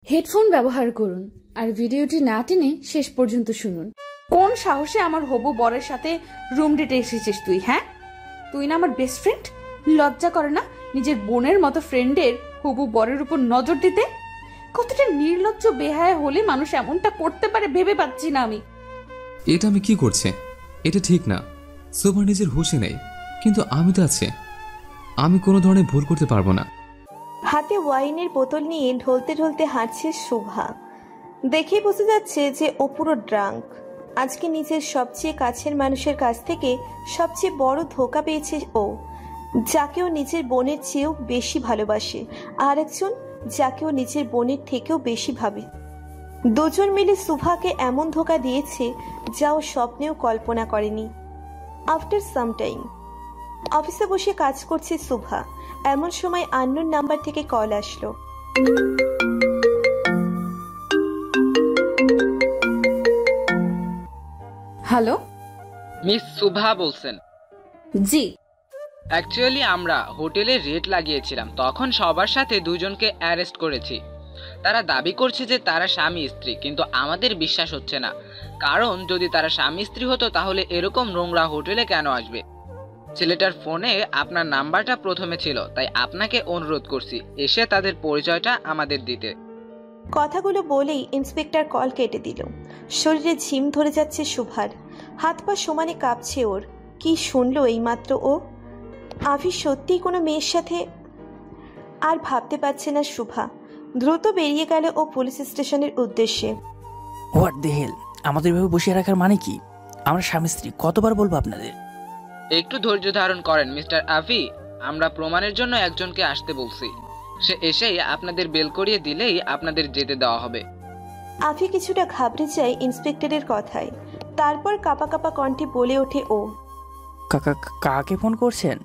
Headphone ব্যবহার করুন আর ভিডিওটি না টেনে শেষ পর্যন্ত শুনুন। কোন সাহসে আমার হবু বরের সাথে রুম ডেটে এসেছিস তুই? হ্যাঁ, তুই না আমার বেস্ট ফ্রেন্ড? লজ্জা করে না নিজের বোনের মতো ফ্রেন্ডের হবু বরের উপর নজর দিতে? কতটা নির্লজ্জ বেহায়া হলে মানুষ এমনটা করতে পারে ভেবে পাচ্ছি না আমি। এটা আমি কি করছি? এটা ঠিক না। সোভা নিজের হুঁশে নেই, কিন্তু আমি তো আছি। আমি কোনো ধরনের ভুল করতে পারবো না। হাতে ওয়াইনের বোতল নিয়ে ঢলতে ঢলতে হাঁটছে শোভা। দেখেই বোঝা যাচ্ছে যে ও পুরো ড্রাঙ্ক। আজকে নিজের সবচেয়ে কাছের মানুষের কাছ থেকে সবচেয়ে বড় ধোঁকা পেয়েছে ও, যাকে ও নিজের বোনের চেয়েও বেশি ভালোবাসে, আর একজন যাকে ও নিজের বোনের থেকেও বেশি ভাবে। দুজন মিলে শোভাকে এমন ধোঁকা দিয়েছে যা ও স্বপ্নেও কল্পনা করেনি। আফটার সাম টাইম অফিসে বসে কাজ করছে শোভা। এমন সময় আননোন নাম্বার থেকে কল আসলো। হ্যালো, মিস শোভা বলছেন? জি। অ্যাকচুয়ালি আমরা হোটেলে রেট লাগিয়েছিলাম, তখন সবার সাথে দুজনকে অ্যারেস্ট করেছি। তারা দাবি করছে যে তারা স্বামী স্ত্রী, কিন্তু আমাদের বিশ্বাস হচ্ছে না। কারণ যদি তারা স্বামী স্ত্রী হতো তাহলে এরকম নোংরা হোটেলে কেন আসবে? ছেলেটার ফোনে আপনার নাম্বারটা প্রথমে ছিল, তাই আপনাকে অনুরোধ করছি এসে তাদের পরিচয়টা আমাদের দিতে। কথাগুলো বলেই ইন্সপেক্টর কল কেটে দিল। শরীরে ঝিম ধরে যাচ্ছে শোভার, হাত পা সমানে কাঁপছে ওর। কি শুনলো এইমাত্র ও? আভি সত্যিই কোনো মেয়ের সাথে? আর ভাবতে পারছে না শোভা। দ্রুত বেরিয়ে গেল ও পুলিশ স্টেশনের উদ্দেশ্যে। What the hell? আমাদের এভাবে বসিয়ে রাখার মানে কি? আমরা স্বামী স্ত্রী কতবার বলবো আপনাদের? একটু ধৈর্য ধারণ করেন মিস্টার আফি। আমরা প্রমাণের জন্য একজনকে আসতে বলছি, সে এসেই আপনাদের বেল করিয়ে দিলেই আপনাদের যেতে দেওয়া হবে। আভি কিছুটা ঘাবড়ে যায় ইন্সপেক্টরের কথায়। তারপর কাপা কাপা কণ্ঠে বলে ওঠে ও, কাকে ফোন করছেন?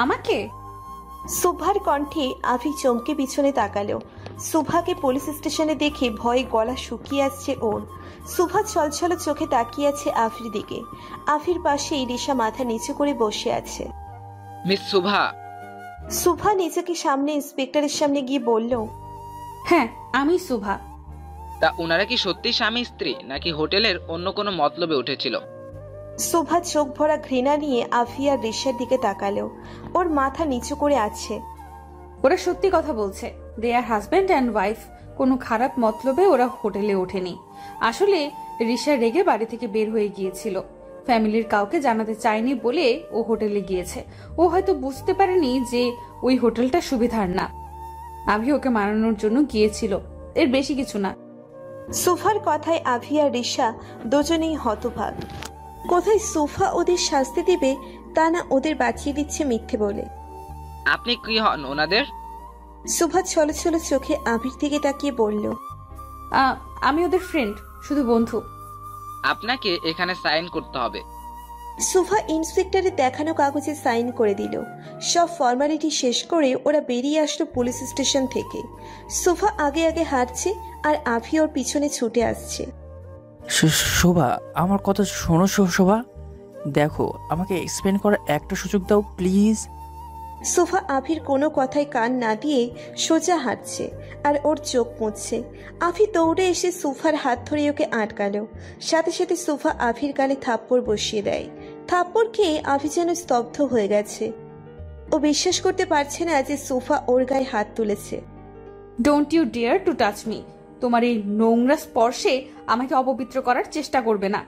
আমাকে? শোভার কণ্ঠে আভি চমকে পিছনে তাকালো। শোভাকে পুলিশ স্টেশনে দেখে ভয়ে গলা শুকিয়ে আসছে ওর। শোভা ছলছল চোখে তাকিয়ে আছে আভির দিকে। আভির পাশেই রিশা মাথা নিচু করে বসে আছে। মিস শোভা। শোভা নিজেকে সামনে ইন্সপেক্টরের সামনে গিয়ে বলল, হ্যাঁ, আমি শোভা। তা ওনারা কি সত্যি স্বামী স্ত্রী নাকি হোটেলের অন্য কোনো মতলবে উঠেছিল? শোভা চোখ ভরা ঘৃণা নিয়ে আভি আর রিশার দিকে তাকালো। ওর মাথা নিচু করে আছে। ওরা সত্যি কথা বলছে। দে আর হাজব্যান্ড অ্যান্ড ওয়াইফ। কোনো খারাপ মতলবে ওরা হোটেলে ওঠেনি। আসলে রিশা রেগে বাড়ি থেকে বের হয়ে গিয়েছিল। ফ্যামিলির কাউকে জানাতে চায়নি বলে ও হোটেলে গিয়েছে। ও হয়তো বুঝতে পারেনি যে ওই হোটেলটা সুবিধার না। আভি ওকে মানানোর জন্য গিয়েছিল, এর বেশি কিছু না। সোফার কথায় আভি আর রিশা দুজনেই হতভাগ। কোথায় সোফা ওদের শাস্তি দেবে তা না ওদের বাঁচিয়ে দিচ্ছে মিথ্যে বলে। আপনি কি হন ওনাদের? সোফা ছলো ছলো চোখে আভির দিকে তাকিয়ে বলল, আমি ওদের ফ্রেন্ড, শুধু বন্ধু। আপনাকে এখানে সাইন করতে হবে। সোফা ইন্সপেক্টরের দেখানো কাগজে সাইন করে দিল। সব ফর্মালিটি শেষ করে ওরা বেরিয়ে আসলো পুলিশ স্টেশন থেকে। সোফা আগে আগে হাঁটছে আর আভি ওর পিছনে ছুটে আসছে। শোভা, আমার কথা শোনো শোভা, দেখো আমাকে এক্সপ্লেন করার একটা সুযোগ দাও প্লিজ। সোফা আভির কোনো কথায় কান না দিয়ে সোজা হাঁটছে আর ওর চোখ মুছছে। আভি দৌড়ে এসে সোফার হাত ধরে ওকে আটকালো। সাথে সাথে সোফা আভির গালে থাপ্পড় বসিয়ে দেয়। থাপ্পড় খেয়ে আভি যেন স্তব্ধ হয়ে গেছে। ও বিশ্বাস করতে পারছে না যে সোফা ওর গায়ে হাত তুলেছে। Don't you dare to touch me. তোমার এই নোংরা স্পর্শে আমাকে অপবিত্র করার চেষ্টা করবে না।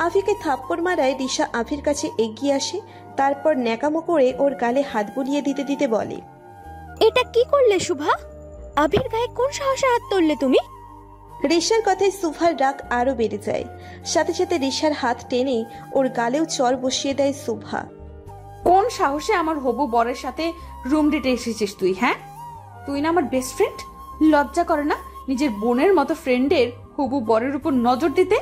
আভিকে থাপ্পড় মারায় রিশা আভির কাছে এগিয়ে আসে। তারপর ন্যাকামো করে ওর গালে হাত বুলিয়ে দিতে দিতে বলে, এটা কি করলে শুভা? আভির গায়ে কোন সাহসে হাত তুললে তুমি? রিশার কথায় সুভার রাগ আরো বেড়ে যায়। সাথে সাথে রিশার হাত টেনে ওর গালেও চর বসিয়ে দেয় সুভা। কোন সাহসে আমার হবু বরের সাথে রুম ডেটে এসেছিস তুই? হ্যাঁ, তুই না আমার বেস্ট ফ্রেন্ড? লজ্জা করে না নিজের বোনের মতো ফ্রেন্ডের হবু বরের উপর নজর দিতে?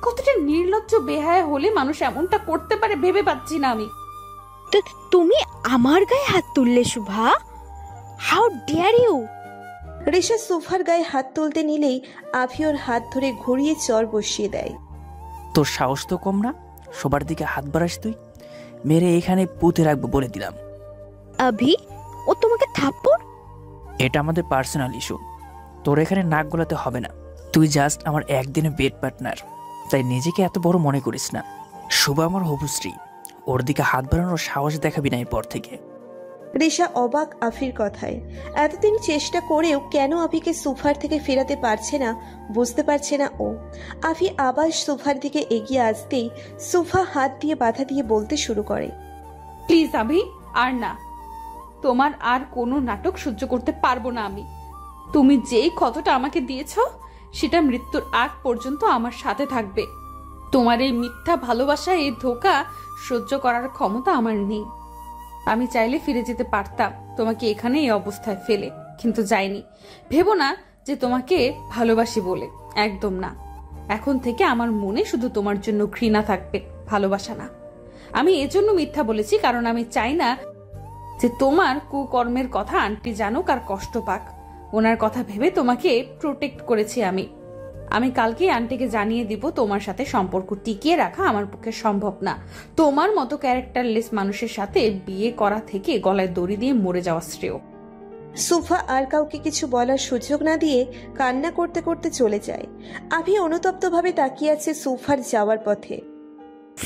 কতটা নির্লজ্জ বেহায়া হলে মানুষ এমনটা করতে পারে ভেবে পাচ্ছি না আমি। তো তুমি আমার গায়ে হাত তুললে Shubha? How dare you! Risha সুভার গায়ে হাত তুলতে নিলেই আভি ওর হাত ধরে ঘুরিয়ে চর বসিয়ে দেয়। তোর সাহস তো কম না, সবার দিকে হাত বাড়াস তুই। মেরে এখানে পুঁতে রাখবো বলে দিলাম। আভি, ও তোমাকে থাপ্পড়? এটা আমাদের পার্সোনাল ইস্যু। তোর এখানে নাক গলাতে হবে না। তুই জাস্ট আমার একদিনে বেড পার্টনার, তাই নিজেকে এত বড় মনে করিস না। শুভ আমার হবুশ্রী, ওর দিকে হাত বাড়ানোর সাহস দেখাবি না এরপর থেকে। রিশা অবাক আফির কথায়। এতদিন চেষ্টা করেও কেন আফিকে সোফার থেকে ফেরাতে পারছে না বুঝতে পারছে না ও। আফি আবার সোফার দিকে এগিয়ে আসতেই সোফা হাত দিয়ে বাধা দিয়ে বলতে শুরু করে, প্লিজ আভি, আর না, তোমার আর কোনো নাটক সহ্য করতে পারবো না আমি। তুমি যেই ক্ষতটা আমাকে দিয়েছ সেটা মৃত্যুর আগ পর্যন্ত আমার সাথে থাকবে। তোমার এই মিথ্যা ভালোবাসা, এই ধোঁকা সহ্য করার ক্ষমতা আমার নেই। আমি চাইলে ফিরে যেতে পারতাম তোমাকে এখানে এই অবস্থায় ফেলে, কিন্তু যাইনি। ভেবো না যে তোমাকে ভালোবাসি বলে, একদম না। এখন থেকে আমার মনে শুধু তোমার জন্য ঘৃণা থাকবে, ভালোবাসা না। আমি এজন্য মিথ্যা বলেছি কারণ আমি চাই না যে তোমার কুকর্মের কথা আন্টি জানুক আর কষ্ট পাক। ওনার কথা ভেবে তোমাকে প্রোটেক্ট করেছি আমি। আমি কালকে আন্টিকে জানিয়ে দিব তোমার সাথে সম্পর্ক টিকিয়ে রাখা আমার পক্ষে সম্ভব না। তোমার মতো ক্যারেক্টারলেস মানুষের সাথে বিয়ে করা থেকে গলায় দড়ি দিয়ে মরে যাওয়া শ্রেয়। সোফা আর কাউকে কিছু বলার সুযোগ না দিয়ে কান্না করতে করতে চলে যায়। আভি অনুতপ্তভাবে তাকিয়ে আছে সোফার যাওয়ার পথে।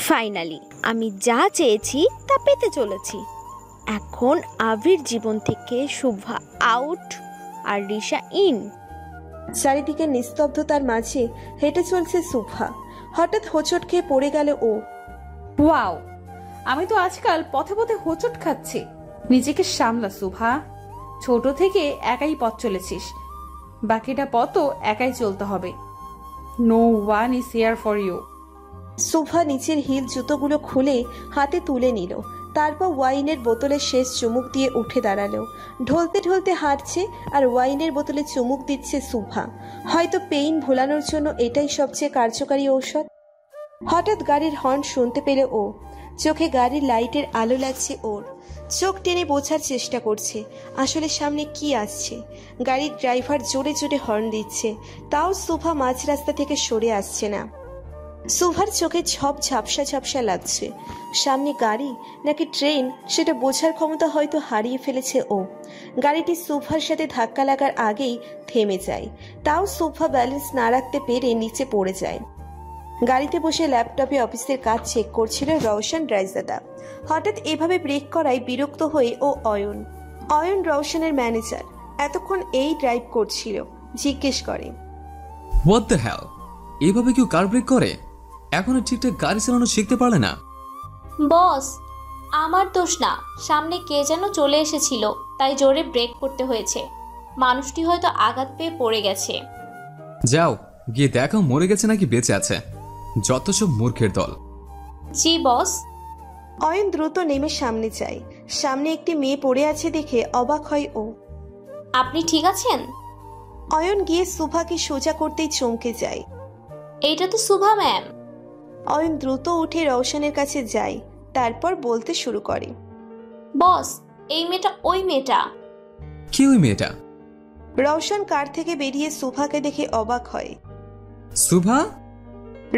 ফাইনালি আমি যা চেয়েছি তা পেতে চলেছি। এখন আবির জীবন থেকে শুভা আউট আর রিশা ইন। চারিদিকে নিস্তব্ধতার মাঝে হেঁটে চলছে সোফা। হঠাৎ হোঁচট খেয়ে পড়ে গেল ও। ওয়াও, আমি তো আজকাল পথে পথে হোঁচট খাচ্ছি। নিজেকে সামলা শুভা, ছোট থেকে একাই পথ চলেছিস, বাকিটা পথও একাই চলতে হবে। No one is here for you. Sofa নিচের হিল জুতোগুলো খুলে হাতে তুলে নিল, তারপর ওয়াইনের বোতলে শেষ চুমুক দিয়ে উঠে দাঁড়ালো। ঢলতে ঢলতে হাঁটছে আর ওয়াইনের বোতলে চুমুক দিচ্ছে সোফা। হয়তো পেইন ভোলানোর জন্য এটাই সবচেয়ে কার্যকারী ঔষধ। হঠাৎ গাড়ির হর্ন শুনতে পেল ও। চোখে গাড়ির লাইটের আলো লাগছে ওর। চোখ টেনে বোঝার চেষ্টা করছে আসলে সামনে কি আসছে। গাড়ির ড্রাইভার জোরে জোরে হর্ন দিচ্ছে, তাও সোফা মাঝ রাস্তা থেকে সরে আসছে না। সোফার চোখে সব ঝাপসা ঝাপসা লাগছে। সামনে গাড়ি নাকি ট্রেন সেটা বোঝার ক্ষমতা হয়তো হারিয়ে ফেলেছে ও। গাড়িটি সোফার সাথে ধাক্কা লাগার আগেই থেমে যায়, তাও সোফা ব্যালেন্স না রাখতে পেরে নিচে পড়ে যায়। গাড়িতে বসে ল্যাপটপে অফিসের কাজ চেক করছিল রওশন রাইজাদা। হঠাৎ এভাবে ব্রেক করায় বিরক্ত হয়ে ও অয়ন রওশনের ম্যানেজার এতক্ষণ এই ড্রাইভ করছিল, জিজ্ঞেস করে, হোয়াট দ্য হেল, এইভাবে কেউ কার ব্রেক করে? এখনো ঠিকঠাক গাড়ি চালানো শিখতে পারলে না? বস, আমার দোষ না, সামনে কে যেন চলে এসেছিল তাই জোরে ব্রেক করতে হয়েছে। মানুষটি হয়তো আঘাত পেয়ে পড়ে গেছে। যাও গিয়ে দেখো মরে গেছে নাকি বেঁচে আছে। যত সব মূর্খের দল। জি বস। অয়ন দ্রুত নেমে সামনে যায়। সামনে একটি মেয়ে পড়ে আছে দেখে অবাক হয় ও। আপনি ঠিক আছেন? অয়ন গিয়ে সুভাকে সোজা করতেই চমকে যায়। এইটা তো সুভা ম্যাম। অয়ন দ্রুত উঠে রওশনের কাছে যায়, তারপর বলতে শুরু করে, বস, এই মেয়েটা ওই মেয়েটা। কি ওই মেয়েটা? রওশন কার থেকে বেরিয়ে সুভাকে দেখে অবাক হয়। সুভা?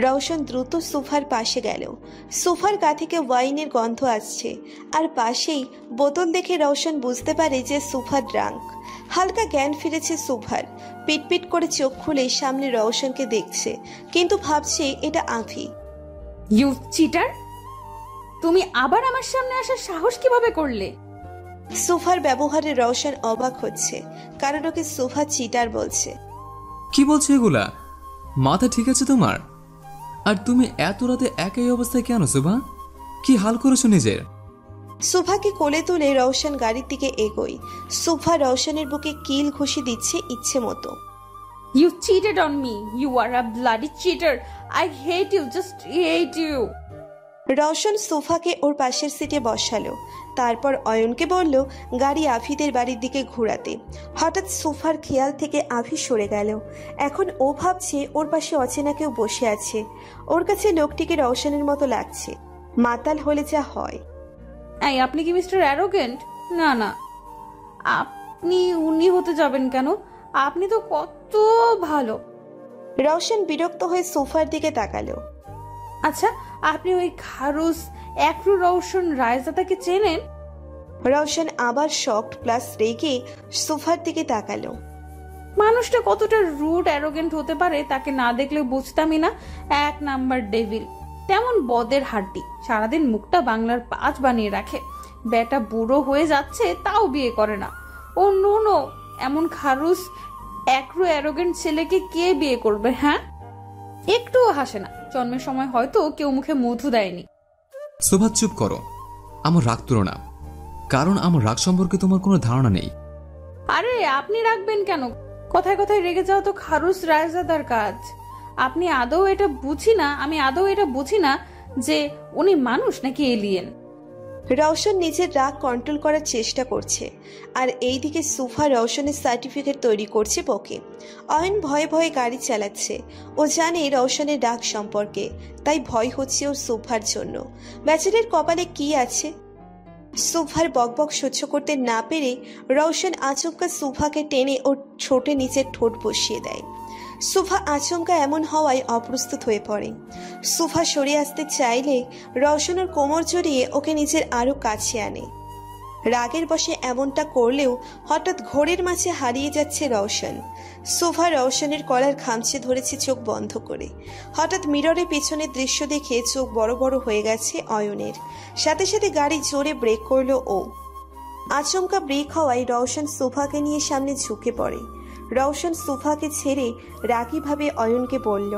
রওশন দ্রুত সোফার পাশে গেল। সোফার গা থেকে ওয়াইনের গন্ধ আসছে, আর পাশেই বোতল দেখে রওশন বুঝতে পারে যে সোফা ড্রাঙ্ক। হালকা জ্ঞান ফিরেছে সোফার। পিটপিট করে চোখ খুলে সামনে রওশনকে দেখছে, কিন্তু ভাবছে এটা আভি। ইউ চিটার, তুমি আবার আমার সামনে আসার সাহস কিভাবে করলে? সোফার ব্যবহারে রওশন অবাক হচ্ছে, কারণ ওকে সোফা চিটার বলছে। কি বলছো এগুলা? মাথা ঠিক আছে তোমার? আর তুমি এত রাতে একই অবস্থায় কেন সুভা? কি হাল করেছো নিজের? সোফাকে কোলে তুলে রওশন গাড়ির দিকে এগোয়। সোফা রওশনের বুকে কিল ঘুষি দিচ্ছে ইচ্ছে মতো। You cheated on me. You are a bloody cheater. I hate you. Just hate you. Rowshan সোফাকে ওর পাশের সিটে বসালো, তারপর অয়নকে বলল গাড়ি আফিদের বাড়ির দিকে ঘোরাতে। হঠাৎ সোফার খেয়াল থেকে আফি সরে গেল। এখন ও ভাবছে ওর পাশে অচেনা কেউ বসে আছে। ওর কাছে লোকটিকে রওশনের মতো লাগছে, মাতাল হলে যা হয়। এই, আপনি কি মিস্টার অ্যারোগেন্ট? না না, আপনি উনি হতে যাবেন কেন? আপনি তো কত ভালো। রওশন বিরক্ত হয়ে সোফার দিকে তাকালো। আচ্ছা, আপনি ওই খারুস একরু রওশন রায়জাদাকে চেনেন? রওশন আবার শকড প্লাস রেগে সোফার দিকে তাকালো। মানুষটা কতটা রুড অ্যারোগেন্ট হতে পারে তাকে না দেখলে বুঝতামই না। 1 নাম্বার ডেভিল, তেমন বদের হাড্ডি, সারাদিন মুখটা বাংলার 5 বানিয়ে রাখে। বেটা বুড়ো হয়ে যাচ্ছে তাও বিয়ে করে না। ও নো, এমন খারুস একরু অ্যারোগেন্ট ছেলেকে কে বিয়ে করবে? হ্যাঁ, একটুও হাসে না। জন্মের সময় হয়তো কেউ মুখে মধু দেয়নি। শোভা চুপ করো, আমার রাগ তুলো না, কারণ আমার রাগ সম্পর্কে তোমার কোনো ধারণা নেই। আরে আপনি রাখবেন কেন? কথায় কথায় রেগে যাওয়া তো খারুস রায়জাদার কাজ। আমি আদৌ এটা বুঝি না যে উনি মানুষ নাকি এলিয়েন। রওশন নিজের রাগ কন্ট্রোল করার চেষ্টা করছে, আর এইদিকে সুফা রওশনের সার্টিফিকেট তৈরি করছে বকে। অয়ন ভয়ে ভয়ে গাড়ি চালাচ্ছে। ও জানে রওশনের রাগ সম্পর্কে, তাই ভয় হচ্ছে ওর সুফার জন্য। বেচারের কপালে কি আছে? সুফার বকবক সহ্য করতে না পেরে রওশন আচমকা সুফাকে টেনে ওর ঠোঁটে নিচের ঠোঁট বসিয়ে দেয়। সুফা আচমকা এমন হওয়ায় অপ্রস্তুত হয়ে পড়ে। সুফা সরে আসতে চাইলে রওশন ওর কোমর জড়িয়ে ওকে নিজের আরো কাছে আনে। রাগের বশে এমনটা করলেও হঠাৎ ঘোরের মাঝে হারিয়ে যাচ্ছে রওশন। সুফা রওশনের কলার খামচে ধরেছে চোখ বন্ধ করে। হঠাৎ মিররে পেছনের দৃশ্য দেখে চোখ বড় বড় হয়ে গেছে অয়নের। সাথে সাথে গাড়ি জোরে ব্রেক করলো ও। আচমকা ব্রেক হওয়ায় রওশন সুফাকে নিয়ে সামনে ঝুঁকে পড়ে। রওশন সুফাকে ছেড়ে রাগীভাবে অয়নকে বলল,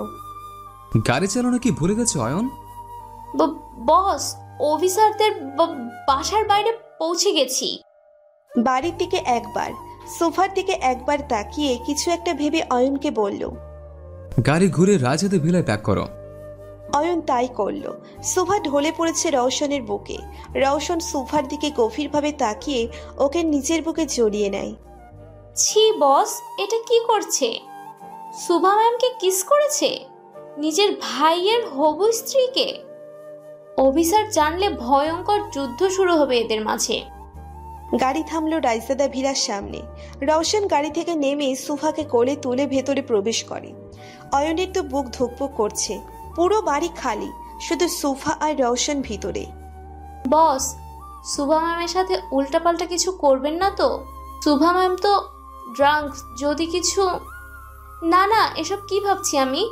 গাড়ি চালানো কি ভুলে গেছে অয়ন? বস, অফিসারদের বাসার বাইরে পৌঁছে গেছি। বাড়ির দিকে একবার, সোফার দিকে একবার তাকিয়ে কিছু একটা ভেবে অয়নকে বলল, গাড়ি ঘুরে রাজহাতে ভিলায় প্যাক করো। অয়ন তাই করল। সোফা ঢলে পড়েছে রওশনের বুকে। রওশন সোফার দিকে গভীরভাবে তাকিয়ে ওকে নিজের বুকে জড়িয়ে নেয়। ছি বস, এটা কি করছে? সুভা ম্যামকে কিস করেছে, নিজের ভাইয়ের হবু স্ত্রীকে। অফিসার জানলে ভয়ঙ্কর যুদ্ধ শুরু হবে এদের মাঝে। গাড়ি থামলো রাইজাদা ভিলার সামনে। রওশন গাড়ি থেকে নেমে সোফাকে কোলে তুলে ভেতরে প্রবেশ করে। অয়নের তো বুক ধুকপুক করছে। পুরো বাড়ি খালি, শুধু সোফা আর রওশন ভিতরে। বস, সুভা ম্যামের সাথে উল্টাপাল্টা কিছু করবেন না তো? সুভা ম্যাম তো ড্রাঙ্ক, যদি কিছু। না, এসব কি ভাবছি আমি?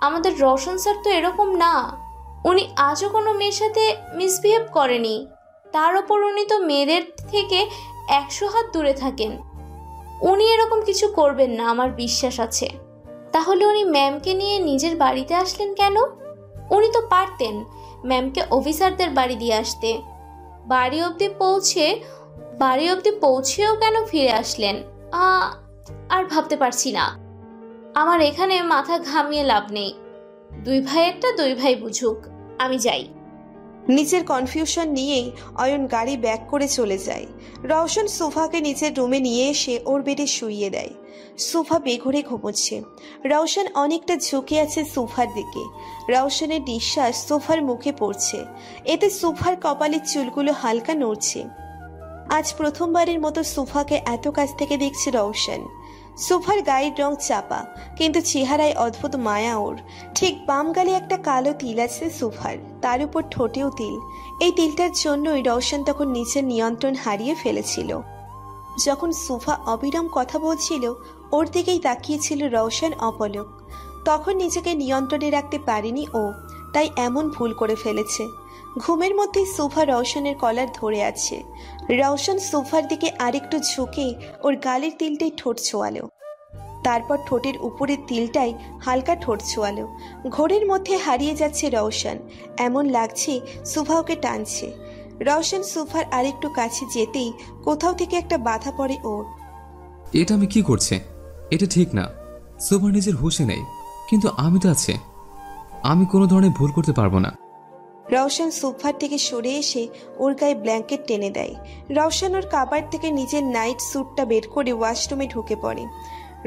আমাদের রওশন স্যার তো এরকম না। উনি আজও কোনো মেয়ের সাথে মিসবিহেভ করেনি। তার ওপর উনি তো মেয়েদের থেকে 100 হাত দূরে থাকেন। উনি এরকম কিছু করবেন না, আমার বিশ্বাস আছে। তাহলে উনি ম্যামকে নিয়ে নিজের বাড়িতে আসলেন কেন? উনি তো পারতেন ম্যামকে অফিসারদের বাড়ি দিয়ে আসতে। বাড়ি অবধি পৌঁছেও কেন ফিরে আসলেন? আর ভাবতে পারছি না। আমার এখানে মাথা ঘামিয়ে লাভ নেই। 2 ভাইয়েরটা 2 ভাই বুঝুক, আমি যাই। নিজের কনফিউশন নিয়েই অয়ন গাড়ি ব্যাক করে চলে যায়। রওশন সোফাকে নিচের রুমে নিয়ে এসে ওর বেডে শুইয়ে দেয়। সোফা বেঘরে ঘুমোচ্ছে। রওশন অনেকটা ঝুঁকে আছে সোফার দিকে। রওশনের নিঃশ্বাস সোফার মুখে পড়ছে। এতে সোফার কপালের চুলগুলো হালকা নড়ছে। আজ প্রথমবারের মতো সোফাকে এত কাছ থেকে দেখছে রওশন। সোফার গায়ের রং চাপা, কিন্তু চেহারায় অদ্ভুত মায়া ওর। ঠিক বাম গালে একটা কালো তিল আছে সোফার, তার উপর ঠোঁটেও তিল। এই তিলটার জন্যই রওশন তখন নিচের নিয়ন্ত্রণ হারিয়ে ফেলেছিল। যখন সোফা অবিরাম কথা বলছিল, ওর দিকেই তাকিয়েছিল রওশন অপলক। তখন নিজেকে নিয়ন্ত্রণে রাখতে পারেনি ও, তাই এমন ভুল করে ফেলেছে। ঘুমের মধ্যেই সোফা রওশনের কলার ধরে আছে। রওশন সোফার দিকে আরেকটু ঝুঁকে ওর গালের তিলটাই ঠোঁট ছোঁয়ালো। তারপর ঠোঁটের উপরের তিলটাই হালকা ঠোঁট ছোঁয়ালো। ঘোরের মধ্যে হারিয়ে যাচ্ছে রওশন। এমন লাগছে সোফা ওকে টানছে। রওশন সোফার আরেকটু কাছে যেতেই কোথাও থেকে একটা বাধা পড়ে ওর। এটা আমি কি করছে? এটা ঠিক না। সোফা নিজের হুঁশে নেই, কিন্তু আমি তো আছে। আমি কোনো ধরনের ভুল করতে পারবো না। রওশন সোফার থেকে সরে এসে ওর গায়ে ব্ল্যাঙ্কেট টেনে দেয়। রওশন ওর কাবার থেকে নিজের নাইট স্যুটটা বের করে ওয়াশরুমে ঢুকে পড়ে।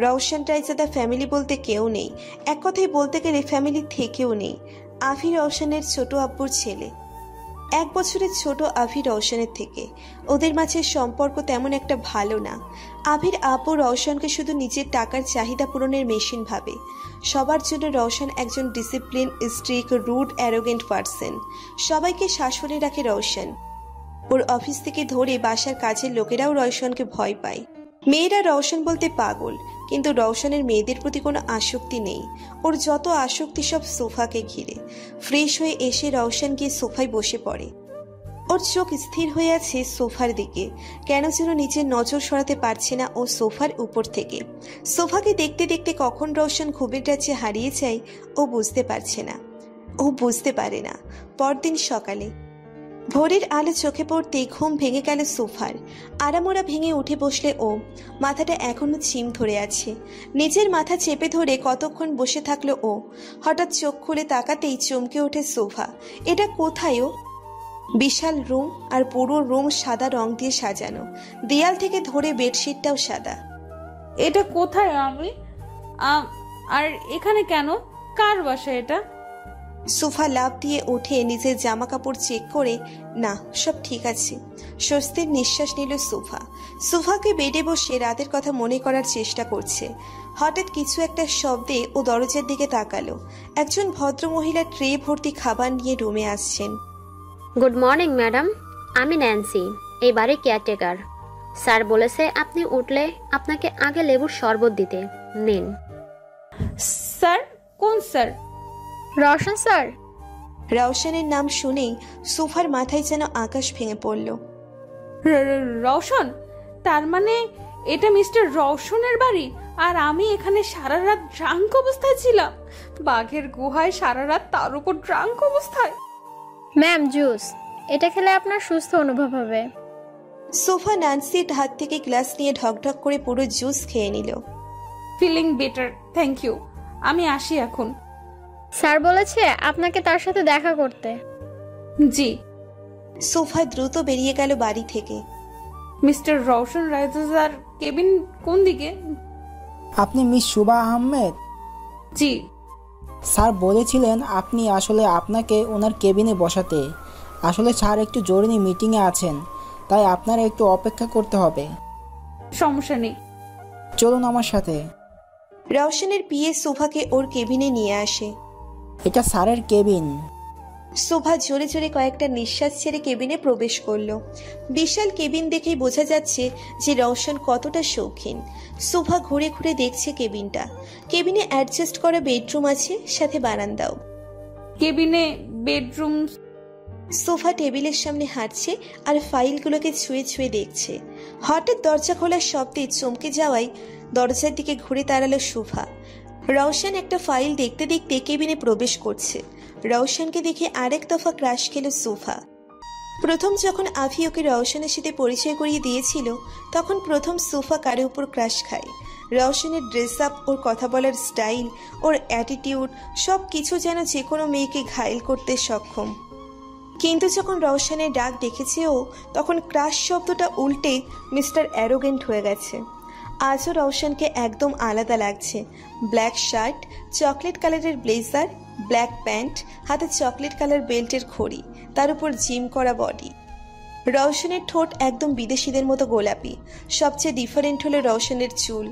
রওশন রাইজাদা ফ্যামিলি বলতে কেউ নেই। এক কথায় বলতে গেলে ফ্যামিলি থেকেও নেই। আভি রওশনের ছোট আব্বুর ছেলে। 1 বছরের ছোট আভি রওশনের থেকে। ওদের মাঝে সম্পর্ক তেমন একটা ভালো না। আভির আব্বু রওশনকে শুধু নিজের টাকার চাহিদা পূরণের মেশিন ভাবে। সবার জন্য রওশন একজন discipline, strict, rude, arrogant person. সবাইকে শাসনে রাখে রওশন। ওর অফিস থেকে ধরে বাসার কাজের লোকেরাও রওশনকে ভয় পায়। মেয়েরা রওশন বলতে পাগল, কিন্তু রওশনের মেয়েদের প্রতি কোনো আসক্তি নেই। ওর যত আসক্তি সব সোফাকে ঘিরে। ফ্রেশ হয়ে এসে রওশন গিয়ে সোফায় বসে পড়ে। ওর চোখ স্থির হয়ে আছে সোফার দিকে। কেন যেন নিজের নজর সরাতে পারছে না ও সোফার উপর থেকে। সোফাকে দেখতে দেখতে কখন রওশন ঘুমের রাজ্যে হারিয়ে যায় ও বুঝতে পারছে না। ও বুঝতে পারে না। পরদিন সকালে ভোরের আলো চোখে পড়তেই ঘুম ভেঙে গেল সোফার। আরামোরা ভেঙে উঠে বসলে ও। মাথাটা এখনো ঝিম ধরে আছে। নিজের মাথা চেপে ধরে কতক্ষণ বসে থাকলো ও। হঠাৎ চোখ খুলে তাকাতেই চমকে ওঠে সোফা। এটা কোথায় ও? বিশাল রুম, আর পুরো রুম সাদা রং দিয়ে সাজানো। দেয়াল থেকে ধরে বেডশিটটাও সাদা। এটা কোথায় আমি? আর এখানে কেন? কার বাসা এটা? সোফা লাফ দিয়ে উঠে নিজের জামা কাপড় চেক করে না, সব ঠিক আছে। স্বস্তির নিঃশ্বাস নিল সোফা। সোফাকে বেডে বসে রাতের কথা মনে করার চেষ্টা করছে। হঠাৎ কিছু একটা শব্দে ও দরজার দিকে তাকালো। একজন ভদ্রমহিলা ট্রে ভর্তি খাবার নিয়ে রুমে আসছেন। গুড মর্নিং ম্যাডাম, আমি ন্যান্সি, এই বাড়ির কেয়ারটেকার। স্যার বলেছে আপনি উঠলে আপনাকে আগে লেবুর শরবত দিতে। নিন। স্যার? কোন স্যার? রওশন স্যার। রওশনের নাম শুনেই সোফার মাথায় যেন আকাশ ভেঙে পড়ল। রওশন? তার মানে এটা মিস্টার রওশনের বাড়ি, আর আমি এখানে সারা রাত ড্রাঙ্ক অবস্থায় ছিলাম। বাঘের গুহায় সারা রাত, তার উপর ড্রাঙ্ক অবস্থায়। Ma'am, juice. এটা খেলে আপনার সুস্থ অনুভব হবে। সোফা ন্যান্সির হাত থেকে গ্লাস নিয়ে ঢকঢক করে পুরো জুস খেয়ে নিল। Feeling better, thank you. আমি আসি এখন। স্যার বলেছে আপনাকে তার সাথে দেখা করতে। জি। সোফা দ্রুত বেরিয়ে গেল বাড়ি থেকে। মিস্টার রওশন রায়জার কেবিন কোন দিকে? আপনি মিস শুভা আহমেদ? জি। স্যার বলেছিলেন আপনি আসলে আপনাকে ওনার কেবিনে বসাতে। আসলে স্যার একটু জরুরি মিটিংয়ে আছেন, তাই আপনার একটু অপেক্ষা করতে হবে। সমস্যা নেই, চলুন আমার সাথে। রওশনের পিএ সোফাকে ওর কেবিনে নিয়ে আসে। এটা স্যারের কেবিন। সোফা জোরে জোরে কয়েকটা নিঃশ্বাস ছেড়ে কেবিনে প্রবেশ করলো। বিশাল কেবিন দেখেই বোঝা যাচ্ছে যে রওশন কতটা শৌখিন। সোফা ঘুরে ঘুরে দেখছে কেবিনটা। কেবিনে অ্যাডজাস্ট করা বেডরুম আছে, সাথে বারান্দাও। কেবিনে বেডরুম। সোফা টেবিলের সামনে হাঁটছে আর ফাইলগুলোকে ছুঁয়ে ছুঁয়ে দেখছে। হঠাৎ দরজা খোলার শব্দে চমকে যাওয়ায় দরজার দিকে ঘুরে দাঁড়ালো সোফা। রওশন একটা ফাইল দেখতে দেখতে কেবিনে প্রবেশ করছে। রওশনকে দেখে আরেক দফা ক্রাশ খেল সোফা। প্রথম যখন আভি ওকে রওশনের সাথে পরিচয় করিয়ে দিয়েছিল, তখন প্রথম সোফা কারো উপর ক্রাশ খায়। রওশনের ড্রেস আপ, ওর কথা বলার স্টাইল, ওর অ্যাটিটিউড, সব কিছু যেন যে কোনো মেয়েকে ঘায়েল করতে সক্ষম। কিন্তু যখন রওশনের ডাক দেখেছে ও, তখন ক্রাশ শব্দটা উল্টে মিস্টার অ্যারোগেন্ট হয়ে গেছে। আজও রওশনকে একদম আলাদা লাগছে। ব্ল্যাক শার্ট, চকলেট কালারের ব্লেজার, ব্ল্যাক প্যান্ট, হাতে চকলেট কালার বেল্টের ঘড়ি, তার উপর জিম করা বডি। রওশনের ঠোঁট একদম বিদেশিদের মতো গোলাপি। সবচেয়ে ডিফারেন্ট হলো রওশনের চুল,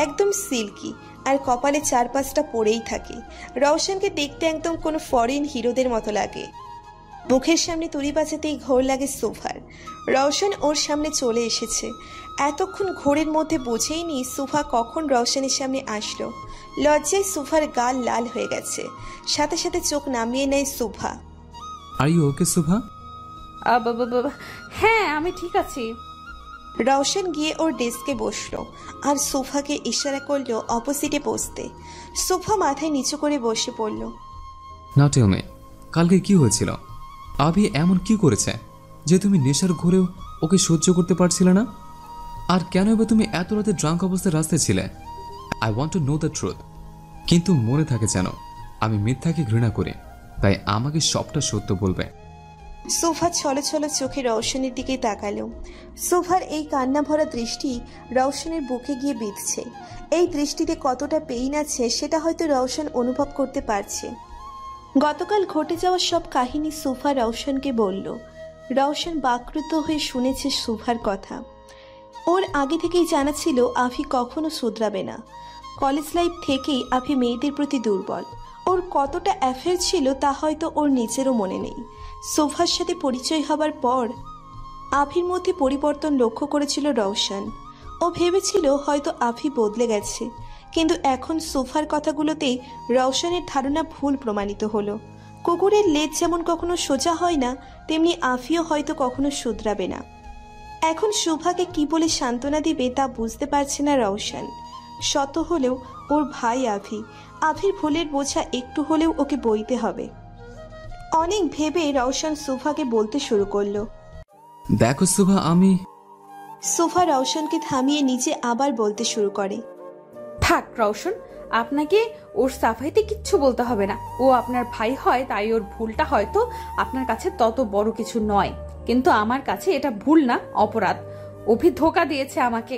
একদম সিল্কি, আর কপালে 4-5টা পড়েই থাকে। রওশনকে দেখতে একদম কোনো ফরেন হিরোদের মতো লাগে। মুখের সামনে তুড়ি বাজাতেই ঘোর লাগে সোফার। রওশন ওর সামনে চলে এসেছে। এতক্ষণ ঘোরের মধ্যে বোঝেইনি সোফা কখন রওশনের সামনে আসলো। লজ্জায় সোফার গাল লাল হয়ে গেছে। সাথে সাথে চোখ নামিয়ে নেয় Sofa. Are you okay Sofa? হ্যাঁ, আমি ঠিক আছি। রওশন গিয়ে ওর ডেস্কে বসলো আর সোফাকে ইশারা করলো অপোজিটে বসতে। সোফা মাথায় নিচু করে বসে পড়ল। না টেল মি, কালকে কি হয়েছিল? আভি এমন কি করেছে যে তুমি নেশার ঘোরেও ওকে সহ্য করতে পারছিলে না? আর কেন এবার তুমি এত রাতে ড্রাঙ্ক অবস্থায় রাস্তায় ছিলে? I want to know the truth. কিন্তু মনে থাকে যেন আমি মিথ্যাকে ঘৃণা করি, তাই আমাকে সবটা সত্য বলবে। সোফা ছলো ছলো চোখে রওশনের দিকে তাকালো। সোফার এই কান্না ভরা দৃষ্টি রওশনের বুকে গিয়ে বিঁধছে। এই দৃষ্টিতে কতটা পেইন আছে সেটা হয়তো রওশন অনুভব করতে পারছে। গতকাল ঘটে যাওয়া সব কাহিনী সোফা রওশনকে বলল। রওশন বাকরুদ্ধ হয়ে শুনেছে সোফার কথা। ওর আগে থেকেই জানা ছিল আভি কখনো শুধরাবে না। কলেজ লাইফ থেকেই আভি মেয়েদের প্রতি দুর্বল। ওর কতটা অ্যাফেয়ার ছিল তা হয়তো ওর নিজেরও মনে নেই। সোফার সাথে পরিচয় হবার পর আভির মধ্যে পরিবর্তন লক্ষ্য করেছিল রওশন। ও ও ভেবেছিল হয়তো আফি বদলে গেছে, কিন্তু এখন সোফার কথাগুলোতেই রওশনের ধারণা ভুল প্রমাণিত হলো। কুকুরের লেজ যেমন কখনো সোজা হয় না, তেমনি আফিও হয়তো কখনো শুধরাবে না। এখন শুভাকে কি বলে সান্ত্বনা দিবে তা বুঝতে পারছে না রওশন। শত হলেও ওর ভাই আভি, আভির ভুলের বোঝা একটু হলেও ওকে বইতে হবে। অনেক ভেবে রওশন সুফাকে বলতে শুরু করলো। দেখো সুভা, আমি সুফা রওশনকে থামিয়ে নিচে আবার বলতে শুরু করে। থাক রওশন, আপনাকে ওর সাফাইতে কিচ্ছু বলতে হবে না। ও আপনার ভাই হয়, তাই ওর ভুলটা হয়তো আপনার কাছে তত বড় কিছু নয়, কিন্তু আমার কাছে এটা ভুল না, অপরাধ। অভি ধোকা দিয়েছে আমাকে,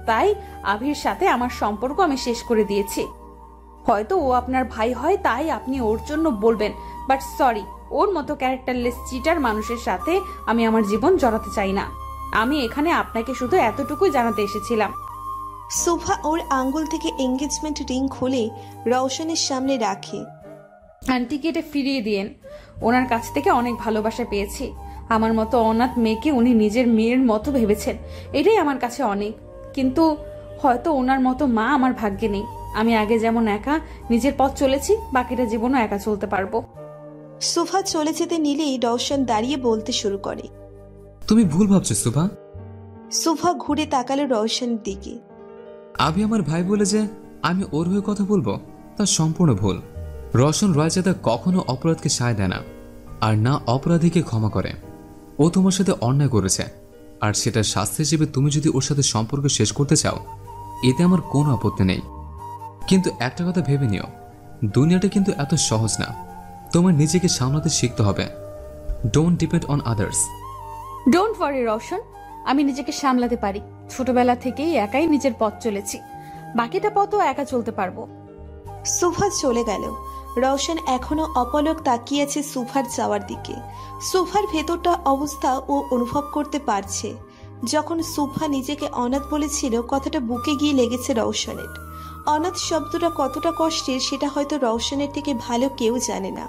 তাই আভির সাথে আমার সম্পর্ক আমি শেষ করে দিয়েছি। হয়তো ও আপনার ভাই হয়, তাই আপনি ওর জন্য বলবেন, বাট সরি, ওর মতো ক্যারেক্টারলেস চিটার মানুষের সাথে আমি আমার জীবন জড়াতে চাই না। আমি এখানে আপনাকে শুধু এতটুকুই জানাতে এসেছিলাম। সুফা ওর আঙ্গুল থেকে এঙ্গেজমেন্ট রিং খুলে রওশনের সামনে রাখে। আন্টিকে এটা ফিরিয়ে দিয়েন, ওনার কাছ থেকে অনেক ভালোবাসা পেয়েছি। আমার মতো অনাথ মেয়েকে উনি নিজের মেয়ের মতো ভেবেছেন, এটাই আমার কাছে অনেক। কিন্তু হয়তো ওনার মতো মা আমার ভাগ্যে নেই। আমি আগে যেমন একা নিজের পথ চলেছি, বাকিটা জীবনও একা চলতে পারবো। সুফা চলে যেতে নিলেই রওশন দাঁড়িয়ে বলতে শুরু করে। তুমি ভুল ভাবছো সুভা। সুফা ঘুরে তাকালো রওশনের দিকে। আভি আমার ভাই বলে যে আমি ওর হয়ে কথা বলবো, তা সম্পূর্ণ ভুল। রওশন রয়জাদা কখনো অপরাধকে সায় দেয় না, আর না অপরাধীকে ক্ষমা করে। ও তোমার সাথে অন্যায় করেছে, আর সেটার শাস্তি হিসেবে তুমি যদি ওর সাথে সম্পর্ক শেষ করতে চাও, এতে আমার কোনো আপত্তি নেই। কিন্তু একটা কথা ভেবে নিও, দুনিয়াটা কিন্তু এত সহজ না। তোমার নিজেকে সামলাতে শিখতে হবে। Don't depend on others. Don't worry Roshan, আমি নিজেকে সামলাতে পারি। ছোটবেলা থেকেই একাই নিজের পথ চলেছি, বাকিটা পথও একা চলতে পারবো। সুফা চলে গেল। রওশন এখনো অপলক তাকিয়ে আছে সুফার যাওয়ার দিকে। সুফার ভেতরটা অবস্থা ও অনুভব করতে পারছে। যখন সুফা নিজেকে অনাথ বলেছিল, কথাটা বুকে গিয়ে লেগেছে রওশনের। অনাথ শব্দটা কতটা কষ্টের সেটা হয়তো রওশনের থেকে ভালো কেউ জানে না।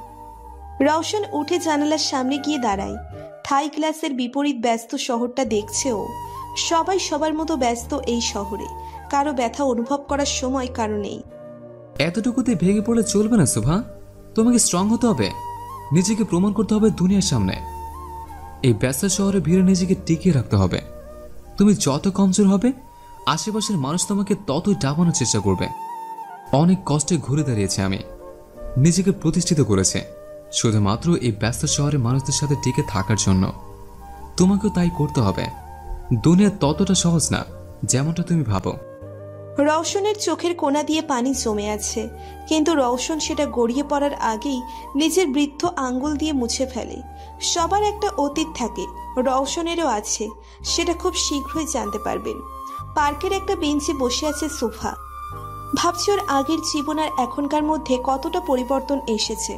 রওশন উঠে জানালার সামনে গিয়ে দাঁড়ায়। থাই গ্লাসের বিপরীত ব্যস্ত শহরটা দেখছে ও। সবাই সবার মতো ব্যস্ত এই শহরে, কারো ব্যথা অনুভব করার সময় কারো নেই। এতটুকুতে ভেঙে পড়লে চলবে না সুভা, তোমাকে স্ট্রং হতে হবে, নিজেকে প্রমাণ করতে হবে দুনিয়ার সামনে। এই ব্যস্ত শহরে ভিড়ে নিজেকে টিকিয়ে রাখতে হবে। তুমি যত কমজোর হবে, আশেপাশের মানুষ তোমাকে ততই ডাবানোর চেষ্টা করবে। অনেক কষ্টে ঘুরে দাঁড়িয়েছে আমি, নিজেকে প্রতিষ্ঠিত করেছে শুধুমাত্র এই ব্যস্ত শহরে মানুষদের সাথে টিকে থাকার জন্য। তোমাকেও তাই করতে হবে। দুনিয়া ততটা সহজ না যেমনটা তুমি ভাবো। রওশনের চোখের কোণা দিয়ে পানি জমে আছে, কিন্তু রওশন সেটা গড়িয়ে পড়ার আগেই নিজের বৃদ্ধ আঙ্গুল দিয়ে মুছে ফেলে। সবার একটা অতীত থাকে, রওশনেরও আছে, সেটা খুব শীঘ্রই জানতে পারবেন। পার্কের একটা বেঞ্চে বসে আছে সুফা। ভাবছি ওর আগের জীবন আর এখনকার মধ্যে কতটা পরিবর্তন এসেছে।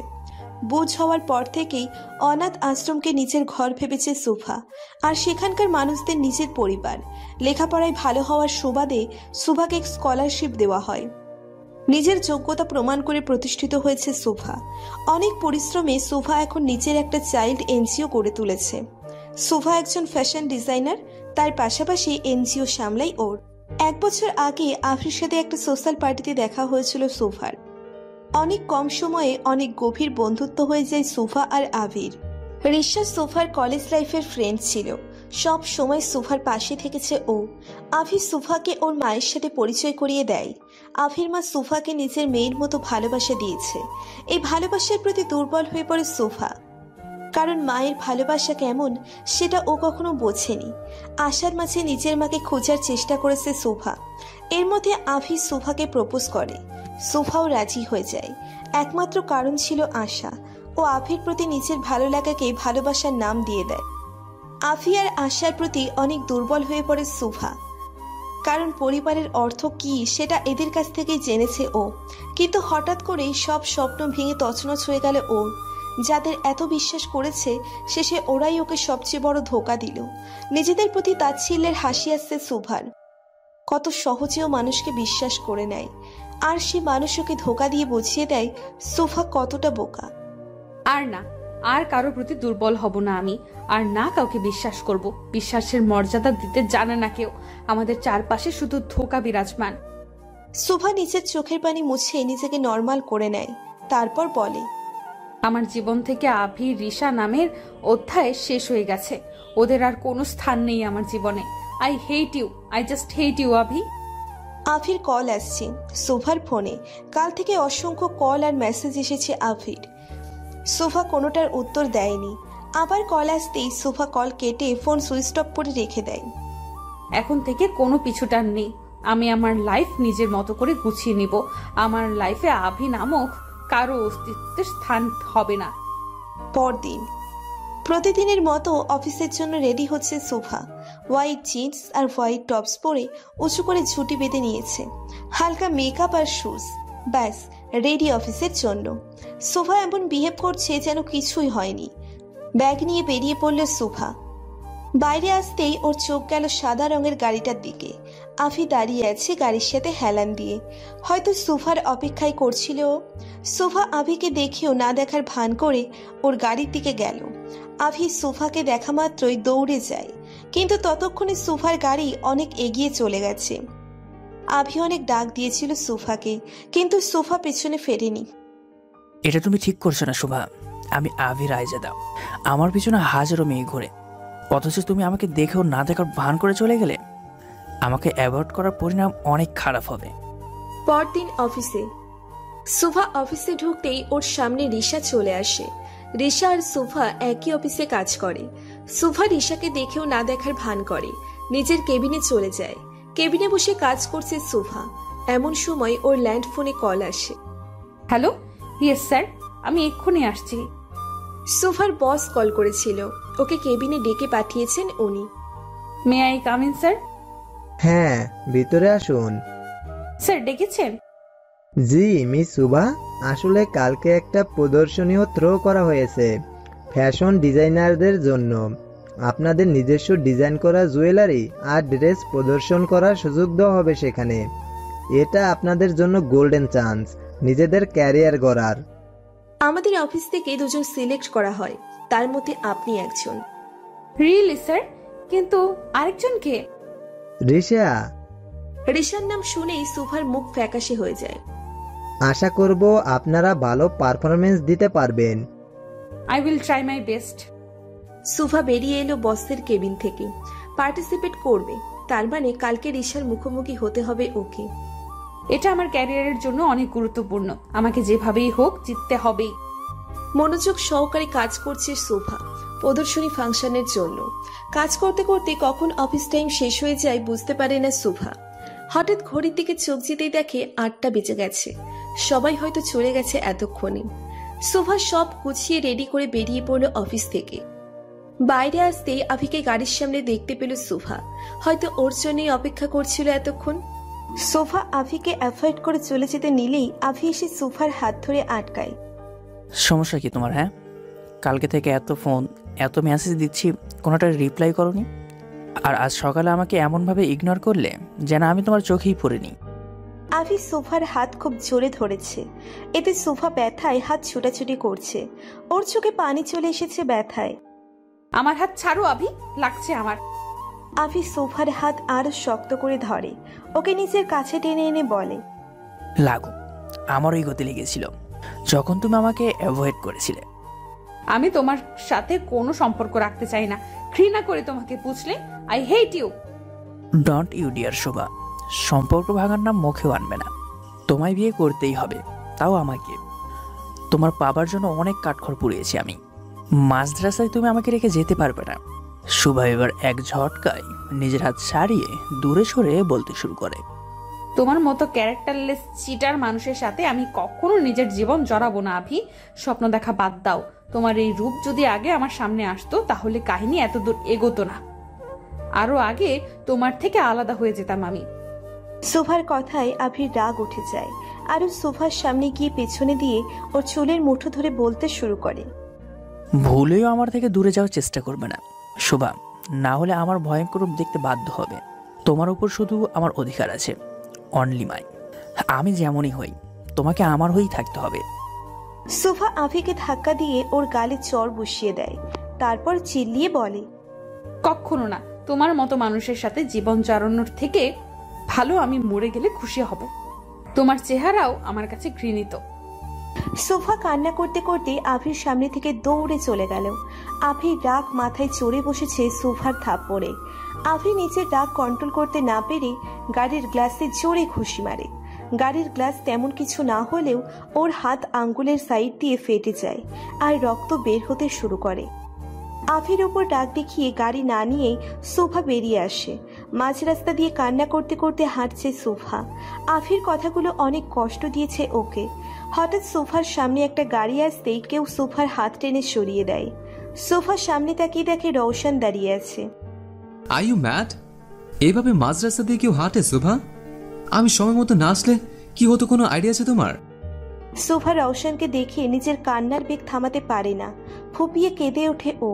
বুঝ হওয়ার পর থেকেই অনাথ আশ্রমকে নিজের ঘর ভেবেছে সুফা, আর সেখানকার মানুষদের নিজের পরিবার। লেখাপড়ায় ভালো হওয়ার সুবাদে সুফাকে স্কলারশিপ দেওয়া হয়। নিজের যোগ্যতা প্রমাণ করে প্রতিষ্ঠিত হয়েছে সুফা। অনেক পরিশ্রমে সুফা এখন নিজের একটা চাইল্ড এনজিও করে তুলেছে। সুফা একজন ফ্যাশন ডিজাইনার, তার পাশাপাশি এনজিও সামলাই ওর। 1 বছর আগে আফির সাথে একটা সোশ্যাল পার্টিতে দেখা হয়েছিল সুফার। অনেক কম সময়ে অনেক গভীর বন্ধুত্ব হয়ে যায় সুফা আর আভির। রিশা সুফার কলেজ লাইফের ফ্রেন্ড ছিল, সব সময় সুফার পাশে থেকেছে ও। আভি সুফাকে ওর মায়ের সাথে পরিচয় করিয়ে দেয়। আভির মা সুফাকে নিজের মেয়ের মতো ভালোবাসা দিয়েছে। এই ভালোবাসার প্রতি দুর্বল হয়ে পড়ে সুফা, কারণ মায়ের ভালোবাসা কেমন সেটা ও কখনো বোঝেনি। আশার মাঝে নিজের মাকে খোঁজার চেষ্টা করেছে সুফা। এর মধ্যে আভি সুফাকে প্রপোজ করে, সুফাও রাজি হয়ে যায়। একমাত্র কারণ ছিল আশা। ও আভির প্রতি নিজের ভালো লাগাকে ভালোবাসার নাম দিয়ে দেয়। আভি আর আশার প্রতি অনেক দুর্বল হয়ে পড়ে সুফা, কারণ পরিবারের অর্থ কি সেটা এদের কাছ থেকেই জেনেছে ও। কিন্তু হঠাৎ করেই সব স্বপ্ন ভেঙে তছনছ হয়ে গেল ওর। যাদের এত বিশ্বাস করেছে, শেষে ওরাই ওকে সবচেয়ে বড় ধোঁকা দিল। নিজেদের প্রতি তাচ্ছিল্যের হাসি আসছে সুভার। কত সহজেও মানুষকে বিশ্বাস করে নেয়, আর সে মানুষ ওকে ধোঁকা দিয়ে বুঝিয়ে দেয় সুফা কতটা বোকা। আর না, আর কারো প্রতি দুর্বল হব না আমি, আর না কাউকে বিশ্বাস করব। বিশ্বাসের মর্যাদা দিতে জানে না কেউ। আমাদের চারপাশে শুধু ধোঁকা বিরাজমান। শুভা নিজের চোখের পানি মুছে নিজেকে নর্মাল করে নেয়, তারপর বলে, আমার জীবন থেকে আভি রিশা নামের অধ্যায় শেষ হয়ে গেছে। ওদের আর কোনো স্থান নেই আমার জীবনে। I hate you, I just hate you Avi. আভির কল আসছে শুভার ফোনে। কাল থেকে অসংখ্য কল আর মেসেজ এসেছে আভির। শুভা কোনোটার উত্তর দেয়নি। আবার কল আসতেই শুভা কল কেটে ফোন সুইচ অফ করে রেখে দেয়। এখন থেকে কোনো পিছুটান নেই। আমি আমার লাইফ নিজের মতো করে গুছিয়ে নিব। আমার লাইফে আভি নামক কারো অস্তিত্বের স্থান হবে না। পরদিন প্রতিদিনের মতো অফিসের জন্য রেডি হচ্ছে শুভা। হোয়াইট জিন্স আর হোয়াইট টপস পরে উঁচু করে ঝুঁটি বেঁধে নিয়েছে, হালকা মেকআপ আর শুজ, ব্যাস রেডি অফিসের জন্য। শুভা এমন বিহেভ করছে যেন কিছুই হয়নি। ব্যাগ নিয়ে বেরিয়ে পড়ল শুভা। বাইরে আসতেই ওর চোখ গেল সাদা রঙের গাড়িটার দিকে। আভি দাঁড়িয়ে আছে গাড়ির সাথে হেলান দিয়ে, হয়তো শুভার অপেক্ষায় করছিল। শুভা আভিকে দেখেও না দেখার ভান করে ওর গাড়ির দিকে গেল। আভি শুভাকে দেখা মাত্রই দৌড়ে যায়, কিন্তু ততক্ষণে শুভার গাড়ি অনেক এগিয়ে চলে গেছে। আভি অনেক ডাক দিয়েছিল শুভাকে, কিন্তু শুভা পেছনে ফেরেনি। এটা তুমি ঠিক করছো না শুভা। আমি আভির আইজাদা, আমার পিছনে হাজারো মেয়ে ঘুরে, অথচ তুমি আমাকে দেখেও না দেখার ভান করে চলে গেলে। আমাকে অ্যাভয়েড করার পরিণাম অনেক খারাপ হবে। পরদিন অফিসে শুভা অফিসে ঢুকতেই ওর সামনে রিশা চলে আসে। রিশা আর শুভা একই অফিসে কাজ করে। শুভা রিশাকে দেখেও না দেখার ভান করে, নিজের কেবিনে চলে যায়। কেবিনে বসে কাজ করছে শুভা। এমন সময় ওর ল্যান্ড ফোনে কল আসে। হ্যালো, ইয়েস স্যার, আমি এক্ষুনি আসছি। শুভার বস কল করেছিল, ওকে কেবিনে ডেকে পাঠিয়েছেন উনি। May I come in sir? হ্যাঁ, ভিতরে আসুন। স্যার ডেকেছেন? জি মিস শুভা, আসলে কালকে একটা প্রদর্শনীও থ্রো করা হয়েছে ফ্যাশন ডিজাইনারদের জন্য। আপনাদের নিজস্ব ডিজাইন করা জুয়েলারি আর ড্রেস প্রদর্শন করার সুযোগ দেওয়া হবে সেখানে। এটা আপনাদের জন্য গোল্ডেন চান্স নিজেদের ক্যারিয়ার গড়ার। আমাদের অফিস থেকে দুজন সিলেক্ট করা হয়, তার মধ্যে আপনি একজন। Really sir? কিন্তু আরেকজন কে? রিশা। রিশার নাম শুনেই শুভার মুখ ফ্যাকাশে হয়ে যায়। আশা করব আপনারা ভালো পারফরমেন্স দিতে পারবেন। I will try my best. Shubha বেরিয়ে এলো বসের কেবিন থেকে। পার্টিসিপেট করবে, তার মানে কালকে রিশার মুখোমুখি হতে হবে ওকে। এটা আমার ক্যারিয়ারের জন্য অনেক গুরুত্বপূর্ণ। আমাকে যেভাবেই হোক জিততে হবেই। মনোযোগ সহকারে কাজ করছে শুভা প্রদর্শনী ফাংশনের জন্য। কাজ করতে করতে কখন অফিস টাইম শেষ হয়ে যায় বুঝতে পারে না শুভা। হঠাৎ ঘড়ির দিকে চোখ যেতেই দেখে 8টা বেজে গেছে। সবাই হয়তো চলে গেছে এতক্ষণে। শুভা সব গুছিয়ে রেডি করে বেরিয়ে পড়ল অফিস থেকে। বাইরে আসতেই আভিকে গাড়ির সামনে দেখতে পেল শুভা। হয়তো ওর জন্যই অপেক্ষা করছিল এতক্ষণ। সোফা আভিকে অ্যাভয়েড করে চলে যেতে নিলেই আভি এসে সোফার হাত ধরে আটকায়। সমস্যা কি তোমার? হ্যাঁ, কালকে থেকে এত ফোন এত মেসেজ দিচ্ছি, কোনোটার রিপ্লাই করোনি। আর আজ সকালে আমাকে এমনভাবে ইগনোর করলে যেন আমি তোমার চোখেই পড়িনি। আভি সোফার হাত খুব জোরে ধরেছে, এতে সোফা ব্যথায় হাত ছুটাছুটি করছে। ওর চোখে পানি চলে এসেছে ব্যথায়। আমার হাত ছাড়ো আভি, লাগছে আমার। আভি সোফার হাত আরো শক্ত করে ধরে, ওকে নিজের কাছে টেনে এনে বলে, লাগো, আমারই গতি লেগেছিল যখন তুমি আমাকে অ্যাভয়েড করেছিলে। আমি তোমার সাথে কোনো সম্পর্ক রাখতে চাই না, ঘৃণা করে তোমাকে, বুঝলে? I hate you. Don't you dare Shobha, সম্পর্ক ভাঙার নাম মুখেও আনবে না। তোমায় বিয়ে করতেই হবে, তাও আমাকে। তোমার পাবার জন্য অনেক কাঠখড় পুড়িয়েছি আমি। মাঝরাস্তায় তুমি আমাকে রেখে যেতে পারবে না। শোভা এবার এক ঝটকায় নিজের হাত ছাড়িয়ে দূরে সরে বলতে শুরু করে, তোমার মতো ক্যারেক্টারলেস চিটার মানুষের সাথে আমি কখনো নিজের জীবন জড়াবো না আভি। স্বপ্ন দেখা বাদ দাও। তোমার এই রূপ যদি আগে আমার সামনে আসতো তাহলে কাহিনী এত দূর এগোতো না। আরো আগে তোমার থেকে আলাদা হয়ে যেতাম আমি। সোফার কথায় আভির রাগ উঠে যায়। আরো সোফার সামনে গিয়ে পেছনে দিয়ে ওর চুলের মুঠো ধরে বলতে শুরু করে, ভুলেও আমার থেকে দূরে যাওয়ার চেষ্টা করবে না শোভা, না হলে আমার ভয়ঙ্কর রূপ দেখতে বাধ্য হবে। তোমার উপর শুধু আমার অধিকার আছে, অনলি মাই। আমি যেমনই হই তোমাকে আমার হয়েই থাকতে হবে। সুভা আভিকে ধাক্কা দিয়ে ওর গালে চড় বসিয়ে দেয়, তারপর চিল্লিয়ে বলে, কখনো না। তোমার মতো মানুষের সাথে জীবন চালানোর থেকে ভালো আমি মরে গেলে খুশি হব। তোমার চেহারাও আমার কাছে ঘৃণিত। সোফা কান্না করতে করতে আভির সামনে থেকে দৌড়ে চলে গেল। আভির রাগ মাথায় চড়ে বসেছে সোফার থাপ্পড়ে। আভি নিজের রাগ কন্ট্রোল করতে না পেরে গাড়ির গ্লাসে জোরে ঘুষি মারে। গাড়ির গ্লাস তেমন কিছু না হলেও ওর হাত আঙ্গুলের সাইড দিয়ে ফেটে যায় আর রক্ত বের হতে শুরু করে। আভির উপর রাগ দেখিয়ে গাড়ি না নিয়েই সোফা বেরিয়ে আসে। মাঝ রাস্তা দিয়ে কান্না করতে করতে হাঁটছে সোফা। আভির কথাগুলো অনেক কষ্ট দিয়েছে ওকে। হঠাৎ সোফার সামনে একটা গাড়ি আসতেই কেউ সোফার হাত টেনে সরিয়ে দেয়। সোফার সামনে তাকিয়ে দেখে রওশন দাঁড়িয়ে আছে। Are you mad? এইভাবে মাঝ রাস্তা দিয়ে কেউ হাঁটে শোভা? আমি সময় মতো না আসলে কি হতো, কোনো আইডিয়া আছে তোমার? সোফা রওশনকে দেখে নিজের কান্নার বেগ থামাতে পারে না, ফুপিয়ে কেঁদে ওঠে ও।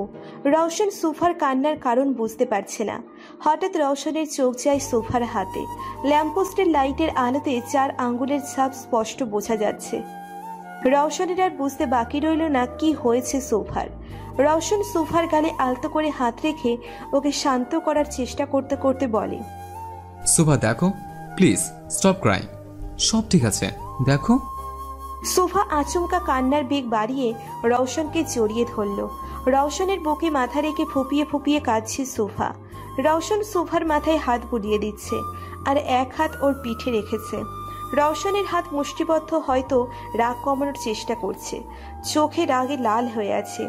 রওশন সোফার কান্নার কারণ বুঝতে পারছে না। হঠাৎ রওশনের চোখ যায় সোফার হাতে। ল্যাম্পপোস্টের লাইটের আলোতে 4 আঙ্গুলের ছাপ স্পষ্ট বোঝা যাচ্ছে। রওশনের আর বুঝতে বাকি রইল না কি হয়েছে সোফার। রওশন সোফার গালে আলতো করে হাত রেখে ওকে শান্ত করার চেষ্টা করতে করতে বলে, শোভা দেখো, প্লিজ স্টপ ক্রাইং, সব ঠিক আছে, দেখো। সোফা আচমকা কান্নার বেগ বাড়িয়ে রওশনকে জড়িয়ে ধরল। রওশনের বুকে মাথা রেখে ফুপিয়ে ফুপিয়ে কাঁদছে সোফা। রওশন সোফার মাথায় হাত বুলিয়ে দিচ্ছে আর এক হাত ওর পিঠে রেখেছে। রওশনের হাত মুষ্টিবদ্ধ, হয়তো রাগ কমানোর চেষ্টা করছে। চোখে রাগে লাল হয়ে আছে।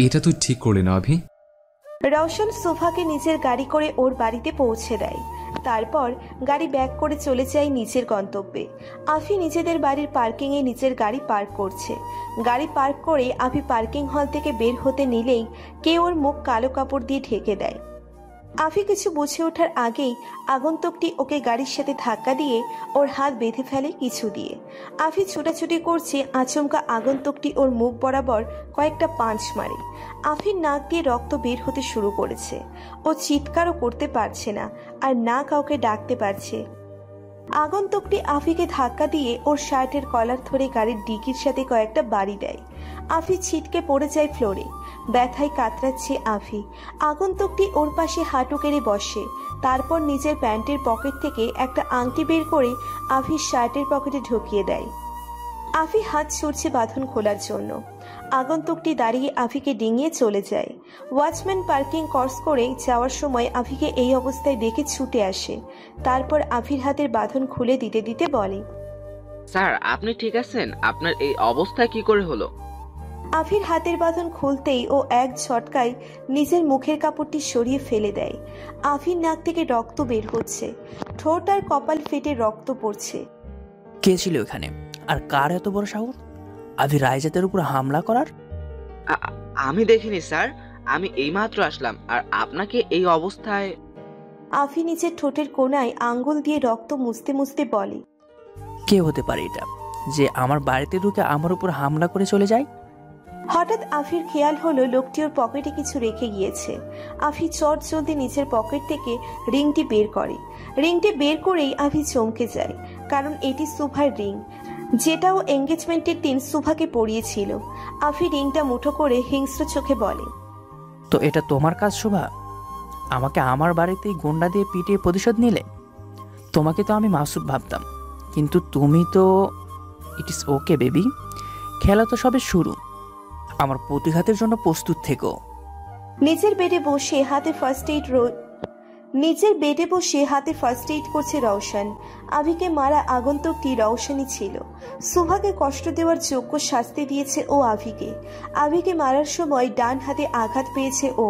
এটা তুই ঠিক করলি না অভি। রওশন সোফাকে নিজের গাড়ি করে ওর বাড়িতে পৌঁছে দেয়। তারপর গাড়ি ব্যাক করে চলে যায় নিজের গন্তব্যে। আফি নিজেদের বাড়ির পার্কিংয়ে নিজের গাড়ি পার্ক করছে। গাড়ি পার্ক করে আফি পার্কিং হল থেকে বের হতে নিলেই কেউ ওর মুখ কালো কাপড় দিয়ে ঢেকে দেয়। আফি কিছু বুঝে ওঠার আগেই আগন্তুকটি ওকে গাড়ির সাথে ধাক্কা দিয়ে ওর হাত বেঁধে ফেলে কিছু দিয়ে। আফি ছোটাছুটি করছে, আচমকা আগন্তুকটি ওর মুখ বরাবর কয়েকটা পাঁচ মারে। আফির নাক দিয়ে রক্ত বের হতে শুরু করেছে। ও চিৎকারও করতে পারছে না আর না কাউকে ডাকতে পারছে। আগন্তুকটি আফিকে ধাক্কা দিয়ে ওর শার্টের কলার ধরে গাড়ির ডিকির সাথে কয়েকটা বাড়ি দেয়। আফি ছিটকে পড়ে যায় ফ্লোরে। ব্যথায় কাতরাচ্ছে আফি। আগন্তুকটি ওর পাশে হাঁটু কেড়ে বসে। তারপর নিজের প্যান্টের পকেট থেকে একটা আংটি বের করে আফির শার্টের পকেটে ঢুকিয়ে দেয়। আফি হাত ছুটছে বাঁধন খোলার জন্য। আগন্তুকটি দাঁড়িয়ে আফিকে ডিঙিয়ে চলে যায়। ওয়াচম্যান পার্কিং ক্রস করে যাওয়ার সময় আফিকে এই অবস্থায় দেখে ছুটে আসে। তারপর আফির হাতের বাঁধন খুলে দিতে দিতে বলে, স্যার আপনি ঠিক আছেন? আপনার এই অবস্থা কি করে হলো? আফির হাতের বাঁধন খুলতেই ও এক ঝটকায় নিজের মুখের কাপড়টি সরিয়ে ফেলে দেয়। আফির নাক থেকে রক্ত বের হচ্ছে, ঠোঁট আর কপাল ফেটে রক্ত পড়ছে। কে ছিল এখানে আর কার এত বড় সাহস আভি রায়জাতের উপর হামলা করার? আমি দেখিনি স্যার, আমি এইমাত্র আসলাম আর আপনাকে এই অবস্থায়। আফি নিচের ঠোঁটের কোণায় আঙ্গুল দিয়ে রক্ত মুছতে মুছতে বলে, কে হতে পারে এটা যে আমার বাড়িতে ঢুকে আমার উপর হামলা করে চলে যায়? হঠাৎ আফির খেয়াল হলো লোকটি ওর পকেটে কিছু রেখে গিয়েছে। আফি চট জলদি নিচের পকেট থেকে রিংটি বের করে। রিংটি বের করেই আফি চমকে যায়, কারণ এটি সুভার রিং, যেটা ও এঙ্গেজমেন্টের দিন সুভাকে পরিয়েছিল। আফি রিংটা মুঠো করে হিংস্র চোখে বলে, তো এটা তোমার কাজ শোভা? আমাকে আমার বাড়িতেই গুন্ডা দিয়ে পিটিয়ে প্রতিশোধ নিলে? তোমাকে তো আমি মাসুদ ভাবতাম, কিন্তু তুমি তো। ইট ইস ওকে বেবি, খেলা তো সবে শুরু। আমার প্রতিঘাতের জন্য প্রস্তুত থেকো। নিজের বেডে বসে হাতে ফার্স্ট এইড করছে রওশন। আভিকে মারা আগন্তুকটি রওশনই ছিল। সুভাকে কষ্ট দেওয়ার যোগ্য শাস্তি দিয়েছে ও আভিকে। আভিকে মারার সময় ডান হাতে আঘাত পেয়েছে ও।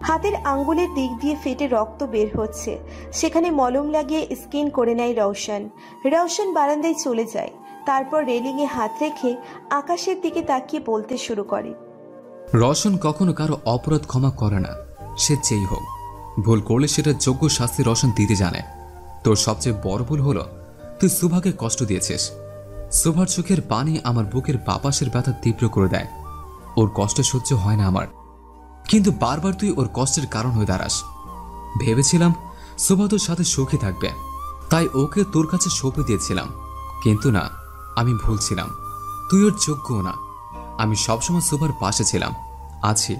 হাতের আঙ্গুলের দিক দিয়ে ফেটে রক্ত বের হচ্ছে, সেখানে মলম লাগিয়ে স্কিন করে নেয় রওশন। রওশন বারান্দায় চলে যায়। তারপর রেলিংয়ে হাত রেখে আকাশের দিকে তাকিয়ে বলতে শুরু করে, রওশন কখনো কারো অপরাধ ক্ষমা করে না, সে যেই হোক। ভুল করলে সেটা যোগ্য শাস্তি রওশন দিতে জানে। তোর সবচেয়ে বড় ভুল হলো তুই সুভাকে কষ্ট দিয়েছিস। সুভার চোখের পানি আমার বুকের বাপাসের ব্যথা তীব্র করে দেয়। ওর কষ্ট সহ্য হয় না আমার, কিন্তু বারবার তুই ওর কষ্টের কারণ হয়ে দাঁড়াস। ভেবেছিলাম সুভা তোর সাথে সুখী থাকবে, তাই ওকে তোর কাছে সঁপে দিয়েছিলাম, কিন্তু না, আমি ভুল ছিলাম। তুই ওর যোগ্যও না। আমি সবসময় সুভার পাশে ছিলাম, আছি,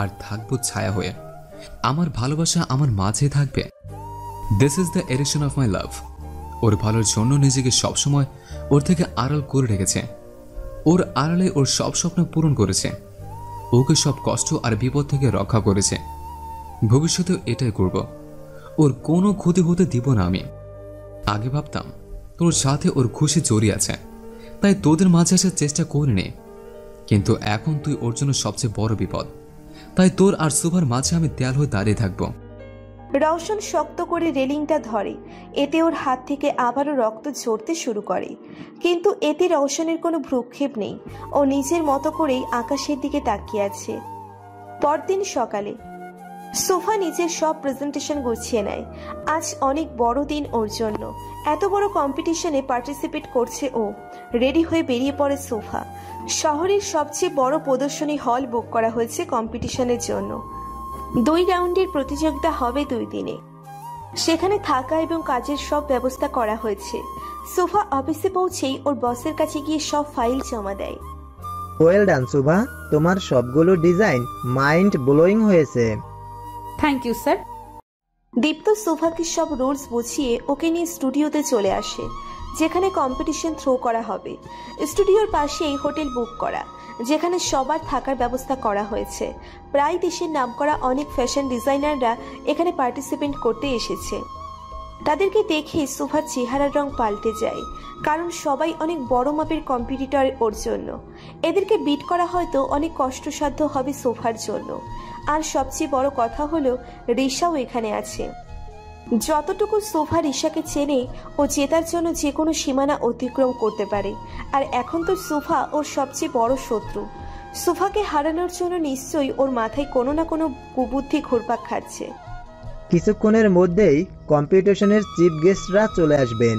আর থাকবো ছায়া হয়ে। আমার ভালোবাসা আমার মাঝে থাকবে। This is the edition of my love. ওর ভালোর জন্য নিজেকে সবসময় ওর থেকে আড়াল করে রেখেছে। ওর আড়ালে ওর সব স্বপ্ন পূরণ করেছে। ওকে সব কষ্ট আর বিপদ থেকে রক্ষা করেছে। ভবিষ্যতেও এটাই করব। ওর কোনো ক্ষতি হতে দিব না আমি। আগে ভাবতাম তোর সাথে ওর খুশি জড়িয়ে আছে, তাই তোদের মাঝে আসার চেষ্টা করিনি। কিন্তু এখন তুই ওর জন্য সবচেয়ে বড় বিপদ, তাই তোর আর সুভার মাঝে আমি দেয়াল হয়ে দাঁড়িয়ে থাকবো। রওশন শক্ত করে রেলিংটা ধরে, এতে ওর হাত থেকে আবারও রক্ত ঝরতে শুরু করে। কিন্তু এতে রওশনের কোনো ভ্রুক্ষেপ নেই। ও নিজের মতো করেই আকাশের দিকে তাকিয়ে আছে। পরদিন সকালে সোফা নিজের সব প্রেজেন্টেশন গুছিয়ে নেয়। আজ অনেক বড় দিন ওর জন্য। এত বড় কম্পিটিশনে পার্টিসিপেট করছে ও। রেডি হয়ে বেরিয়ে পড়ে সোফা। শহরের সবচেয়ে বড় প্রদর্শনী হল বুক করা হয়েছে কম্পিটিশনের জন্য। 2 রাউন্ডের প্রতিযোগিতা হবে 2 দিনে। সেখানে থাকা এবং কাজের সব ব্যবস্থা করা হয়েছে। সোফা অফিসে পৌঁছেই ওর বসের কাছে গিয়ে সব ফাইল জমা দেয়। ওয়েল ডান সুভা, তোমার সবগুলো ডিজাইন মাইন্ড ব্লোয়িং হয়েছে। Thank you sir. দীপ্ত সোফাকে সব রুলস বুঝিয়ে ওকে নিয়ে স্টুডিওতে চলে আসে, যেখানে কম্পিটিশন থ্রো করা হবে। স্টুডিওর পাশেই হোটেল বুক করা, যেখানে সবার থাকার ব্যবস্থা করা হয়েছে। প্রায় দেশের নামকরা অনেক ফ্যাশন ডিজাইনাররা এখানে পার্টিসিপেট করতে এসেছে। তাদেরকে দেখে সোফার চেহারার রং পাল্টে যায়, কারণ সবাই অনেক বড় মাপের কম্পিটিটর ওর জন্য। এদেরকে বিট করা হয়তো অনেক কষ্টসাধ্য হবে সোফার জন্য। আর সবচেয়ে বড় কথা হলো রিশাও এখানে আছে। যতটুকু সোফা রিশাকে চেনে, ও জেতার জন্য যে কোনো সীমানা অতিক্রম করতে পারে। আর এখন তো সোফা ওর সবচেয়ে বড় শত্রু। সোফাকে হারানোর জন্য নিশ্চয়ই ওর মাথায় কোনো না কোনো কুবুদ্ধি ঘুরপাক খাচ্ছে। কিছুক্ষণের মধ্যেই কম্পিটিশনের চিফ গেস্টরা চলে আসবেন।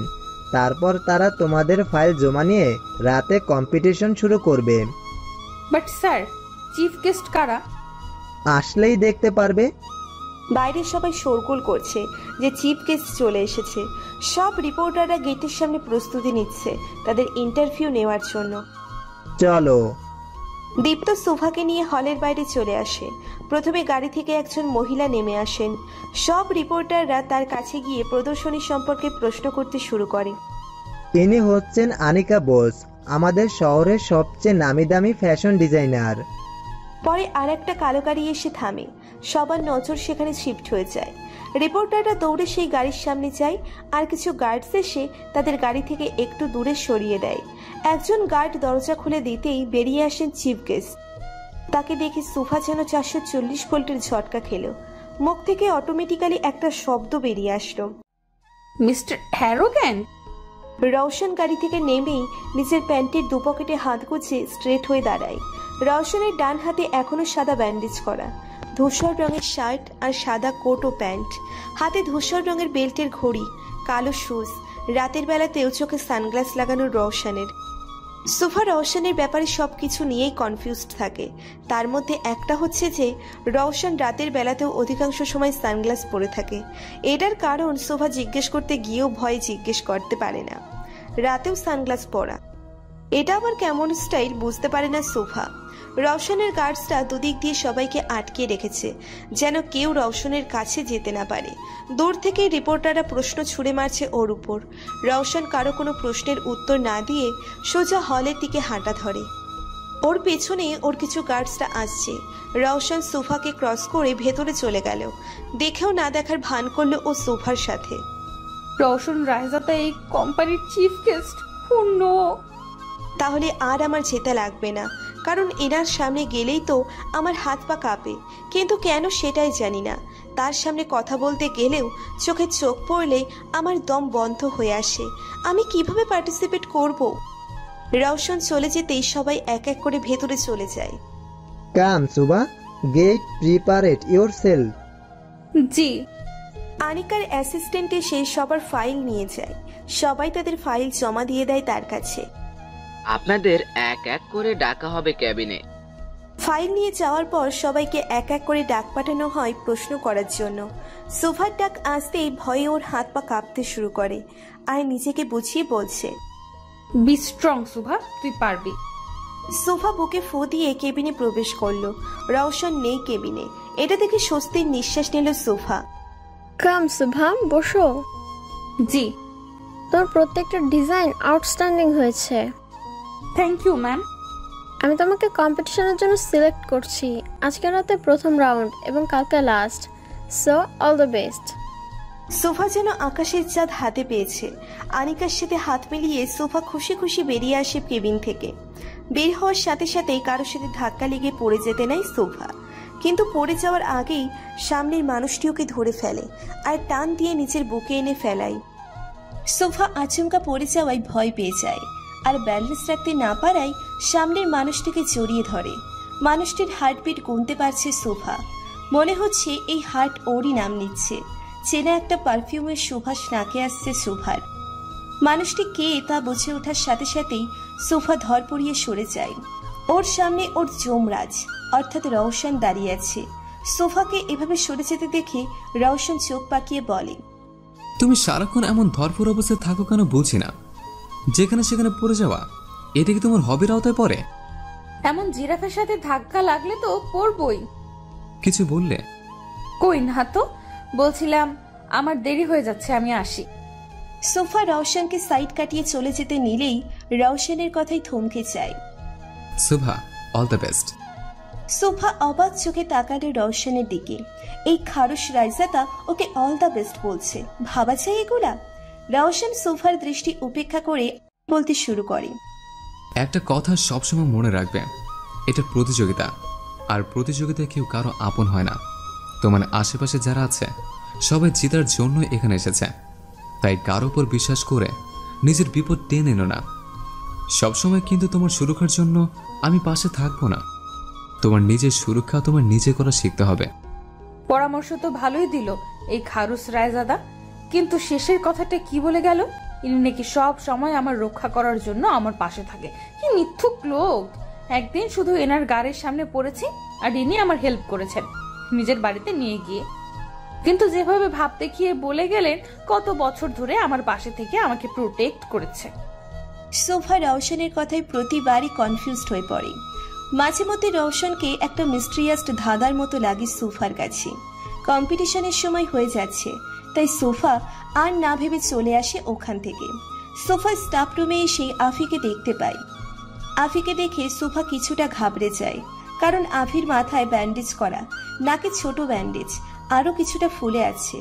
তারপর তারা তোমাদের ফাইল জমা নিয়ে রাতে কম্পিটিশন শুরু করবে। বাট স্যার, চিফ গেস্ট কারা? আসলেই দেখতে পারবে। বাইরে সবাই শোরগোল করছে যে চিফ গেস্ট চলে এসেছে। সব রিপোর্টাররা গেটের সামনে প্রস্তুতি নিচ্ছে তাদের ইন্টারভিউ নেওয়ার জন্য। চলো। দীপ্ত সোফাকে নিয়ে হলের বাইরে চলে আসে। প্রথমে গাড়ি থেকে একজন মহিলা নেমে আসেন। সব রিপোর্টাররা তার কাছে গিয়ে প্রদর্শনী সম্পর্কে প্রশ্ন করতে শুরু করে। ইনি হচ্ছেন আনিকা বোস, আমাদের শহরের সবচেয়ে নামি দামি ফ্যাশন ডিজাইনার। পরে আর একটা কালো গাড়ি এসে থামে। সবার নজর সেখানে শিফট হয়ে যায়। রিপোর্টাররা দৌড়ে সেই গাড়ির সামনে যায়, আর কিছু গার্ডস এসে তাদের গাড়ি থেকে একটু দূরে সরিয়ে দেয়। একজন গার্ড দরজা খুলে দিতেই বেরিয়ে আসেন চিফ গেস্ট। তাকে দেখে সোফা যেন 440 ভোল্টের ঝটকা খেল। মুখ থেকে অটোমেটিক্যালি একটা শব্দ বেরিয়ে আসলো, মিস্টার অ্যারোগ্যান্ট। রওশন গাড়ি থেকে নেমেই নিজের প্যান্টের দুপকেটে হাত গুজে স্ট্রেট হয়ে দাঁড়ায়। রওশনের ডান হাতে এখনো সাদা ব্যান্ডেজ করা, ধূসর রঙের শার্ট আর সাদা কোট ও প্যান্ট, হাতে ধূসর রঙের বেল্টের ঘড়ি, কালো শুজ। রাতের বেলাতেও চোখে সানগ্লাস লাগানো রওশনের। সোফা রওশনের ব্যাপারে সবকিছু নিয়েই কনফিউজড থাকে। তার মধ্যে একটা হচ্ছে যে রওশন রাতের বেলাতেও অধিকাংশ সময় সানগ্লাস পরে থাকে। এটার কারণ সোফা জিজ্ঞেস করতে গিয়েও ভয়ে জিজ্ঞেস করতে পারে না। রাতেও সানগ্লাস পরা, এটা আবার কেমন স্টাইল বুঝতে পারে না সোফা। রওশনের গার্ডসরা দুদিক দিয়ে সবাইকে আটকে রেখেছে, যেন কেউ রওশনের কাছে যেতে না পারে। দূর থেকে রিপোর্টাররা প্রশ্ন ছুড়ে মারছে ওর উপর। রওশন কারো কোনো প্রশ্নের উত্তর না দিয়ে সোজা হলের দিকে হাঁটা ধরে। ওর পেছনে ওর কিছু গার্ডসরা আসছে। রওশন সোফাকে ক্রস করে ভেতরে চলে গেল। দেখেও না দেখার ভান করলো ও সোফার সাথে। রওশন রায়জাদা এই কোম্পানির চিফ গেস্ট। নো, তাহলে আর আমার যেতে লাগবে না, কারণ এনার সামনে গেলেই তো আমার হাত পা কাঁপে। কিন্তু কেন সেটাই জানি না। তার সামনে কথা বলতে গেলেও চোখে চোখ পড়লে আমার দম বন্ধ হয়ে আসে। আমি কিভাবে পার্টিসিপেট করব? রওশন চলে যেতেই সবাই এক এক করে ভেতরে চলে যায়। কাম সুবা, গেট প্রিপারেট ইয়োরসেলফ। জি। আনিকার অ্যাসিস্ট্যান্ট এসে সবার ফাইল নিয়ে যায়। সবাই তাদের ফাইল জমা দিয়ে দেয় তার কাছে। আপনাদের এক এক করে ডাকা হবে ক্যাবিনে। ফাইল নিয়ে যাওয়ার পর সবাইকে এক এক করে ডাক পাঠানো হয় প্রশ্ন করার জন্য। সোফার ডাক আসতেই ভয়ে ওর হাত পা কাঁপতে শুরু করে, আর নিজেকে বুঝিয়ে বলছে, বি স্ট্রং সুভা, তুই পারবি। সোফা বুকে ফু দিয়ে কেবিনে প্রবেশ করলো। রওশন নেই কেবিনে। এটা দেখে স্বস্তির নিঃশ্বাস নিল সোফা। কাম শুভা, বসো। জি। তোর প্রত্যেকটা ডিজাইন আউটস্ট্যান্ডিং হয়েছে। Thank you ma'am. আমি তোমাকে কম্পিটিশনের জন্য সিলেক্ট করছি। আজকে রাতে প্রথম রাউন্ড এবং কালকে last, so all the best. Sofa যেন আকাশের চাঁদ হাতে পেয়েছে। আনিকার সাথে হাত মিলিয়ে সোফা খুশি খুশি বেরিয়ে আসে কেবিন থেকে। বের হওয়ার সাথে সাথেই কারোর সাথে ধাক্কা লেগে পড়ে যেতে নাই সোফা, কিন্তু পড়ে যাওয়ার আগেই সামনের মানুষটিওকে ধরে ফেলে আর টান দিয়ে নিচের বুকে এনে ফেলায়। সোফা আচমকা পড়ে যাওয়ায় ভয় পেয়ে যায় আর ব্যালেন্স রাখতে না পারায় সামনের মানুষটিকে জড়িয়ে ধরে। মানুষটির হার্টবিট গুনতে পারছে সোফা। মনে হচ্ছে এই হার্ট ওরই নাম নিচ্ছে। চেনা একটা পারফিউমের সুবাস নাকে আসছে সোফার। মানুষটি কে তা বুঝে ওঠার সাথে সাথেই সোফা ধরপড়িয়ে সরে যায়। ওর সামনে ওর যমরাজ অর্থাৎ রওশন দাঁড়িয়ে আছে। সোফাকে এভাবে সরে যেতে দেখে রওশন চোখ পাকিয়ে বলে, তুমি সারাক্ষণ এমন ধরফর অবস্থায় থাকো কেন বুঝি না। যেখানে সেখানে পড়ে যাওয়া এটা কি তোমার হবির আওতায় পড়ে? এমন জিরাফের সাথে ধাক্কা লাগলে তো পড়বই। কিছু বললে? কই না তো, বলছিলাম আমার দেরি হয়ে যাচ্ছে, আমি আসি। সোফা রওশনকে সাইড কাটিয়ে চলে যেতে নিলেই রওশনের কথাই থমকে যায়। Shubha, all the best. Sofa অবাক চোখে তাকালো রওশনের দিকে। এই খারুশ রাইজাতা ওকে অল দ্য বেস্ট বলছে, ভাবা যায় এগুলা? রওশন সোফার দৃষ্টি উপেক্ষা করে বলতে শুরু করে, একটা কথা সবসময় মনে রাখবে, এটা প্রতিযোগিতা, আর প্রতিযোগিতায় কেউ কারো আপন হয় না। তোমার আশেপাশে যারা আছে সবাই জেতার জন্য এখানে এসেছে, তাই কারো উপর বিশ্বাস করে নিজের বিপদ টেনে এনো না। সবসময় কিন্তু তোমার সুরক্ষার জন্য আমি পাশে থাকবো না। তোমার নিজের সুরক্ষা তোমার নিজে করা শিখতে হবে। পরামর্শ তো ভালোই দিল এই খারুস রায়জাদা, কিন্তু শেষের কথাটা কি বলে গেল? ইনি নাকি সব সময় আমার রক্ষা করার জন্য আমার পাশে থাকে। কি মিথ্যুক লোক! একদিন শুধু এনার গাড়ির সামনে পড়েছি আর ইনি আমার হেল্প করেছেন নিজের বাড়িতে নিয়ে গিয়ে, কিন্তু যেভাবে ভাব দেখিয়ে বলে গেলেন কত বছর ধরে আমার পাশে থেকে আমাকে প্রোটেক্ট করেছে। সোফা রওশনের কথায় প্রতিবারই কনফিউজড হয়ে পড়ে। মাঝে মধ্যে রওশনকে একটা মিস্ট্রিয়াস ধাঁধার মতো লাগে সোফার কাছে। কম্পিটিশনের সময় হয়ে যাচ্ছে, তাই সোফা আর না ভেবে চলে আসে ওখান থেকে। সোফা স্টাফ রুমে এসে আফিকে দেখতে পায়। আফিকে দেখে সোফা কিছুটা ঘাবড়ে যায়, কারণ আফির মাথায় ব্যান্ডেজ করা, নাকে ছোট ব্যান্ডেজ, আরো কিছুটা ফুলে আছে।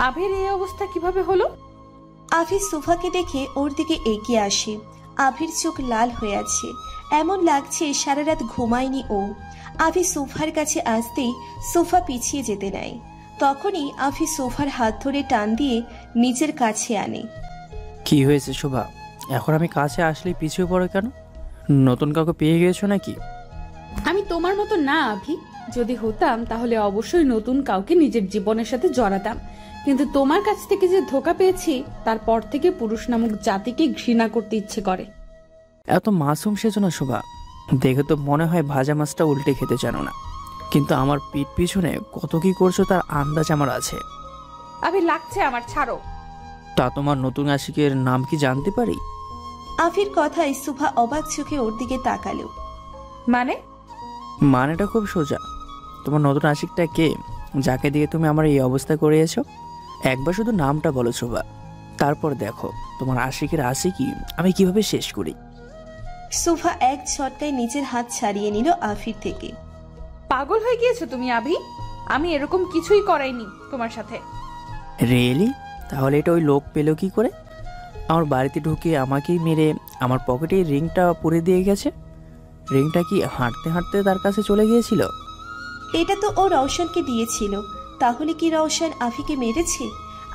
আফির এই অবস্থা কিভাবে হলো? আফি সোফাকে দেখে ওর দিকে এগিয়ে আসে। আফির চোখ লাল হয়ে আছে, এমন লাগছে সারা রাত ঘুমায়নি ও। আফি সোফার কাছে আসতেই সোফা পিছিয়ে যেতে নেয়। তখনই আফি সোফার হাত ধরে টান দিয়ে নিজের কাছে আনে। কি হয়েছে শোভা, এখন আমি কাছে আসলেই পিছিয়ে পড়ে কেন? নতুন কাউকে পেয়ে গিয়েছো নাকি? আমি তোমার মতো না আভি, যদি হতাম তাহলে অবশ্যই নতুন কাউকে নিজের জীবনের সাথে জড়াতাম, কিন্তু তোমার কাছ থেকে যে ধোঁকা পেয়েছি তারপর থেকে পুরুষ নামক জাতিকে ঘৃণা করতে ইচ্ছে করে। এত মাসুম সেজো না শোভা, দেখে তো মনে হয় ভাজা মাছটা উল্টে খেতে জানো না, কিন্তু আমার পিঠ পিছনে কত কি করছো তার আন্দাজ আমার আছে। আভি লাগছে আমার, ছাড়ো। তা তোমার নতুন আশিকের নাম কি জানতে পারি? আফির কথায় সুভা অবাক চোখে ওর দিকে তাকালো। মানেটা খুব সোজা, তোমার নতুন আশিকটা কে, যাকে দিয়ে তুমি আমার এই অবস্থা করিয়েছো? একবার শুধু নামটা বলো শোভা, তারপর দেখো তোমার আশিকের আশিকি আমি কিভাবে শেষ করি। সুভা এক ঝটকায় নিজের হাত ছাড়িয়ে নিল আফির থেকে। পাগল হয়ে গিয়েছো তুমি আভি, আমি এরকম কিছুই করাইনি তোমার সাথে। রিয়েলি? তাহলে এটা ওই লোক পেলো কি করে? আমার বাড়িতে ঢুকিয়ে আমাকেই মেরে আমার পকেটে রিংটা পুরে দিয়ে গেছে। রিংটা কি হাঁটতে হাঁটতে তার কাছে চলে গিয়েছিল? এটা তো ও রওশনকে দিয়েছিল, তাহলে কি রওশন আফিকে মেরেছে?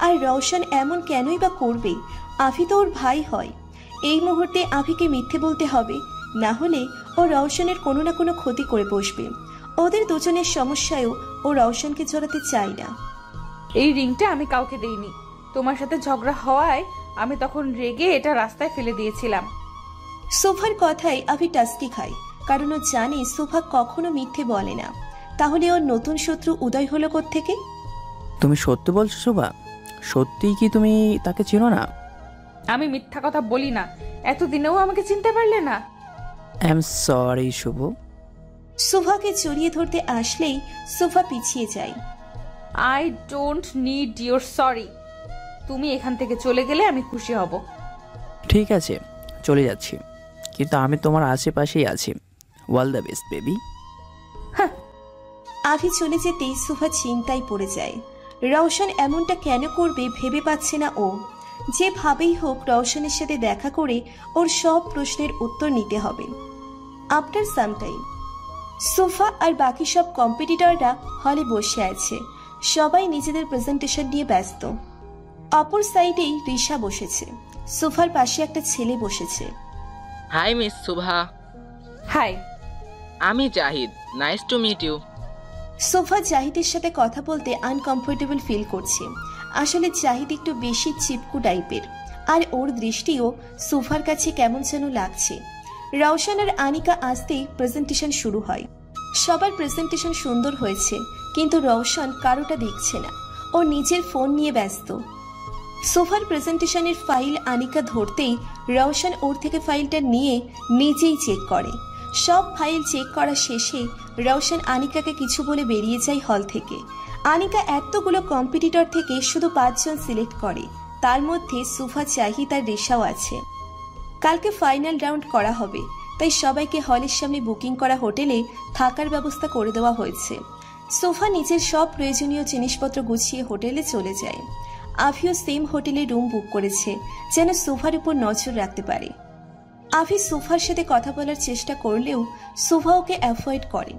আর রওশন এমন কেনই বা করবে? আফি তো ওর ভাই হয়। এই মুহূর্তে আফিকে মিথ্যে বলতে হবে, না হলে ও রওশনের কোনো না কোনো ক্ষতি করে বসবে। ওদের দুজনের সমস্যায়ও ও রওশনকে জড়াতে চায় না। এই রিংটা আমি কাউকে দেইনি, তোমার সাথে ঝগড়া হওয়ায় আমি তখন রেগে এটা রাস্তায় ফেলে দিয়েছিলাম। সোফার কথায় আফি টাস্কি খায়, কারণ ও জানে সোফা কখনো মিথ্যে বলে না। তাহলে ওর নতুন শত্রু উদয় হলো কোত্থেকে? তুমি সত্যি বলছো শোভা? সত্যিই কি তুমি তাকে চেনো না? আমি মিথ্যা কথা বলি না, এতদিনেও আমাকে চিনতে পারলে না? আই এম সরি শুভ। শুভাকে জড়িয়ে ধরতে আসলেই শুভা পিছিয়ে যায়। I don't need your sorry. তুমি এখান থেকে চলে গেলে আমি খুশি হব। ঠিক আছে, চলে যাচ্ছি, কিন্তু আমি তোমার আশেপাশেই আছি। All the best baby. Avi চলে যেতেই শুভা চিন্তায় পড়ে যায়। রওশন এমনটা কেন করবে ভেবে পাচ্ছে না ও। যেভাবেই হোক রওশনের সাথে দেখা করে ওর সব প্রশ্নের উত্তর নিতে হবে। আফটার সাম টাইম সোফা আর বাকি সব কম্পিটিটররা হলে বসে আছে। সবাই নিজেদের প্রেজেন্টেশন নিয়ে ব্যস্ত। অপর সাইডেই রিশা বসেছে। সোফার পাশে একটা ছেলে বসেছে। High miss Shubha. হাই, আমি Zahid, nice to meet you. Sofa জাহিদের সাথে কথা বলতে আনকমফোর্টেবল ফিল করছে। আসলে জাহিদ একটু বেশি চিপকু টাইপের, আর ওর দৃষ্টিও সোফার কাছে কেমন যেন লাগছে। রওশন আর আনিকা আসতেই প্রেজেন্টেশন শুরু হয়। সবার প্রেজেন্টেশন সুন্দর হয়েছে, কিন্তু রওশন কারোটা দেখছে না। ও নিজের ফোন নিয়ে ব্যস্ত। সোফার প্রেজেন্টেশনের ফাইল আনিকা ধরতেই রওশন ওর থেকে ফাইলটা নিয়ে নিজেই চেক করে। সব ফাইল চেক করা শেষে রওশন আনিকাকে কিছু বলে বেরিয়ে যায় হল থেকে। আনিকা এতগুলো কম্পিটিটর থেকে শুধু 5 জন সিলেক্ট করে, তার মধ্যে সুফা, জাহিদ আর রিশাও আছে। কালকে ফাইনাল রাউন্ড করা হবে, তাই সবাইকে হলের সামনে বুকিং করা হোটেলে থাকার ব্যবস্থা করে দেওয়া হয়েছে। সোফা নিজের সব প্রয়োজনীয় জিনিসপত্র গুছিয়ে হোটেলে চলে যায়। আভিও সেম হোটেলে রুম বুক করেছে, যেন সোফার উপর নজর রাখতে পারে। আভি সোফার সাথে কথা বলার চেষ্টা করলেও সোফা ওকে অ্যাভয়েড করে।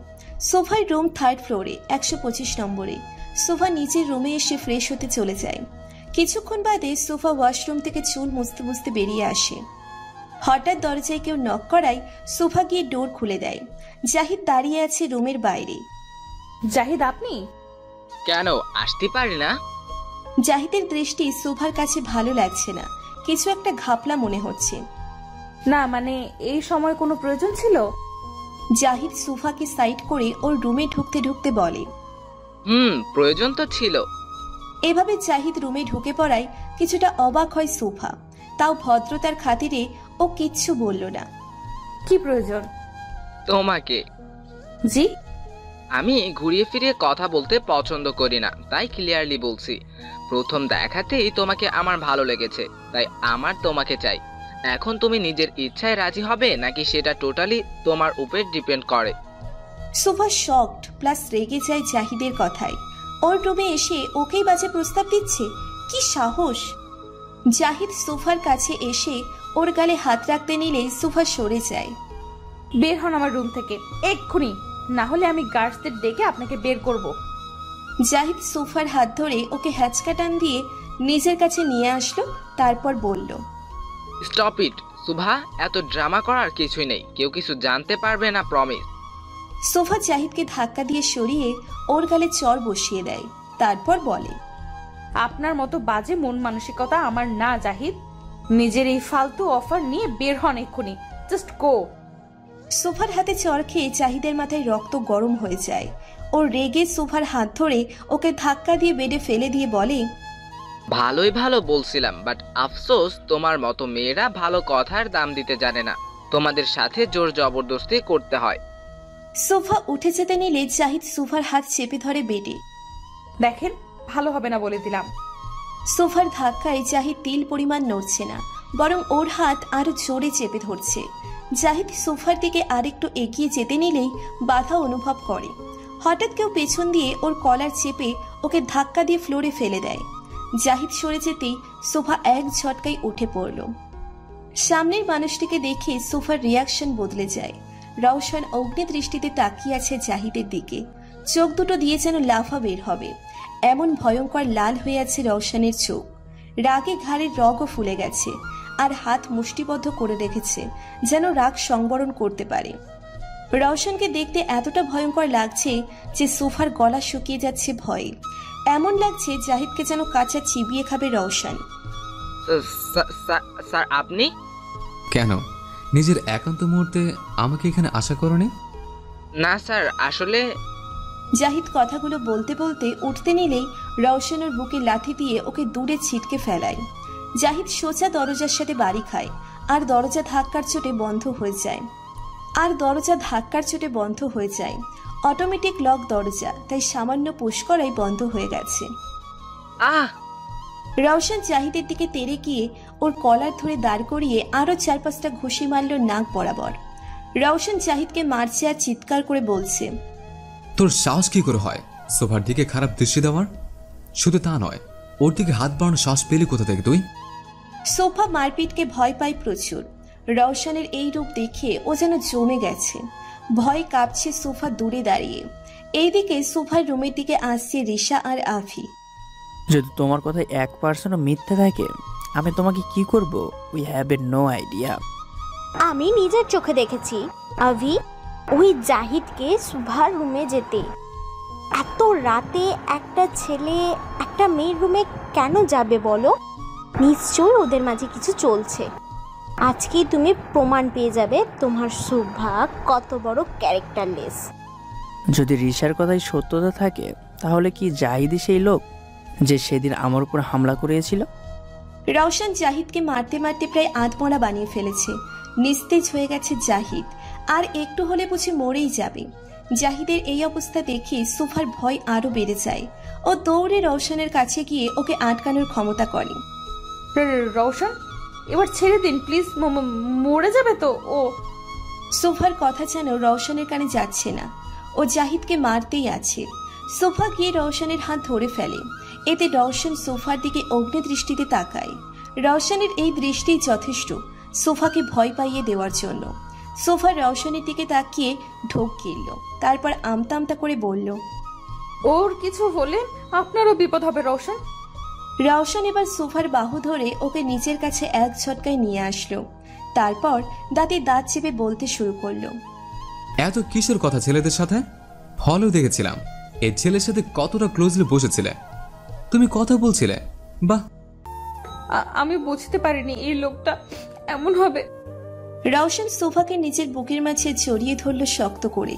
সোফার রুম 3rd ফ্লোরে 125 নম্বরে। সোফা নিজের রুমে এসে ফ্রেশ হতে চলে যায়। কিছুক্ষণ বাদে সোফা ওয়াশরুম থেকে চুল মুছতে মুছতে বেরিয়ে আসে। হঠাৎ দরজায় কেউ নক করায় সোফা গিয়ে ডোর খুলে দেয়। জাহিদ দাঁড়িয়ে আছে রুমের বাইরে। জাহিদ, আপনি? কেন, আসতে পারি না? জাহিদের দৃষ্টি সোফার কাছে ভালো লাগছে না, কিছু একটা ঘাপলা মনে হচ্ছে। না মানে এই সময় কোনো প্রয়োজন ছিল? জাহিদ সোফাকে সাইড করে ওর রুমে ঢুকতে ঢুকতে বলে, প্রয়োজন তো ছিল। এভাবে জাহিদ রুমে ঢুকে পড়ায় কিছুটা অবাক হয় সোফা। তাও ভদ্রতার খাতিরে ও কিচ্ছু বলল না। কি প্রয়োজন? তোমাকে। জি? আমি ঘুরিয়ে ফিরিয়ে কথা বলতে পছন্দ করি না, তাই ক্লিয়ারলি বলছি। প্রথম দেখাতেই তোমাকে আমার ভালো লেগেছে, তাই আমার তোমাকে চাই। এখন তুমি নিজের ইচ্ছায় রাজি হবে নাকি সেটা টোটালি তোমার উপর ডিপেন্ড করে। সোফা শকড প্লাস রেগে যায় জাহিদের কথায়। ওর রুমে এসে ওকেই বাজে প্রস্তাব দিচ্ছে, কি সাহস! জাহিদ সোফার কাছে এসে ওর গালে হাত রাখতে নিলে সোফা সরে যায়। বের হন আমার রুম থেকে এক্ষুনি, না হলে আমি গার্ডসদের ডেকে আপনাকে বের করব। জাহিদ সোফার হাত ধরে ওকে হ্যাচকা টান দিয়ে নিজের কাছে নিয়ে আসলো, তারপর বলল, স্টপ ইট সুভা, এত ড্রামা করার কিছুই নেই, কেউ কিছু জানতে পারবে না, প্রমিস। সোফা জাহিদকে ধাক্কা দিয়ে সরিয়ে ওর গালে চর বসিয়ে দেয়, তারপর বলে, আপনার মতো বাজে মন মানসিকতা আমার না জাহিদ। নিজের এই ফালতু অফার নিয়ে বের হন এক্ষুনি, জাস্ট গো। সোফার হাতে চর খেয়ে জাহিদের মাথায় রক্ত গরম হয়ে যায়। ওর রেগে সোফার হাত ধরে ওকে ধাক্কা দিয়ে বেডে ফেলে দিয়ে বলে, ভালোই ভালো বলছিলাম, বাট আফসোস তোমার মতো মেয়েরা ভালো কথার দাম দিতে জানে না, তোমাদের সাথে জোর জবরদস্তি করতে হয়। সোফা উঠে যেতে নিলে জাহিদ সোফার হাত চেপে ধরে বেডে। দেখেন, ভালো হবে না বলে দিলাম। সোফার ধাক্কায় জাহিদ তিল পরিমাণ নড়ছে না, বরং ওর হাত আরো জোরে চেপে ধরছে। জাহিদ সোফার দিকে আরেকটু এগিয়ে যেতে নিলেই বাধা অনুভব করে। হঠাৎ কেউ পেছন দিয়ে ওর কলার চেপে ওকে ধাক্কা দিয়ে ফ্লোরে ফেলে দেয়। জাহিদ সরে যেতেই সোফা এক ঝটকায় উঠে পড়ল। সামনের মানুষটিকে দেখে সোফার রিয়াকশন বদলে যায়। রওশন অগ্নি দৃষ্টিতে তাকিয়ে আছে জাহিদের দিকে, চোখ দুটো দিয়ে যেন লাফা বের হবে, এমন ভয়ঙ্কর লাল হয়ে আছে রওশনের চোখ। রাগে ঘাড়ের রগও ফুলে গেছে, আর হাত মুষ্টিবদ্ধ করে রেখেছে যেন রাগ সংবরণ করতে পারে। রওশনকে দেখতে এতটা ভয়ঙ্কর লাগছে যে সোফার গলা শুকিয়ে যাচ্ছে ভয়ে। এমন লাগছে জাহিদকে যেন কাঁচা চিবিয়ে খাবে রওশন। স্যার আপনি? কেন, নিজের একান্ত মুহূর্তে আমাকে এখানে আশা করনি? না স্যার, আসলে। জাহিদ কথাগুলো বলতে বলতে উঠতে নিলেই রওশনের বুকে লাথি দিয়ে ওকে দূরে ছিটকে ফেলায়। জাহিদ সোজা দরজার সাথে বাড়ি খায়, আর দরজা ধাক্কার চোটে বন্ধ হয়ে যায়। আর দরজা ধাক্কার চোটে বন্ধ হয়ে যায়। অটোমেটিক লক দরজা, তাই সামান্য পুশ করাই বন্ধ হয়ে গেছে। আহ! রওশন জাহিদের দিকে তেড়ে গিয়ে ওর কলার ধরে দাঁড় করিয়ে আরো 4-5টা ঘুষি মারল নাক বরাবর। রওশন জাহিদকে মারছে আর চিৎকার করে বলছে, তোর সাহস কি করে হয় সোফার দিকে খারাপ দৃষ্টি দেওয়ার? শুধু তা নয়, ওর দিকে হাত বাড়ানোর সাহস পেলি কোথা থেকে তুই? সোফা মারপিটকে ভয় পায় প্রচুর। রওশনের এই রূপ দেখে ও যেন জমে গেছে, ভয় কাঁপছে সোফা দূরে দাঁড়িয়ে। এইদিকে সোফার রুমের দিকে আসছে রিশা আর আফি। যদি তোমার কথা 1% মিথ্যে থাকে, আমি তোমাকে কি করব? We have a no idea. আমি নিজের চোখে দেখেছি আভি, ওই জাহিদকে সুভার রুমে যেতে। এত রাতে একটা ছেলে একটা মেয়ের রুমে কেন যাবে বলো? নিশ্চয়ই ওদের মাঝে কিছু চলছে। আজকেই তুমি প্রমাণ পেয়ে যাবে তোমার সুভা কত বড় ক্যারেক্টারলেস। যদি রিশার কথাই সত্যতা থাকে, তাহলে কি জাহিদই সেই লোক যে সেদিন আমার উপর হামলা করেছিল? রওশন জাহিদকে মারতে মারতে প্রায় আধমরা বানিয়ে ফেলেছে। নিস্তেজ হয়ে গেছে জাহিদ, আর একটু হলে বুঝি মরেই যাবে। জাহিদের এই অবস্থা দেখে সুফার ভয় আরো বেড়ে যায়। ও দৌড়ে রওশনের কাছে গিয়ে ওকে আটকানোর ক্ষমতা করে। রওশন, এবার ছেড়ে দিন প্লিজ, মরে যাবে তো ও। সুফার কথা যেন রওশনের কানে যাচ্ছে না, ও জাহিদকে মারতেই আছে। সোফা গিয়ে রওশনের হাত ধরে ফেলে। এতে রওশন সোফার দিকে অগ্নি দৃষ্টিতে তাকায়। রওশনের এই দৃষ্টি যথেষ্ট সোফাকে ভয় পাইয়ে দেওয়ার জন্য। সোফা রওশনের দিকে তাকিয়ে ঢোক গিলল, তারপর আমতা আমতা করে বলল, ওর কিছু হলে আপনারও বিপদ হবে রওশন। রওশন এবার সোফার বাহু ধরে ওকে নিজের কাছে এক ঝটকায় নিয়ে আসলো। তারপর দাঁতে দাঁত চেপে বলতে শুরু করলো, এত কিসের কথা ছেলেদের সাথে? হলেও দেখেছিলাম এই ছেলের সাথে কতটা ক্লোজলি বসেছিলে, তুমি কথা বলছিলে। বাহ, আমি বুঝতে পারিনি এই লোকটা এমন হবে। রওশন সোফাকে নিজের বুকের মাঝে জড়িয়ে ধরল শক্ত করে।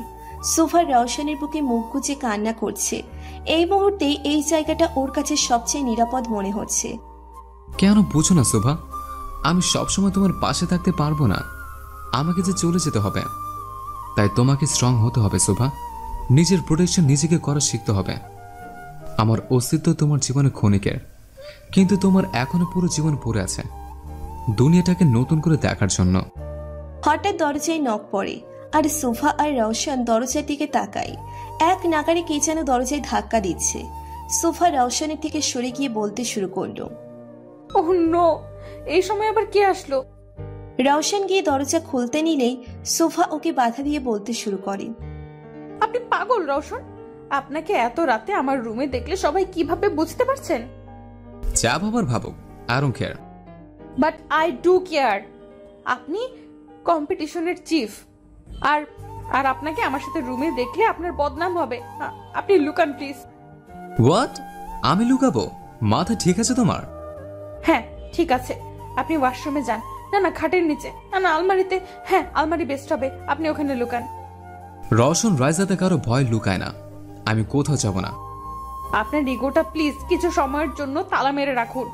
সোফা রওশনের বুকে মুখ গুজে কান্না করছে। এই মুহূর্তে এই জায়গাটা ওর কাছে সবচেয়ে নিরাপদ মনে হচ্ছে। কেন বুঝো না শোভা, আমি সবসময় তোমার পাশে থাকতে পারবো না, আমাকে যে চলে যেতে হবে। তাই তোমাকে স্ট্রং হতে হবে শোভা, নিজের প্রোটেকশন নিজেকে করা শিখতে হবে। আমার অস্তিত্ব তোমার জীবনে ক্ষণিকের, কিন্তু তোমার এখনো পুরো জীবন পড়ে আছে দুনিয়াটাকে নতুন করে দেখার জন্য। হঠাৎ দরজায় নক পড়ে, আর সোফা আর রওশন দরজার দিকে তাকায়। এক নাগারে কে যেন দরজায় ধাক্কা দিচ্ছে। সোফা রওশনের থেকে সরে গিয়ে বলতে শুরু করলো, ওহ নো, এই সময় আবার কে আসলো? রওশন গিয়ে দরজা খুলতে নিলেই সোফা ওকে বাধা দিয়ে বলতে শুরু করে, আপনি পাগল রওশন, আপনাকে এত রাতে আমার রুমে দেখলে সবাই কিভাবে বুঝতে পারছেন? যা ভাবার ভাবুক, I don't care. But I do care. আপনি কম্পিটিশনের চিফ, আর আর আপনাকে আমার সাথে রুমে দেখলে আপনার বদনাম হবে। আপনি লুকান প্লিজ। হোয়াট? আমি লুকাবো? মাথা ঠিক আছে তোমার? হ্যাঁ ঠিক আছে, আপনি ওয়াশরুমে যান। না না, খাটের নিচে, না না আলমারিতে। হ্যাঁ আলমারি বেস্ট হবে, আপনি ওখানে লুকান। রওশন রাইজাতে কারো ভয় লুকায় না, আমি কোথাও যাব না। আপনার ইগোটা প্লিজ কিছু সময়ের জন্য তালা মেরে রাখুন,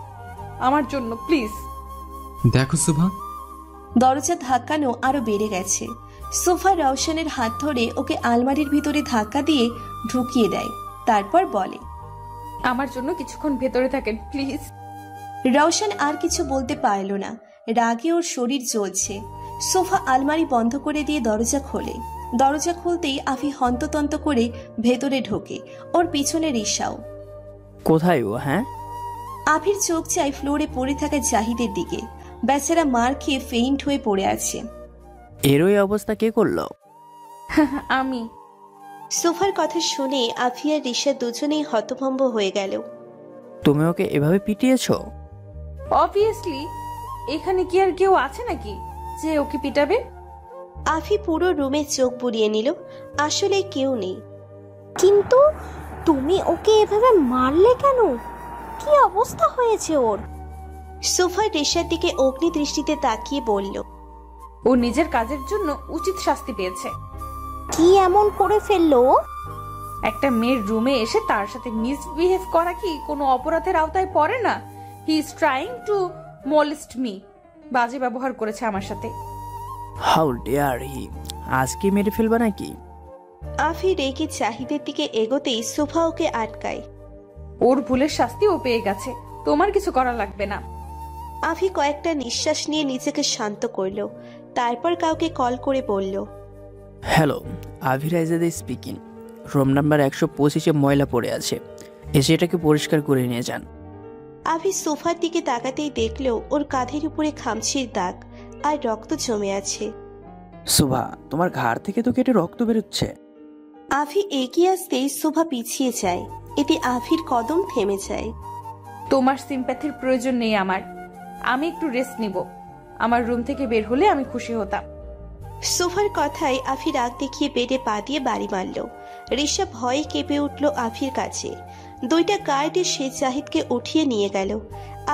আমার জন্য প্লিজ। দেখো শোভা, দরজা ধাক্কানো আরো বেড়ে গেছে। সোফা রওশনের হাত ধরে ওকে আলমারির ভিতরে ধাক্কা দিয়ে ঢুকিয়ে দেয়, তারপর বলে, আমার জন্য কিছুক্ষণ ভেতরে থাকেন প্লিজ। রওশন আর কিছু বলতে পারল না, রাগে ওর শরীর জ্বলছে। সোফা আলমারি বন্ধ করে দিয়ে দরজা খোলে। দরজা খুলতেই আফি হন্ততন্ত করে ভেতরে ঢোকে, ওর পিছনে রিশাও। কোথায় ও? হ্যাঁ, আফির চোখ চায় ফ্লোরে পড়ে থাকা জাহিদের দিকে। বেচারা মার খেয়ে ফেইন্ট হয়ে পড়ে আছে। এরই অবস্থা কে করলো? আমি। সোফার কথা শুনে আফি আর রিশা দুজনেই হতভম্ব হয়ে গেল। তুমি ওকে এভাবে পিটিয়েছো? অবভিয়াসলি, এখানে কি আর কেউ আছে নাকি যে ওকে পিটাবে? আফি পুরো রুমে চোখ বুলিয়ে নিল, আসলে কেউ নেই। কিন্তু তুমি ওকে এভাবে মারলে কেন? কি অবস্থা হয়েছে ওর? সোফা রিশার দিকে অগ্নি দৃষ্টিতে তাকিয়ে বলল, ও নিজের কাজের জন্য উচিত শাস্তি পেয়েছে। কি এমন করে ফেললো? একটা মেয়ের রুমে এসে তার সাথে মিসবিহেভ করা কি কোনো অপরাধের আওতায় পড়ে না? He is trying to molest me. বাজে ব্যবহার করেছে আমার সাথে। হাউ ডেয়ার হি, আজকে মেরে ফেলবা নাকি? আফি রেগে জাহিদের দিকে এগোতেই সোফা ওকে আটকায়। ওর ভুলের শাস্তি ও পেয়ে গেছে, তোমার কিছু করা লাগবে না। আফি কয়েকটা নিঃশ্বাস নিয়ে নিজেকে শান্ত করলো, তারপর কাউকে কল করে বলল, hello, Avi Raizada speaking. Room number 125-এ ময়লা পড়ে আছে, এসে এটাকে পরিষ্কার করে নিয়ে যান। আভি সোফার দিকে তাকাতেই দেখলো ওর কাঁধের উপরে খামচির দাগ আর রক্ত জমে আছে। সুভা, তোমার ঘাড় থেকে তো কেটে রক্ত বেরোচ্ছে। আভি এগিয়ে আসতেই সোফা পিছিয়ে যায়, এতে আভির কদম থেমে যায়। তোমার সিম্প্যাথির প্রয়োজন নেই আমার, আমি একটু রেস্ট নিব। আমার রুম থেকে বের হলে আমি খুশি হতাম। সোফার কথায় আভি রাগ দেখিয়ে বেডে পা দিয়ে বাড়ি মারল। রিশা ভয়ে কেঁপে উঠল আভির কাছে। দুইটা গার্ড এসে জাহিদকে উঠিয়ে নিয়ে গেল।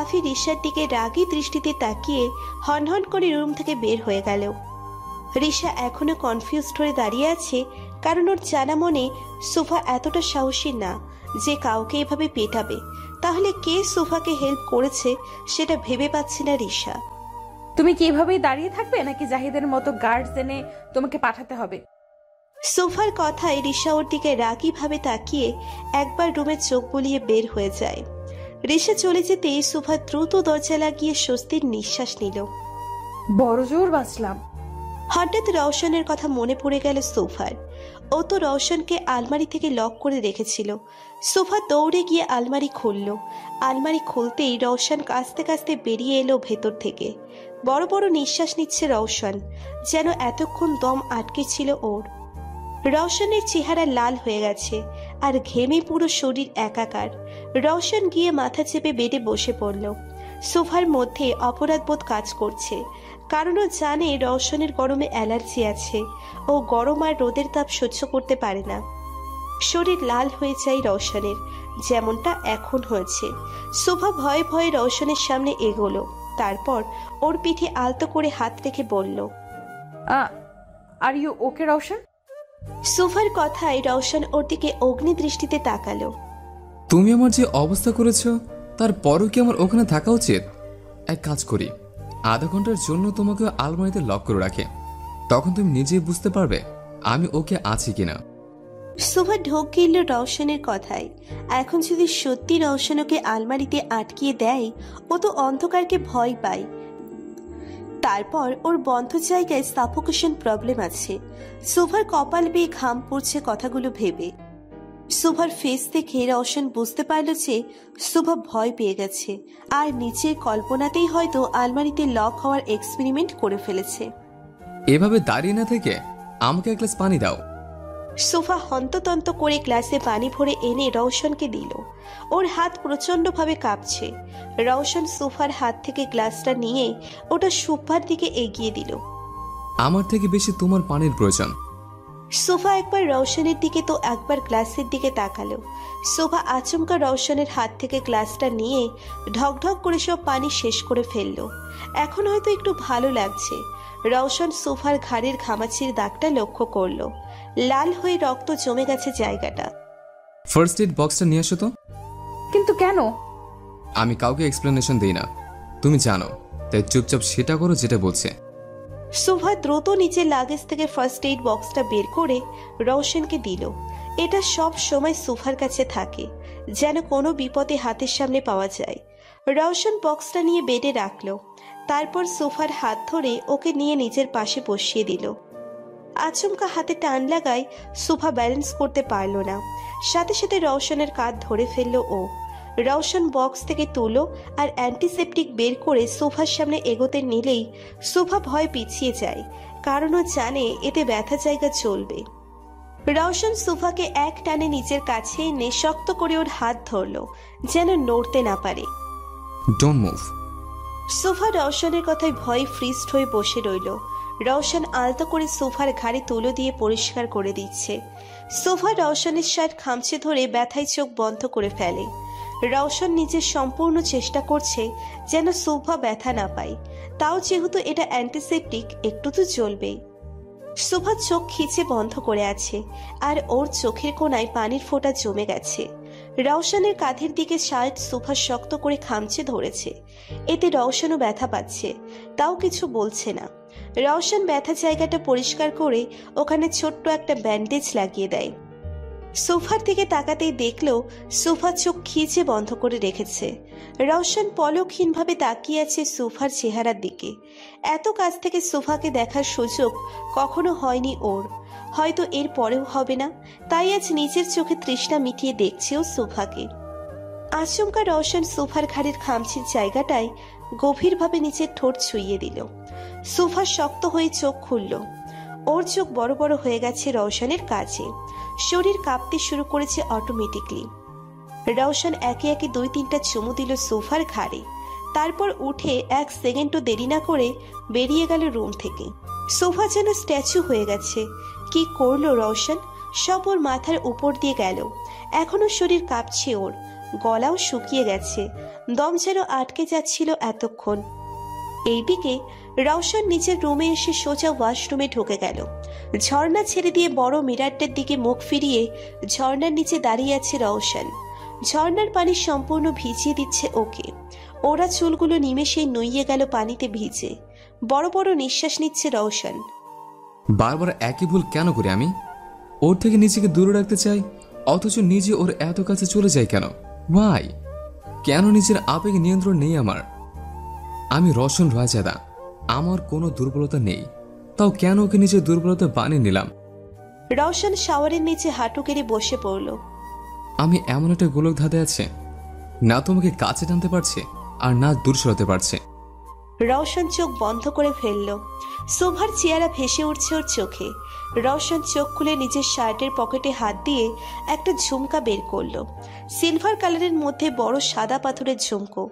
আভি রিশার দিকে রাগী দৃষ্টিতে তাকিয়ে হনহন করে রুম থেকে বের হয়ে গেল। রিশা এখনো কনফিউজড হয়ে দাঁড়িয়ে আছে, কারণ ওর জানা মনে সোফা এতটা সাহসী না যে কাউকে এভাবে পেটাবে। তাহলে কে সোফাকে হেল্প করেছে সেটা ভেবে পাচ্ছে না রিশা। তুমি কি এভাবেই দাঁড়িয়ে থাকবে নাকি জাহিদের মতো গার্ডস এনে তোমাকে পাঠাতে হবে? সোফার কথায় রিশা ওর দিকে রাগী ভাবে তাকিয়ে একবার রুমে চোখ বুলিয়ে বের হয়ে যায়। রিশা চলে যেতে সোফা দ্রুত দরজা লাগিয়ে স্বস্তির নিঃশ্বাস নিল। বড় জোর বাঁচলাম। হঠাৎ রওশনের কথা মনে পড়ে গেল সোফার। ও তো রওশনকে আলমারি থেকে লক করে রেখেছিল। সোফা দৌড়ে গিয়ে আলমারি খুলল। আলমারি খুলতেই রওশন কাঁচতে কাঁচতে বেরিয়ে এলো ভেতর থেকে। বড় বড় নিঃশ্বাস নিচ্ছে রওশন, যেন এতক্ষণ দম আটকে ছিল ওর। রওশনের চেহারা লাল হয়ে গেছে আর ঘেমে পুরো শরীর একাকার। রওশন গিয়ে মাথা চেপে বেডে বসে পড়ল। সোফার মধ্যে অপরাধবোধ কাজ করছে, কারণ ও জানে রওশনের গরমে অ্যালার্জি আছে। ও গরম আর রোদের তাপ সহ্য করতে পারে না। শরীর লাল হয়ে যায় রওশনের, যেমনটা এখন হয়েছে। সোফা ভয়ে ভয়ে রওশনের সামনে এগোলো, তারপর ওর পিঠে আলতো করে হাত রেখে বলল, আর ইউ ওকে রওশন? সোফার কথায় রওশন ওর দিকে অগ্নি দৃষ্টিতে তাকালো। তুমি আমার যে অবস্থা করেছো তারপরও কি আমার ওখানে থাকা উচিত? এক কাজ করি, আধা ঘন্টার জন্য তোমাকে আলমারিতে লক করে রাখে, তখন তুমি নিজেই বুঝতে পারবে আমি ওকে আছি কিনা। সোফা ঢোক গিলল রওশনের কথায়। এখন যদি সত্যি রওশন ওকে আলমারিতে আটকিয়ে দেয়, ও তো অন্ধকারকে ভয় পায়। তারপর ওর বন্ধ জায়গায় সাফোকেশন প্রবলেম আছে। সোফার কপাল বেয়ে ঘাম পড়ছে কথাগুলো ভেবে। সোফার ফেস দেখে রওশন বুঝতে পারল যে সোফা ভয় পেয়ে গেছে আর নিচের কল্পনাতেই হয়তো আলমারিতে লক হওয়ার এক্সপেরিমেন্ট করে ফেলেছে। এভাবে দাঁড়িয়ে না থেকে আমাকে এক গ্লাস পানি দাও। সোফা হন্ততন্ত করে গ্লাসে পানি ভরে এনে রওশনকে দিল। ওর হাত প্রচন্ডভাবে কাঁপছে। রওশন সোফার হাত থেকে গ্লাসটা নিয়ে ওটা সোফার দিকে এগিয়ে দিল। আমার থেকে বেশি তোমার পানির প্রয়োজন। সোফা একবার রওশনের দিকে তো একবার গ্লাসের দিকে তাকালো। সোফা আচমকা রওশনের হাত থেকে গ্লাসটা নিয়ে ঢকঢক করে সব পানি শেষ করে ফেলল। এখন হয়তো একটু ভালো লাগছে। রওশন সোফার ঘাড়ের ঘামাচির দাগটা লক্ষ্য করলো। লাল হয়ে রক্ত জমে গেছে জায়গাটা। ফার্স্ট এড বক্সটা নিয়ে আসো তো। কিন্তু কেন? আমি কাউকে এক্সপ্লেনেশন দেই না, তুমি জানো, তাই চুপচাপ সেটা করো যেটা বলছে। সোফা দ্রুত নিচের লাগেজ থেকে ফার্স্ট এইড বক্সটা বের করে রওশনকে দিল। এটা সব সময় সোফার কাছে থাকে, যেন কোনো বিপদে হাতের সামনে পাওয়া যায়। রওশন বক্সটা নিয়ে বেডে রাখলো, তারপর সোফার হাত ধরে ওকে নিয়ে নিজের পাশে বসিয়ে দিল। আচমকা হাতে টান লাগায় সোফা ব্যালেন্স করতে পারল না। সাথে সাথে রওশনের কাঁধ ধরে ফেলল ও। রওশন বক্স থেকে তুলো আর অ্যান্টিসেপটিক বের করে সোফার সামনে এগোতে নিলেই সোফা ভয় পিছিয়ে যায়, কারণ ও জানে এতে ব্যথা জায়গা চলবে। রওশন সোফাকে এক টানে নিজের কাছে এনে শক্ত করে ওর হাত ধরল, যেন নড়তে না পারে। Don't move. সোফা রওশনের কথায় ভয় ফ্রিজড হয়ে বসে রইল। রওশন আলতো করে সোফার ঘাড়ে তুলো দিয়ে পরিষ্কার করে দিচ্ছে। সোফা রওশনের শার্ট খামচে ধরে ব্যথায় চোখ বন্ধ করে ফেলে। রওশন নিজের সম্পূর্ণ চেষ্টা করছে যেন সোফা ব্যথা না পায়, তাও যেহেতু এটা অ্যান্টিসেপটিক একটু তো চলবেই। সোফা চোখ খিচে বন্ধ করে আছে আর ওর চোখের কোণায় পানির ফোঁটা জমে গেছে। রওশনের কাঁধের দিকে শার্ট সোফা শক্ত করে খামচে ধরেছে। এতে রওশনও ব্যথা পাচ্ছে, তাও কিছু বলছে না। রওশন ব্যথা জায়গাটা পরিষ্কার করে ওখানে ছোট্ট একটা ব্যান্ডেজ লাগিয়ে দেয়। সোফার দিকে তাকাতেই দেখলো সোফা চোখ খিচে বন্ধ করে রেখেছে। রওশন পলকহীনভাবে তাকিয়ে আছে সোফার চেহারার দিকে। এত কাছ থেকে সোফাকে দেখার সুযোগ কখনো হয়নি ওর, হয়তো এর পরেও হবে না। তাই আজ নিজের চোখে তৃষ্ণা মিটিয়ে দেখছেও সোফাকে। আচমকা রওশন সোফার ঘাড়ের খামচির জায়গাটায় গভীরভাবে নিচের ঠোঁট ছুঁয়ে দিল। সোফা শক্ত হয়ে চোখ খুলল। ওর চোখ বড় বড় হয়ে গেছে রওশনের কাছে। শরীর কাঁপতে শুরু করেছে অটোমেটিকলি। রওশন একে একে 2-3টা চুমু দিল সোফার ঘাড়ে। তারপর উঠে 1 সেকেন্ডও দেরি না করে বেরিয়ে গেল রুম থেকে। সোফা যেন স্ট্যাচু হয়ে গেছে। কি করলো রওশন? সব ওর মাথার উপর দিয়ে গেল। এখনো শরীর কাঁপছে ওর, গলাও শুকিয়ে গেছে, দম যেন আটকে যাচ্ছিল এতক্ষণ। এইদিকে রওশন নিজের রুমে এসে সোজা ওয়াশরুমে ঢুকে গেল। ঝর্ণা ছেড়ে দিয়ে বড় মিরারটার দিকে মুখ ফিরিয়ে ঝর্ণার নিচে দাঁড়িয়ে আছে রওশন। ঝর্ণার পানি সম্পূর্ণ ভিজিয়ে দিচ্ছে ওকে। ওরা চুলগুলো নিমেষেই নুইয়ে গেল পানিতে ভিজে। বড় বড় নিঃশ্বাস নিচ্ছে রওশন। বারবার একই ভুল কেন করি আমি? ওর থেকে নিজেকে দূরে রাখতে চাই, অথচ নিজে ওর এত কাছে চলে যাই কেন? ওয়াই? কেন নিজের আবেগ নিয়ন্ত্রণ নেই আমার? আমি রওশন রায়জাদা, আমার কোনো দুর্বলতা নেই, তাও কেন ওকে নিজের দুর্বলতা বানিয়ে নিলাম? রওশন শাওয়ারের নিচে হাঁটু কেড়ে বসে পড়ল। আমি এমন একটা গোলক ধাঁধে আছে, না তোমাকে কাছে টানতে পারছে আর না দূর সরাতে পারছে। রওশন চোখ বন্ধ করে ফেলল। শোভার চেহারা ভেসে উঠছে ওর চোখে। রওশন চোখ খুলে নিজের শার্টের পকেটে হাত দিয়ে একটা ঝুমকা বের করলো। সিলভার কালারের মধ্যে বড় সাদা পাথরের ঝুমকো।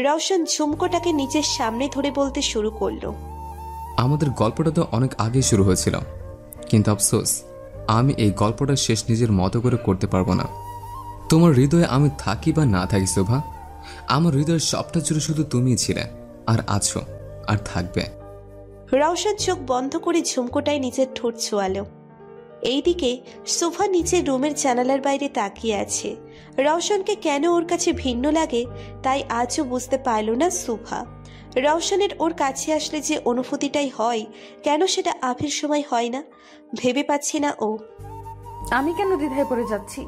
রওশন ঝুমকোটাকে নিজের সামনে ধরে বলতে শুরু করলো, আমাদের গল্পটা তো অনেক আগেই শুরু হয়েছিল, কিন্তু আফসোস আমি এই গল্পটা শেষ নিজের মতো করে করতে পারবো না। তোমার হৃদয়ে আমি থাকি বা না থাকি শোভা, আমার হৃদয়ের সবটা জুড়ে শুধু তুমিই ছিলে, আর আছো, আর থাকবে। রওশন চোখ বন্ধ করে ঝুমকোটায় নিজের ঠোঁট ছোঁয়ালো। এইদিকে সোফা নিচের রুমের জানালার বাইরে তাকিয়ে আছে। রওশনকে কেন ওর কাছে ভিন্ন লাগে তাই আজও বুঝতে পারল না সোফা। রওশনের ওর কাছে আসলে যে অনুভূতিটাই হয়, কেন সেটা আভির সময় হয় না ভেবে পাচ্ছি না ও। আমি কেন দ্বিধায় পড়ে যাচ্ছি?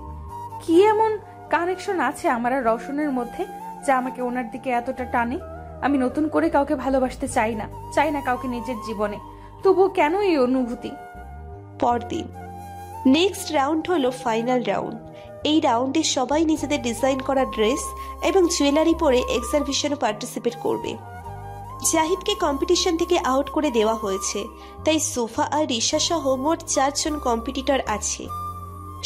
কি এমন কানেকশন আছে আমার আর রওশনের মধ্যে যা আমাকে ওনার দিকে এতটা টানে? আমি নতুন করে কাউকে ভালোবাসতে চাই না কাউকে নিজের জীবনে, তবুও কেন এই অনুভূতি? পরদিন নেক্সট রাউন্ড হলো ফাইনাল রাউন্ড। এই রাউন্ডে সবাই নিজেদের ডিজাইন করা ড্রেস এবং জুয়েলারি পরে এক্সিবিশনে পার্টিসিপেট করবে। জাহিদকে কম্পিটিশন থেকে আউট করে দেওয়া হয়েছে, তাই সোফা আর রিশা সহ মোট 4 জন কম্পিটিটর আছে।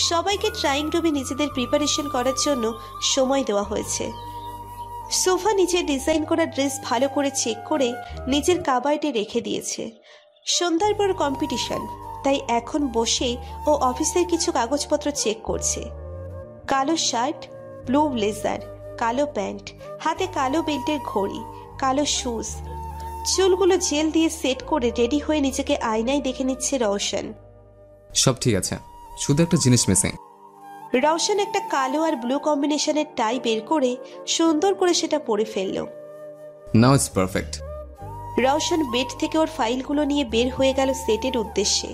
সবাইকে ট্রাইং রুমে নিজেদের প্রিপারেশন করার জন্য সময় দেওয়া হয়েছে। সোফা নিজের ডিজাইন করা ড্রেস ভালো করে চেক করে নিজের কাবার্ডে রেখে দিয়েছে। সন্ধ্যার পর কম্পিটিশন, তাই এখন বসে ও অফিসের কিছু কাগজপত্র চেক করছে। কালো শার্ট, ব্লু ব্লেজার, কালো প্যান্ট, হাতে কালো বেল্টের ঘড়ি, কালো শুজ, চুলগুলো জেল দিয়ে সেট করে রেডি হয়ে নিজেকে আয়নায় দেখে নিচ্ছে রওশন। সব ঠিক আছে, শুধু একটা জিনিস মিসিং। রওশন একটা কালো আর ব্লু কম্বিনেশনের টাই বের করে সুন্দর করে সেটা পরে ফেলল। Now it's perfect. Roshan bed থেকে ওর ফাইলগুলো নিয়ে বের হয়ে গেল সেটের উদ্দেশ্যে।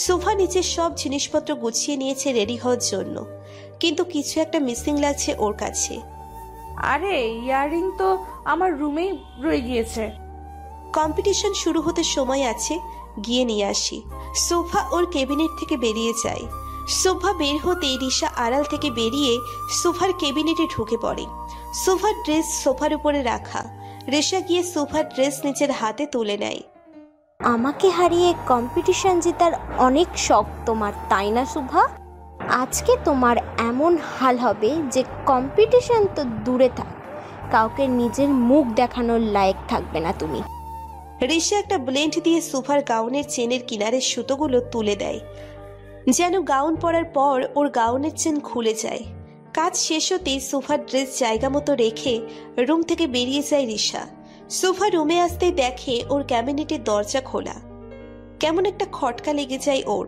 সোফা নিচে সব জিনিসপত্র গুছিয়ে নিয়েছে রেডি হওয়ার জন্য, কিন্তু কিছু একটা মিসিং লাগছে ওর কাছে। আরে ইয়াররিং তো আমার রুমেই রয়ে গিয়েছে। কম্পিটিশন শুরু হতে সময় আছে, গিয়ে নিয়ে আসি। সোফা ওর ক্যাবিনেট থেকে বেরিয়ে যায়। সোফা বের হতেই রিশা আড়াল থেকে বেরিয়ে সোফার ক্যাবিনেটে ঢুকে পড়ে। সোফার ড্রেস সোফার উপরে রাখা। রিশা গিয়ে সোফার ড্রেস নিজের হাতে তুলে নেয়। আমাকে হারিয়ে কম্পিটিশন জেতার অনেক শখ তোমার, তাই না শুভা? আজকে তোমার এমন হাল হবে যে কম্পিটিশন তো দূরে থাক, কাউকে নিজের মুখ দেখানোর লায়ক থাকবে না তুমি। রিশা একটা ব্লেন্ড দিয়ে সোফার গাউনের চেনের কিনারের সুতোগুলো তুলে দেয়, যেন গাউন পরার পর ওর গাউনের চেন খুলে যায়। কাজ শেষ হতেই সোফার ড্রেস জায়গা মতো রেখে রুম থেকে বেরিয়ে যায় রিশা। সোফা রুমে আসতেই দেখে ওর ক্যাবিনেটের দরজা খোলা। কেমন একটা খটকা লেগে যায় ওর।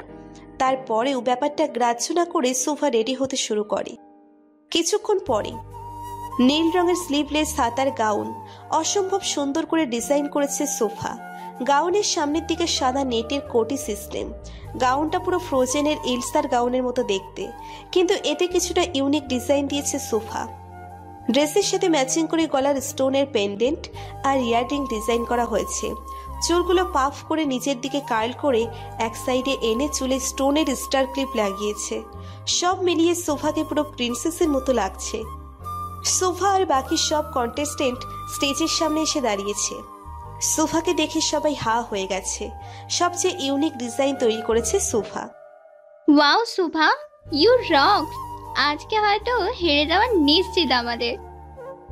তারপরেও ব্যাপারটা গ্রাহ্য না করে সোফা রেডি হতে শুরু করে। কিছুক্ষণ পরে নীল রঙের স্লিভলেস হাতার গাউন অসম্ভব সুন্দর করে ডিজাইন করেছে সোফা। গাউনের সামনের দিকে সাদা নেটের কোটি সিস্টেম। গাউনটা পুরো ফ্রোজেনের ইলসার গাউনের মতো দেখতে, কিন্তু এতে কিছুটা ইউনিক ডিজাইন দিয়েছে সোফা। ড্রেসের সাথে ম্যাচিং করে গলার স্টোনের পেন্ডেন্ট আর ইয়াররিং ডিজাইন করা হয়েছে। চুলগুলো পাফ করে নিচের দিকে কার্ল করে এক সাইডে এনে চুলে স্টোনের স্টার ক্লিপ লাগিয়েছে। সব মিলিয়ে সোফাকে পুরো প্রিন্সেসের মতো লাগছে। সোফা আর বাকি সব কন্টেস্টেন্ট স্টেজের সামনে এসে দাঁড়িয়েছে। সোফাকে দেখে সবাই হা হয়ে গেছে। সবচেয়ে ইউনিক ডিজাইন তৈরি করেছে Sofa. Wow Subha, you rock. আজকে হয়তো হেরে যাওয়া নিশ্চিত আমাদের।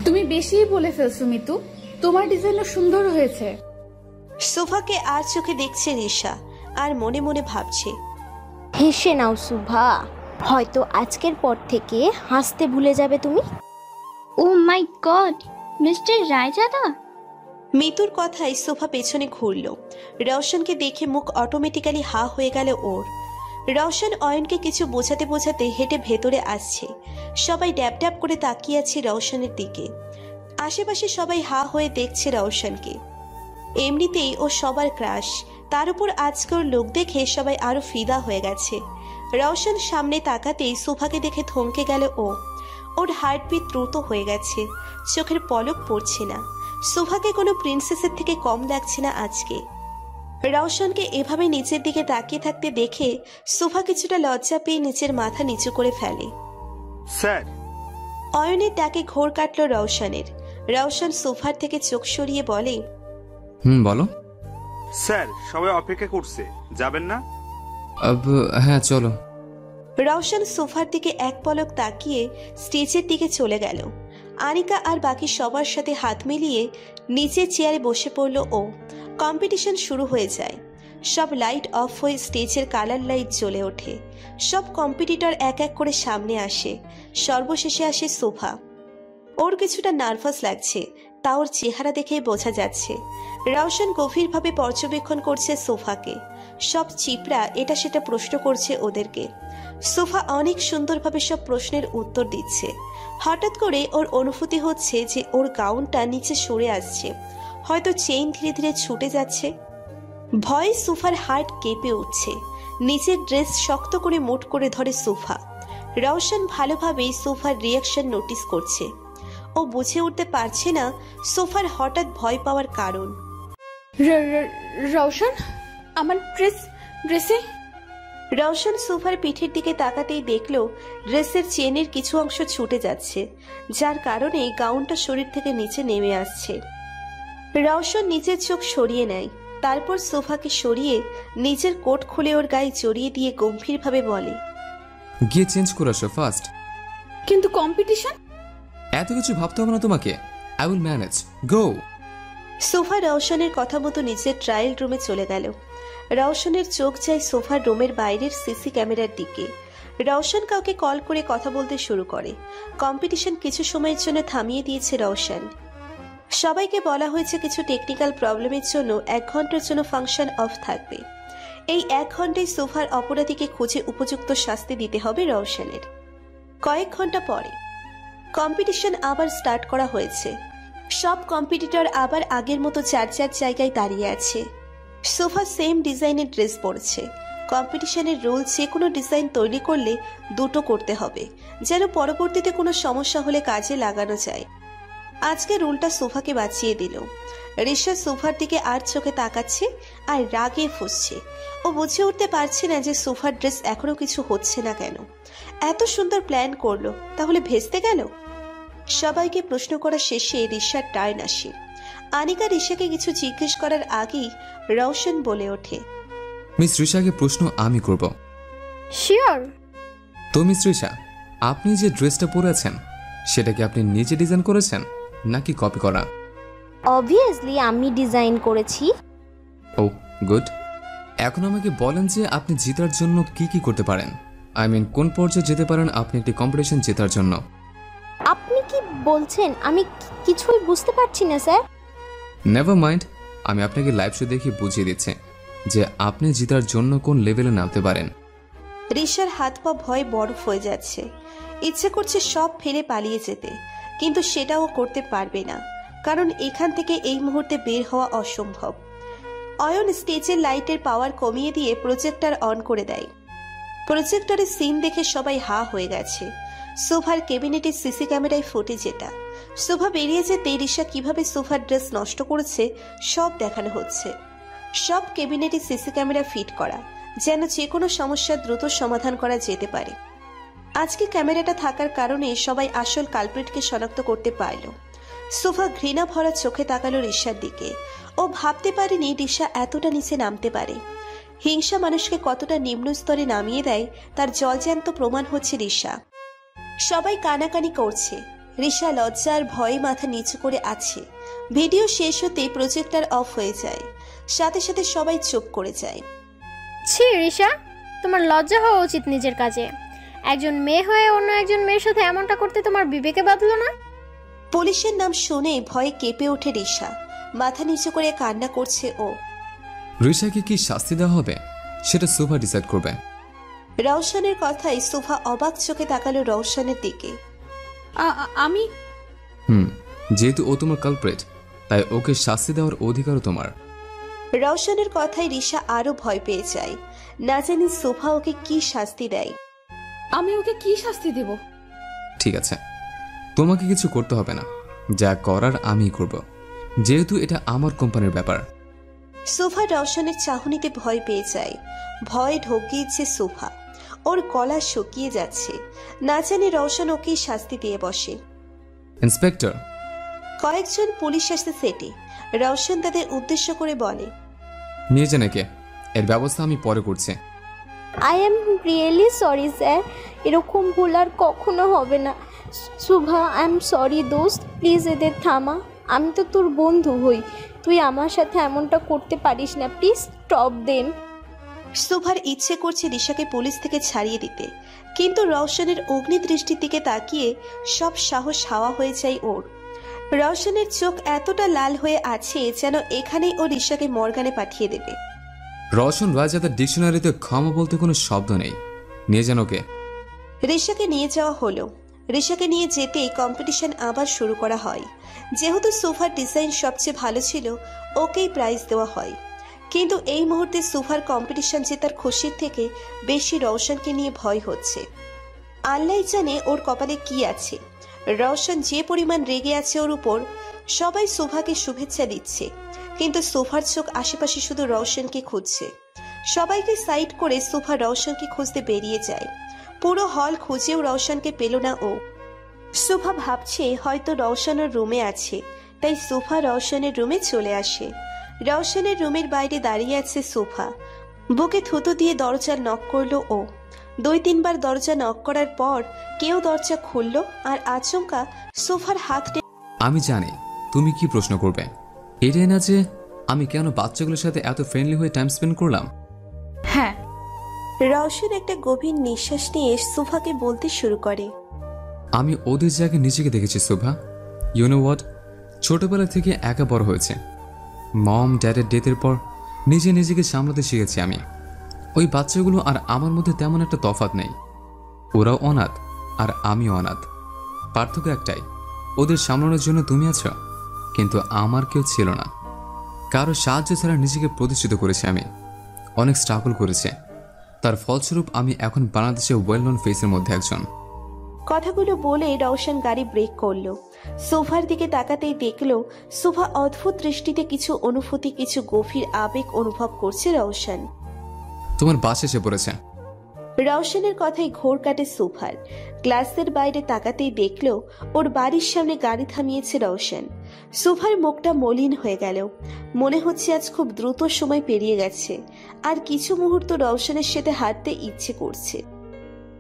তুমি বেশিই বলে ফেলছো মিতু, তোমার ডিজাইনও সুন্দর হয়েছে। সোফাকে আর চোখে দেখছে রিশা আর মনে মনে ভাবছে, হেসে নাও সুভা, হয়তো আজকের পর থেকে হাসতে ভুলে যাবে তুমি। ও মাই গড, মিস্টার রায়জাদা। মিতুর কথায় সোফা পেছনে ঘুরল। রওশনকে দেখে মুখ অটোমেটিক্যালি হা হয়ে গেল ওর। রওশন অয়নকে কিছু বোঝাতে বোঝাতে হেঁটে ভেতরে আসছে। সবাই ড্যাব ড্যাব করে তাকিয়ে আছে রওশনের দিকে। আশেপাশে সবাই হা হয়ে দেখছে রওশনকে। এমনিতেই ও সবার ক্রাশ, তার উপর আজকে ওর লোক দেখে সবাই আরো ফিদা হয়ে গেছে। রওশন সামনে তাকাতেই সোফাকে দেখে থমকে গেল ও। ওর হার্টবিট দ্রুত হয়ে গেছে, চোখের পলক পড়ছে না। সোফাকে কোনো প্রিন্সেসের থেকে কম লাগছে না আজকে। রওশনকে এভাবে নিচের দিকে তাকিয়ে থাকতে দেখে সোফা কিছুটা লজ্জা পেয়ে নিচের মাথা নিচু করে ফেলে। স্যার। অয়নের ডাকে ঘোর কাটল রওশনের। রওশন সোফার থেকে চোখ সরিয়ে বলে, বলো। স্যার, সবাই অপেক্ষা করছে, যাবেন না? হ্যাঁ চলো। রওশন সোফার দিকে এক পলক তাকিয়ে স্টেজের দিকে চলে গেল। আনিকা আর বাকি সবার সাথে হাত মিলিয়ে নিচের চেয়ারে বসে পড়ল ও। কম্পিটিশন শুরু হয়ে যায়। সব লাইট অফ হয়ে স্টেজের কালার লাইট জ্বলে ওঠে। সব কম্পিটিটর এক এক করে সামনে আসে। সর্বশেষে আসে সোফা। ওর কিছুটা নার্ভাস লাগছে, তা ওর চেহারা দেখেই বোঝা যাচ্ছে। রওশন গভীরভাবে পর্যবেক্ষণ করছে সোফাকে। সব চিপরা এটা সেটা প্রশ্ন করছে ওদেরকে। সোফা অনেক সুন্দরভাবে সব প্রশ্নের উত্তর দিচ্ছে। হঠাৎ করে ওর অনুভূতি হচ্ছে যে ওর গাউনটা নিচে সরে আসছে, হয়তো চেইন ধীরে ধীরে ছুটে যাচ্ছে। ভয়ে সোফার হার্ট কেঁপে উঠছে। নিচের ড্রেস শক্ত করে মুঠ করে ধরে সোফা। রওশন ভালোভাবেই সোফার রিয়াকশন নোটিস করছে। ও বুঝে উঠতে পারছে না সোফার হঠাৎ ভয় পাওয়ার কারণ। রওশন, আমার ড্রেসে। রওশন সোফার পিঠের দিকে তাকাতেই দেখলো ড্রেসের চেনের কিছু অংশ ছুটে যাচ্ছে, যার কারণে গাউনটা শরীর থেকে নিচে নেমে আসছে। রওশন নিচের চোখ সরিয়ে নেয়, তারপর সোফাকে সরিয়ে নিজের কোট খুলে ওর গায়ে জড়িয়ে দিয়ে গম্ভীরভাবে বলে, গিয়ে চেঞ্জ করে আসো ফাস্ট। কিন্তু কম্পিটিশন। এত কিছু ভাবতে হবে না তোমাকে, I will manage, go. Sofa রওশনের কথা মতো নিচের ট্রায়াল রুমে চলে গেল। রওশনের চোখ যায় সোফার রুমের বাইরের সিসি ক্যামেরার দিকে। রওশন কাউকে কল করে কথা বলতে শুরু করে। কম্পিটিশন কিছু সময়ের জন্য থামিয়ে দিয়েছে রওশন। সবাইকে বলা হয়েছে কিছু টেকনিক্যাল প্রবলেমের জন্য 1 ঘন্টার জন্য ফাংশন অফ থাকবে। এই 1 ঘন্টায় সোফার অপরাধীকে খুঁজে উপযুক্ত শাস্তি দিতে হবে রওশনের। কয়েক ঘন্টা পরে কম্পিটিশন আবার স্টার্ট করা হয়েছে। সব কম্পিটিটর আবার আগের মতো যার যার জায়গায় দাঁড়িয়ে আছে। সোফা সেম ডিজাইনের ড্রেস পরেছে। কম্পিটিশনের রুল, যে কোনো ডিজাইন তৈরি করলে 2টো করতে হবে, যেন পরবর্তীতে কোনো সমস্যা হলে কাজে লাগানো যায়। আজকে রুলটা সোফাকে বাঁচিয়ে দিল। রিশা সোফার দিকে আর চোখে তাকাচ্ছে আর রাগে ফুঁসছে। ও বুঝে উঠতে পারছে না যে সোফার ড্রেস এখনো কিছু হচ্ছে না কেন। এত সুন্দর প্ল্যান করলো, তাহলে ভেস্তে গেল। সবাইকে প্রশ্ন করা শেষে রিশার টার্ন আসে। আনিকা রিশাকে কিছু জিজ্ঞেস করার আগেই রওশন বলে ওঠে, মিস রিশাকে প্রশ্ন আমি করব। শিওর। তো মিস রিশা, আপনি যে ড্রেসটা পরে আছেন সেটা কি আপনি নিজে ডিজাইন করেছেন নাকি কপি করা? অবভিয়াসলি আমি ডিজাইন করেছি। ও গুড। এখন আমাকে বলেন যে আপনি জেতার জন্য কি কি করতে পারেন, আই মিন কোন পর্যায়ে যেতে পারেন আপনি একটি কম্পিটিশন জেতার জন্য। আপনি কি বলছেন? আমি কিছুই বুঝতে পারছি না স্যার। নেভার মাইন্ড, আমি আপনাকে লাইভ শো দেখে বুঝিয়ে দিচ্ছি যে আপনি জেতার জন্য কোন লেভেলে নামতে পারেন। রিশার হাত পা ভয়ে বরফ হয়ে যাচ্ছে। ইচ্ছে করছে সব ফেলে পালিয়ে যেতে, কিন্তু সেটাও করতে পারবে না, কারণ এখান থেকে এই মুহূর্তে বের হওয়া অসম্ভব। অয়ন স্টেজের লাইটের পাওয়ার কমিয়ে দিয়ে প্রজেক্টর অন করে দেয়। প্রজেক্টরের সিন দেখে সবাই হা হয়ে গেছে। সোফার ক্যাবিনেটের সিসি ক্যামেরায় ফুটেজ এটা। সোফা বেরিয়ে যেতে রিশা কিভাবে সোফার ড্রেস নষ্ট করেছে সব দেখানো হচ্ছে। সব ক্যাবিনেটে সিসি ক্যামেরা ফিট করা, যেন যে কোনো সমস্যার দ্রুত সমাধান করা যেতে পারে। আজকে ক্যামেরাটা থাকার কারণে সবাই আসল কালপ্রিটকে শনাক্ত করতে পারল। সোফা ঘৃণা ভরা চোখে তাকালো রিশার দিকে। ও ভাবতে পারেনি রিশা এতটা নিচে নামতে পারে। হিংসা মানুষকে কতটা নিম্ন স্তরে নামিয়ে দেয় তার জলজ্যান্ত প্রমাণ হচ্ছে রিশা। সবাই কানাকানি করছে। রিশা লজ্জা আর ভয়ে মাথা নিচু করে আছে। ভিডিও শেষ হতেই প্রজেক্টর অফ হয়ে যায়, সাথে সাথে সবাই চুপ করে যায়। ছি রিশা, তোমার লজ্জা হওয়া উচিত নিজের কাজে। একজন মেয়ে হয়ে অন্য একজন মেয়ের সাথে এমনটা করতে তোমার বিবেকে বাঁধলো না? পুলিশের নাম শুনে ভয়ে কেঁপে ওঠে রিশা। মাথা নিচু করে কান্না করছে ও। রিশাকে কি শাস্তি দেওয়া হবে সেটা সোফা ডিসাইড করবে। রওশনের কথাই সোফা অবাক চোখে তাকালো রওশনের দিকে। আমি যেহেতু ও তোমার কালপ্রিট, তাই ওকে শাস্তি দেওয়ার অধিকারও তোমার। রওশনের কথায় রিশা আরো ভয় পেয়ে যায়। না জানি সোফা ওকে কি শাস্তি দেয়। আমি ওকে কি শাস্তি দেব? ঠিক আছে, তোমাকে কিছু করতে হবে না, যা করার আমি করব, যেহেতু এটা আমার কোম্পানির ব্যাপার। সোফা রওশনের চাহনিতে ভয় পেয়ে যায়। ভয় ঢোক গিয়েছে সোফা। ওর গলা শুকিয়ে যাচ্ছে। না জানি রওশন ওকে শাস্তি দিয়ে বসে। ইন্সপেক্টর, কয়েকজন পুলিশ আসতে সেটে। রওশন তাদের উদ্দেশ্য করে বলে, নিয়ে যান একে, এর ব্যবস্থা আমি পরে করছি। I am really sorry sir, এরকম ভুল আর কখনো হবে না। শুভা, আই এম সরি দোস্ত, প্লিজ এদের থামা। আমি তো তোর বন্ধু হই, তুই আমার সাথে এমনটা করতে পারিস না, প্লিজ স্টপ দেম। সোফার ইচ্ছে করছে রিশাকে পুলিশ থেকে ছাড়িয়ে দিতে, কিন্তু রওশনের অগ্নি দৃষ্টির দিকে তাকিয়ে সব সাহস হাওয়া হয়ে যায় ওর। রওশনের চোখ এতটা লাল হয়ে আছে যেন এখানেই ও রিশাকে মর্গানে পাঠিয়ে দেবে। রওশন রাজাদের ডিকশনারিতে ক্ষমা বলতে কোনো শব্দ নেই, নিয়ে যান ওকে। রিশাকে নিয়ে যাওয়া হলো। রিশাকে নিয়ে যেতেই কম্পিটিশন আবার শুরু করা হয়। যেহেতু সোফার ডিজাইন সবচেয়ে ভালো ছিল, ওকেই প্রাইজ দেওয়া হয়। কিন্তু এই মুহূর্তে সোফার কম্পিটিশন জেতার খুশির থেকে বেশি রওশনকে নিয়ে ভয় হচ্ছে। আল্লাহ জানে ওর কপালে কি আছে। রওশন যে পরিমাণ রেগে আছে ওর উপর। সবাই সোফাকে শুভেচ্ছা দিচ্ছে, কিন্তু সোফার চোখ আশেপাশে শুধু রওশনকে খুঁজছে। সবাইকে সাইড করে সোফা রওশনকে খুঁজতে বেরিয়ে যায়। পুরো হল খুঁজেও রওশনকে পেল না ও। সোফা ভাবছে হয়তো রওশনের রুমে আছে, তাই সোফা রওশনের রুমে চলে আসে। রওশনের রুমের বাইরে দাঁড়িয়ে আছে সোফা। বুকে থুতু দিয়ে দরজা নক করলো ও। 2-3 বার দরজা নক করার পর কেউ দরজা খুলল আর আচমকা সোফার হাত। আমি জানি তুমি কি প্রশ্ন করবে, এটাই না যে আমি কেন বাচ্চাগুলোর সাথে এত ফ্রেন্ডলি হয়ে টাইম স্পেন্ড করলাম। হ্যাঁ। রওশন একটা গভীর নিঃশ্বাস নিয়ে সোফাকে বলতে শুরু করে, আমি ওদের জায়গায় নিজেকে দেখেছি সোফা। ইউ নো হোয়াট, ছোটবেলা থেকে একা বড় হয়েছে। মম ড্যাডের ডেথের পর নিজেকে সামলাতে শিখেছি আমি। ওই বাচ্চাগুলো আর আমার মধ্যে তেমন একটা তফাৎ নেই। ওরাও অনাথ আর আমিও অনাথ। পার্থক্য একটাই, ওদের সামলানোর জন্য তুমি আছো, কিন্তু আমার কেউ ছিল না। কারো সাহায্য ছাড়া নিজেকে প্রতিষ্ঠিত করেছি আমি। অনেক স্ট্রাগল করেছে, তার ফলস্বরূপ আমি এখন বাংলাদেশে ওয়েল নোন ফেসের মধ্যে একজন। কথাগুলো বলে রওশন গাড়ি ব্রেক করলো। সোফার দিকে তাকাতেই দেখলো সোফা অদ্ভুত দৃষ্টিতে কিছু অনুভূতি, কিছু গভীর আবেগ অনুভব করছে রওশন। তোমার বাস এসে পড়েছে। রওশনের কথাই ঘোর কাটে সোফার। গ্লাসের বাইরে তাকাতেই দেখলো ওর বাড়ির সামনে গাড়ি থামিয়েছে রওশন। সোফার মুখটা মলিন হয়ে গেল। মনে হচ্ছে আজ খুব দ্রুত সময় পেরিয়ে গেছে। আর কিছু মুহূর্ত রওশনের সাথে হাঁটতে ইচ্ছে করছে,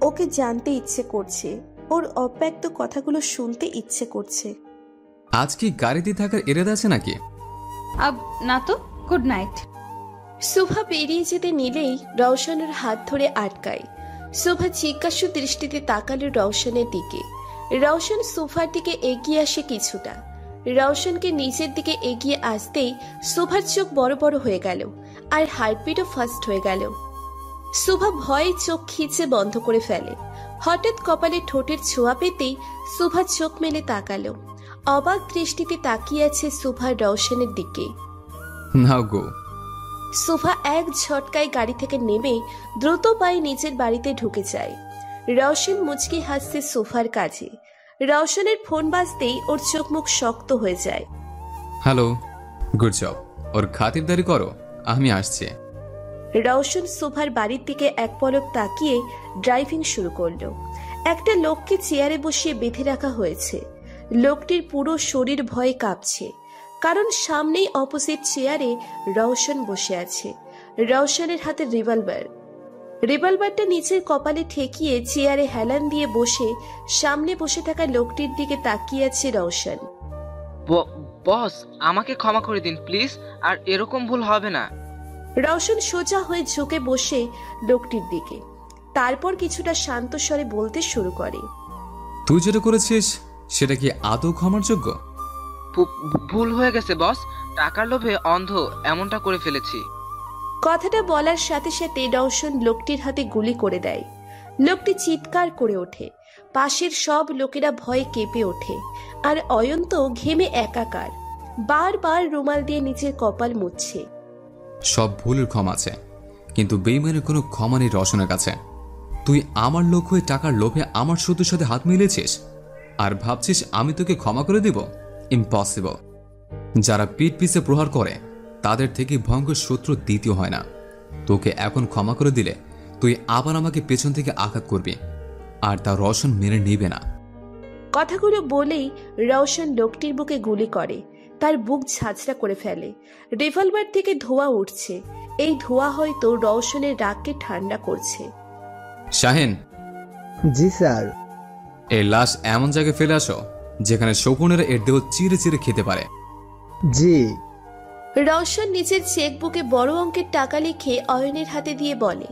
ওকে জানতে ইচ্ছে করছে, ওর অব্যক্ত কথাগুলো শুনতে ইচ্ছে করছে। আজ কি গাড়িতে থাকার এরাদা আছে নাকি? না তো, গুড নাইট। সোফা বেরিয়ে যেতে নিলেই রওশনের হাত ধরে আটকায়। সোফা জিজ্ঞাসু দৃষ্টিতে তাকালো রওশনের দিকে। রওশন সোফার দিকে এগিয়ে আসে কিছুটা। রওশনকে নিচের দিকে এগিয়ে আসতেই সোফার চোখ বড় বড় হয়ে গেল আর হার্টবিটও ফাস্ট হয়ে গেল। শুভা ভয়ে চোখ খিচে বন্ধ করে ফেলে। হঠাৎ কপালে ঠোঁটের ছোঁয়া পেতেই শুভা চোখ মেলে তাকালো। অবাক দৃষ্টিতে তাকিয়ে আছে শুভা রওশনের দিকে। নাও গো। শুভা এক ঝটকায় গাড়ি থেকে নেমে দ্রুত পায়ে নিজের বাড়িতে ঢুকে যায়। রওশন মুচকি হাসছে সোফার কাছে। রওশনের ফোন বাজতেই ওর চোখ মুখ শক্ত হয়ে যায়। Hello, good job. ওর খাতিরদারি করো, আমি আসছি। রওশন সোফার বাড়ির দিকে এক পলক তাকিয়ে ড্রাইভিং শুরু করলো। একটা লোককে চেয়ারে বসিয়ে বেঁধে রাখা হয়েছে। লোকটির পুরো শরীর ভয়ে কাঁপছে, কারণ সামনেই অপোজিট চেয়ারে রওশন বসে আছে। রওশনের হাতে রিভলভারটা নিচের কপালে ঠেকিয়ে চেয়ারে হেলান দিয়ে বসে সামনে বসে থাকা লোকটির দিকে তাকিয়ে আছে রওশন। বস, আমাকে ক্ষমা করে দিন প্লিজ, আর এরকম ভুল হবে না। রওশন সোজা হয়ে ঝুঁকে বসে লোকটির দিকে, তারপর কিছুটা শান্ত স্বরে বলতে শুরু করে। তুই যেটা করেছিস সেটা কি আদৌ ক্ষমার যোগ্য? ভুল হয়ে গেছে বস, টাকার লোভে অন্ধ এমনটা করে ফেলেছি। কথাটা বলার সাথে সাথে রওশন লোকটির হাতে গুলি করে দেয়। লোকটি চিৎকার করে ওঠে। পাশের সব লোকেরা ভয়ে কেঁপে ওঠে, আর অয়ন্ত ঘেমে একাকার, বারবার রুমাল দিয়ে নিচের কপাল মুছছে। সব ভুলের ক্ষমা আছে, কিন্তু বেইমানের কোনো ক্ষমা নেই রওশনের কাছে। তুই আমার লোক হয়ে টাকার লোভে আমার শত্রুর সাথে হাত মিলিয়েছিস, আর ভাবছিস আমি তোকে ক্ষমা করে দিব? ইম্পসিবল। যারা পিঠ পিছে প্রহার করে তাদের থেকে ভয়ঙ্কর শত্রু দ্বিতীয় হয় না। তোকে এখন ক্ষমা করে দিলে তুই আবার আমাকে পেছন থেকে আঘাত করবি, আর তা রওশন মেনে নেবে না। কথাগুলো বলেই রওশন লোকটির বুকে গুলি করে, তার বুক ঝাঁঝরা করে ফেলে। রিভলভার থেকে ধোঁয়া উঠছে। এই ধোঁয়া হয়তো রওশনের রাগকে ঠান্ডা করছে। শাহিন। জি স্যার। এই লাশ এমন জায়গায় ফেলে আসো যেখানে শকুনেরা এর দেহ চিরে চিরে খেতে পারে। জি। রওশন নিজের চেকবুকে বড় অঙ্কের টাকা লিখে অয়নের হাতে দিয়ে বলে,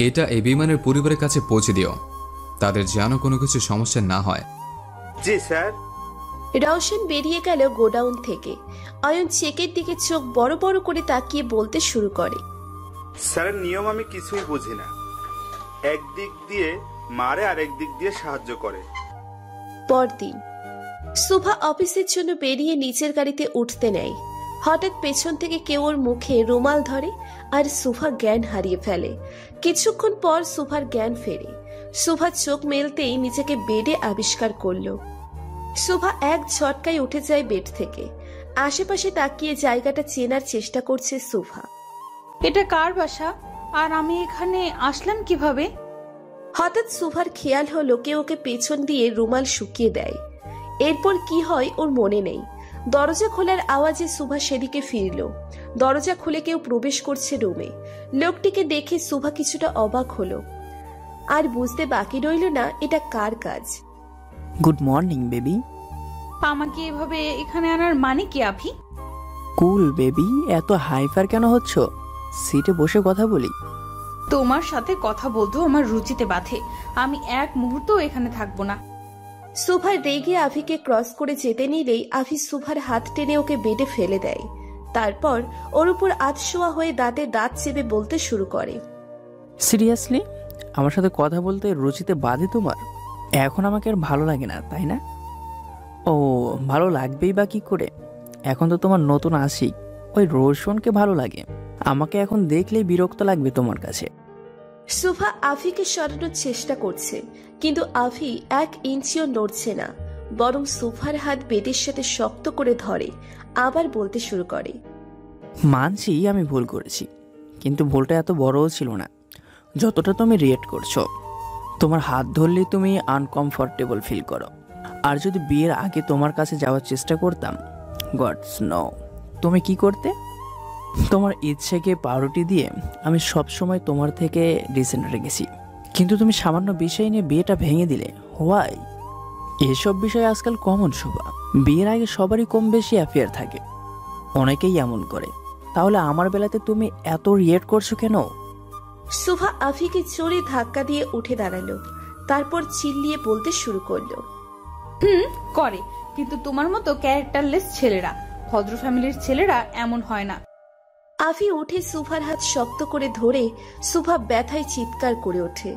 এটা এই বিমানের পরিবারের কাছে পৌঁছে দিও, তাদের যেন কোনো কিছু সমস্যা না হয়। জি স্যার। রওশন বেরিয়ে গেল গোডাউন থেকে। অয়ন চেকের দিকে চোখ বড় বড় করে তাকিয়ে বলতে শুরু করে, স্যারের নিয়ম আমি কিছুই বুঝি না। একদিক দিয়ে মারে আর একদিক দিয়ে সাহায্য করে। পরদিন শুভা অফিসের জন্য বেরিয়ে নিচের গাড়িতে উঠতে নেয়। হঠাৎ পেছন থেকে কেউ ওর মুখে রুমাল ধরে, আর শুভা জ্ঞান হারিয়ে ফেলে। কিছুক্ষণ পর শুভার জ্ঞান ফেরে। শুভা চোখ মেলতেই নিজেকে বেডে আবিষ্কার করল। শুভা এক ঝটকায় উঠে যায় বেড থেকে। আশেপাশে তাকিয়ে জায়গাটা চেনার চেষ্টা করছে শুভা। এটা কার বাসা, আর আমি এখানে আসলাম কিভাবে? হঠাৎ শুভার খেয়াল হলো কেউ ওকে পেছন দিয়ে রুমাল শুকিয়ে দেয়। এরপর কি হয় ওর মনে নেই। দরজা খোলার আওয়াজে শুভা সেদিকে ফিরল। দরজা খুলে কেউ প্রবেশ করছে রুমে। লোকটিকে দেখে শুভা কিছুটা অবাক হলো, আর বুঝতে বাকি রইল না এটা কার কাজ। Good morning baby. আমাকে এভাবে এখানে আনার মানে কি আভি? কুল বেবি, এত হাইফার কেন হচ্ছ? সিটে বসে কথা বলি। তোমার সাথে কথা বলতেও আমার রুচিতে বাধে। আমি এক মুহূর্ত এখানে থাকবো না। শুভা রেগে আভিকে ক্রস করে যেতে নিলেই আভি শুভার হাত টেনে ওকে বেডে ফেলে দেয়। তারপর ওর উপর আধশোয়া হয়ে দাঁতে দাঁত চেপে বলতে শুরু করে, সিরিয়াসলি আমার সাথে কথা বলতে রুচিতে বাধে তোমার? এখন আমাকে আর ভালো লাগে না, তাই না? ও, ভালো লাগবেই বা কি করে? এখন তো তোমার নতুন আশিক ওই রোশনকে ভালো লাগে। আমাকে এখন দেখলেই বিরক্ত লাগবে তোমার কাছে। শুভা আভিকে সরানোর চেষ্টা করছে, কিন্তু আভি 1 ইঞ্চিও নড়ছে না, বরং শুভার হাত বেডের সাথে শক্ত করে ধরে। আবার বলতে শুরু করে, মানছি আমি ভুল করেছি, কিন্তু ভুলটা এত বড়ও ছিল না যতটা তুমি রিয়েক্ট করছো। তোমার হাত ধরলেই তুমি আনকমফোর্টেবল ফিল করো। আর যদি বিয়ের আগে তোমার কাছে যাওয়ার চেষ্টা করতাম, গডস নো তুমি কি করতে? তোমার ইচ্ছেকে প্রায়োরিটি দিয়ে আমি সবসময় তোমার থেকে ডিসেন্ট রেখেছি, কিন্তু তুমি সামান্য বিষয় নিয়ে বিয়েটা ভেঙে দিলে। হোয়াই? এসব বিষয় আজকাল কমন শোভা। বিয়ের আগে সবারই কম বেশি অ্যাফেয়ার থাকে, অনেকেই এমন করে। তাহলে আমার বেলাতে তুমি এত রিয়েক্ট করছো কেন? শুভা আভিকে জোরে ধাক্কা দিয়ে উঠে দাঁড়ালো, তারপর চিল্লিয়ে বলতে শুরু করলো, করে, কিন্তু তোমার মতো ক্যারেক্টারলেস ছেলেরা, ভদ্র ফ্যামিলির ছেলেরা এমন হয় না। আফি উঠে সুভার হাত শক্ত করে ধরে সুভা ব্যথায় চিৎকার করে ওঠে।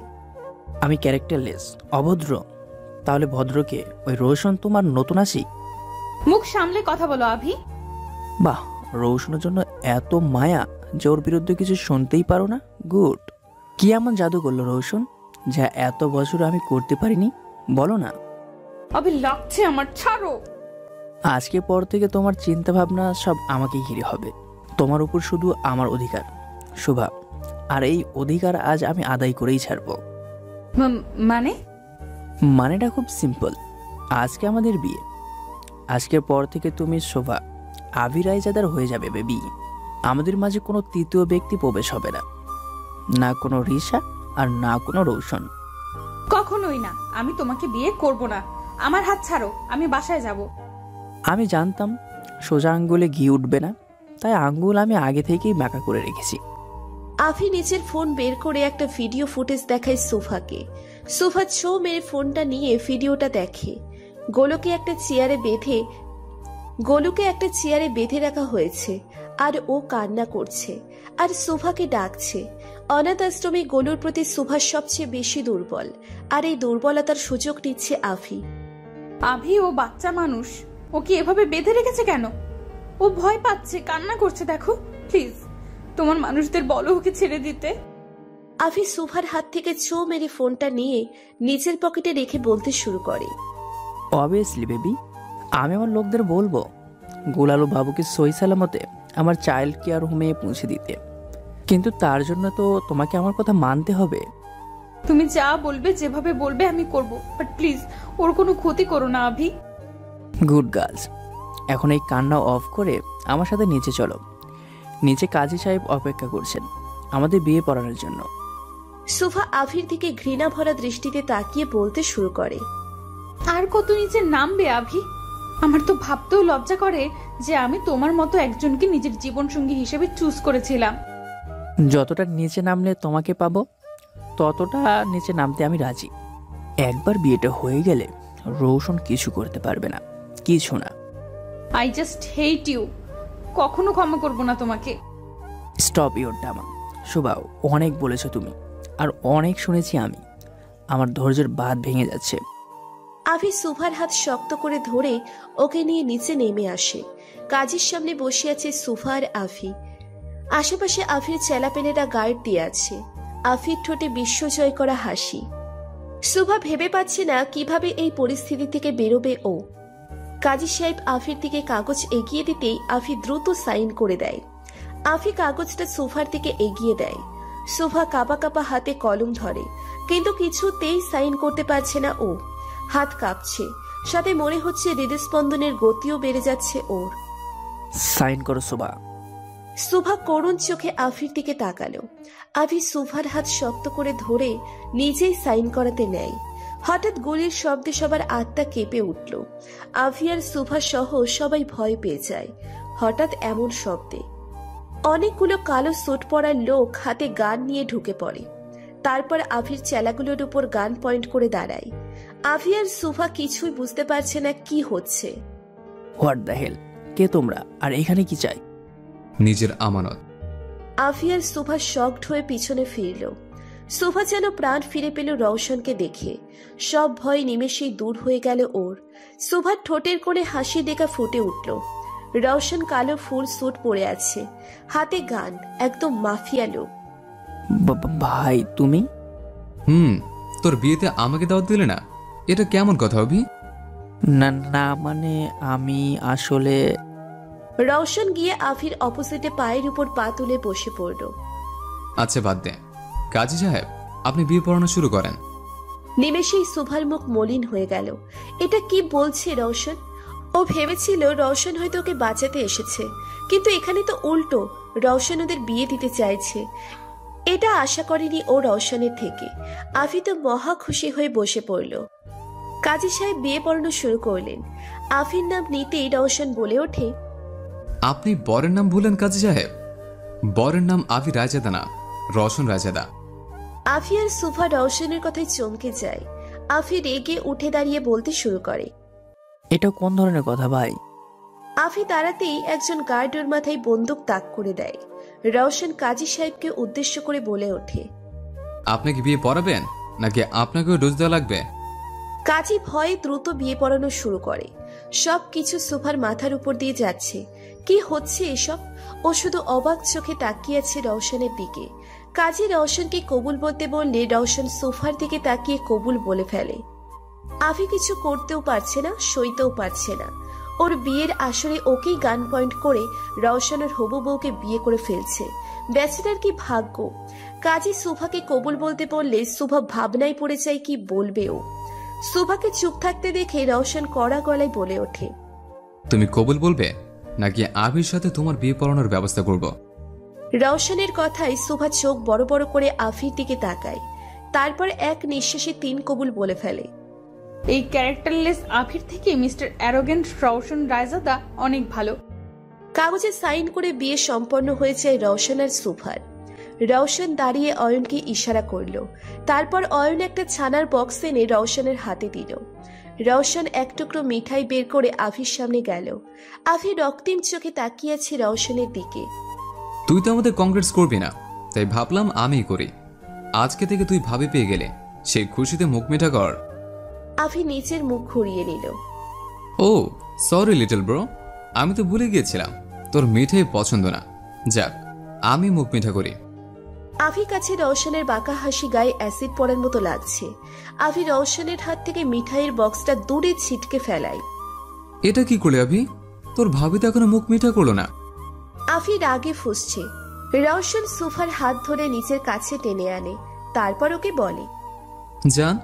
আমি ক্যারেক্টারলেস, অভদ্র? তাহলে ভদ্রকে? ওই রোশন তোমার নতুন আসি? মুখ সামলে কথা বলো আভি। বাহ, রোশনের জন্য এত মায়া যে ওর বিরুদ্ধে কিছু শুনতেই পারো না। গুড। কি এমন জাদু করলো রোশন যা এত বছর আমি করতে পারিনি? বলো না। আভি লাগছে আমার, ছাড়ো। আজকে পর থেকে তোমার চিন্তা ভাবনা সব আমাকে ঘিরে হবে। তোমার উপর শুধু আমার অধিকার শুভা, আর এই অধিকার আজ আমি আদায় করেই ছাড়বো। মানেটা খুব সিম্পল। আজকে আমাদের বিয়ে। আজকের পর থেকে তুমি শোভা আভি রায়জাদার হয়ে যাবে বেবি। আমাদের মাঝে কোনো তৃতীয় ব্যক্তি প্রবেশ হবে না, না কোনো রিশা আর না কোনো রৌশন। কখনোই না। আমি তোমাকে বিয়ে করব না। আমার হাত ছাড়ো, আমি বাসায় যাব। আমি জানতাম সোজা আঙ্গুলে ঘি উঠবে না, তাই আঙ্গুল আমি আগে থেকেই বাঁকা করে রেখেছি। আফি নিজের ফোন বের করে একটা ভিডিও ফুটেজ দেখায় সোফাকে। সোফা ছো মেরে ফোনটা নিয়ে ভিডিওটা দেখে। গোলুকে একটা চেয়ারে বেঁধে রাখা হয়েছে আর ও কান্না করছে আর সোফাকে ডাকছে। অনাথ আশ্রমে গোলুর প্রতি সোফা সবচেয়ে বেশি দুর্বল, আর এই দুর্বলতার সুযোগ নিচ্ছে আফি। আভি ও বাচ্চা মানুষ, ওকে এভাবে বেঁধে রেখেছে কেন? ও ভয় পাচ্ছে, কান্না করছে। দেখো প্লিজ, তোমার মানুষদের বলো ওকে ছেড়ে দিতে। আফি সোফার হাত থেকে ছো মেরে ফোনটা নিয়ে নিচের পকেটে রেখে বলতে শুরু করে, অবভিয়াসলি বেবি, আমি আমার লোকদের বলবো গোলালু বাবুকে সই সালামতে আমার চাইল্ড কেয়ার হোমে পৌঁছে দিতে, কিন্তু তার জন্য তো তোমাকে আমার কথা মানতে হবে। তুমি যা বলবে, যেভাবে বলবে আমি করব, বাট প্লিজ ওর কোনো ক্ষতি করো না আভি। গুড গার্লস, এখন এই কান্না অফ করে আমার সাথে নিচে চলো। নিচে কাজী সাহেব অপেক্ষা করছেন আমাদের বিয়ে পড়ানোর জন্য। সোফা আফির দিকে ঘৃণা ভরা দৃষ্টিতে তাকিয়ে বলতে শুরু করে, আর কত নিচে নামবে আভি? আমার তো ভাবতেও লজ্জা করে যে আমি তোমার মতো একজনকে নিজের জীবনসঙ্গী হিসেবে চুজ করেছিলাম। যতটা নিচে নামলে তোমাকে পাবো ততটা নিচে নামতে আমি রাজি। একবার বিয়েটা হয়ে গেলে রৌশন কিছু করতে পারবে না, কিছু না। I just hate you. কখনো ক্ষমা করব না তোমাকে। স্টপ ইওর ড্রামা শুভা, অনেক বলেছো তুমি, আর অনেক শুনেছি আমি। আমার ধৈর্যের বাঁধ ভেঙে যাচ্ছে। আফি সোফার হাত শক্ত করে ধরে ওকে নিয়ে নিচে নেমে আসে। কাজের সামনে বসে আছে সোফা আর আফি। আশেপাশে আফির চেলাপেলেরা গার্ড দিয়ে আছে। আফির ঠোঁটে বিশ্বজয় করা হাসি। সোফা ভেবে পাচ্ছে না কিভাবে এই পরিস্থিতি থেকে বেরোবে ও। কাজী সাহেব আফির দিকে কাগজ এগিয়ে দিতেই আফি দ্রুত সাইন করে দেয়। আফি কাগজটা সোফার দিকে এগিয়ে দেয়। সোফা কাঁপা কাঁপা হাতে কলম ধরে, কিন্তু কিছুতেই সাইন করতে পারছে না ও। হাত কাঁপছে, সাথে মনে হচ্ছে হৃদস্পন্দনের গতিও বেড়ে যাচ্ছে ওর। সাইন করো সোফা। সোফা করুণ চোখে আফির দিকে তাকালো। আফি সোফার হাত শক্ত করে ধরে নিজেই সাইন করাতে নেয়। হঠাৎ গুলির শব্দে সবার আত্মা কেঁপে উঠল। আফি আর সোফা সহ সবাই ভয় পেয়ে যায় হঠাৎ এমন শব্দে। অনেকগুলো কালো স্যুট পরা লোক হাতে গান নিয়ে ঢুকে পড়ে। তারপর আফির চেলাগুলোর উপর গান পয়েন্ট করে দাঁড়ায়। আফি আর সোফা কিছুই বুঝতে পারছে না কি হচ্ছে। হোয়াট দ্য হেল, কে তোমরা আর এখানে কি চাই? নিজের আমানত। আফি আর সোফা শকড হয়ে পিছনে ফিরল। সোফা যেন প্রাণ ফিরে পেল রওশনকে দেখে। সব ভয় নিমেষেই দূর হয়ে গেল ওর। সোফার ঠোঁটের কোণে হাসি দেখা ফুটে উঠল। রওশন কালো ফুল স্যুট পরে আছে, হাতে গান, একদম মাফিয়া লোক। ভাই তুমি? তোর বিয়েতে আমাকে দাওয়াত দিলে না, এটা কেমন কথা অভি? না না, মানে আমি আসলে। রওশন গিয়ে আফির অপোজিটে পায়ের উপর পা তুলে বসে পড়ল। আচ্ছা বাদ দে, কাজী সাহেব আপনি বিয়ে পড়ানো শুরু করেন। নিমেষেই সুভার মুখ মলিন হয়ে গেল। এটা কি বলছে রওশন? ও ভেবেছিল রওশন হয়তো ওকে বাঁচাতে এসেছে, কিন্তু এখানে তো উল্টো, রওশন ওদের বিয়ে দিতে চাইছে। এটা আশা করেনি ও রওশনের থেকে। আফি তো মহা খুশি হয়ে বসে পড়ল। কাজী সাহেব বিয়ে পড়ানো শুরু করলেন। আফির নাম নিতেই রওশন বলে ওঠে, আপনি বরের নাম ভুলেন কাজী সাহেব? বরের নাম আফি রায়জাদা না, রওশন রায়জাদা। আফি আর সুফা রওশনের কথায় চমকে যায়। আফি রেগে উঠে দাঁড়িয়ে বলতে শুরু করে, এটা কোন ধরনের কথা ভাই? আফি তাড়াতেই একজন গার্ড ওর মাথায় বন্দুক তাক করে দেয়। রওশন কাজী সাহেবকে উদ্দেশ্য করে বলে ওঠে, আপনি কি বিয়ে পড়াবেন নাকি আপনাকেও ডোজ দেওয়া লাগবে? কাজী ভয়ে দ্রুত বিয়ে পড়ানো শুরু করে। সবকিছু সোফার মাথার উপর দিয়ে যাচ্ছে। কি হচ্ছে এসব? ও শুধু অবাক চোখে তাকিয়ে আছে রওশনের দিকে। কাজী রওশনকে কবুল বলতে বললে রওশন সোফার দিকে তাকিয়ে কবুল বলে ফেলে। আভি কিছু করতেও পারছে না, সইতেও পারছে না। ওর বিয়ের আসরে ওকেই গান পয়েন্ট করে রওশনের হবু বউকে বিয়ে করে ফেলছে। ব্যাচেলার কি ভাগ্য! কাজী সুভাকে কবুল বলতে বললে সুভা ভাবনায় পড়ে যায় কি বলবে ও। সুভাকে চুপ থাকতে দেখে রওশন কড়া গলায় বলে ওঠে, তুমি কবুল বলবে নাকি আবির সাথে তোমার বিয়ে পড়ানোর ব্যবস্থা করব? রওশনের কথায় সুভা চোখ বড় বড় করে আফির দিকে তাকায়। তারপর এক নিঃশ্বাসে 3 কবুল বলে ফেলে। এই ক্যারেক্টারলেস আফির থেকে মিস্টার অ্যারোগেন্ট রওশন রায়জাদা অনেক ভালো। কাগজে সাইন করে বিয়ে সম্পন্ন হয়েছে রওশন আর সুভার। রওশন দাঁড়িয়ে অয়নকে ইশারা করলো। তারপর অয়ন একটা ছানার বক্স এনে রওশনের হাতে দিল। রওশন এক টুকরো মিঠাই বের করে আফির সামনে গেল। আফি রক্তিম চোখে তাকিয়ে আছে রওশনের দিকে। তুই তো আমাদের কংগ্রেস করবি না, তাই ভাবলাম আমিই করি। আজকে থেকে তুই ভাবি পেয়ে গেলে সেই খুশিতে মুখ মেটা কর। আফি নিচের মুখ ঘুরিয়ে নিল। ও সরি লিটল ব্রো, আমি তো ভুলে গিয়েছিলাম তোর মিঠাই পছন্দ না। যাক, আমি মুখ মিঠা করি। আফি কাছে রওশনের বাঁকা হাসি গায়ে অ্যাসিড পড়ার মতো লাগছে। আফি রওশনের হাত থেকে মিঠাইয়ের বক্সটা দূরে ছিটকে ফেলায়। এটা কি করলে আভি? তোর ভাবি তো এখনো মুখ মিঠা করলো না। আফি রাগে ফুঁসছে। রওশন সোফার হাত ধরে নিচের কাছে টেনে আনে। তারপর ওকে বলে, জান,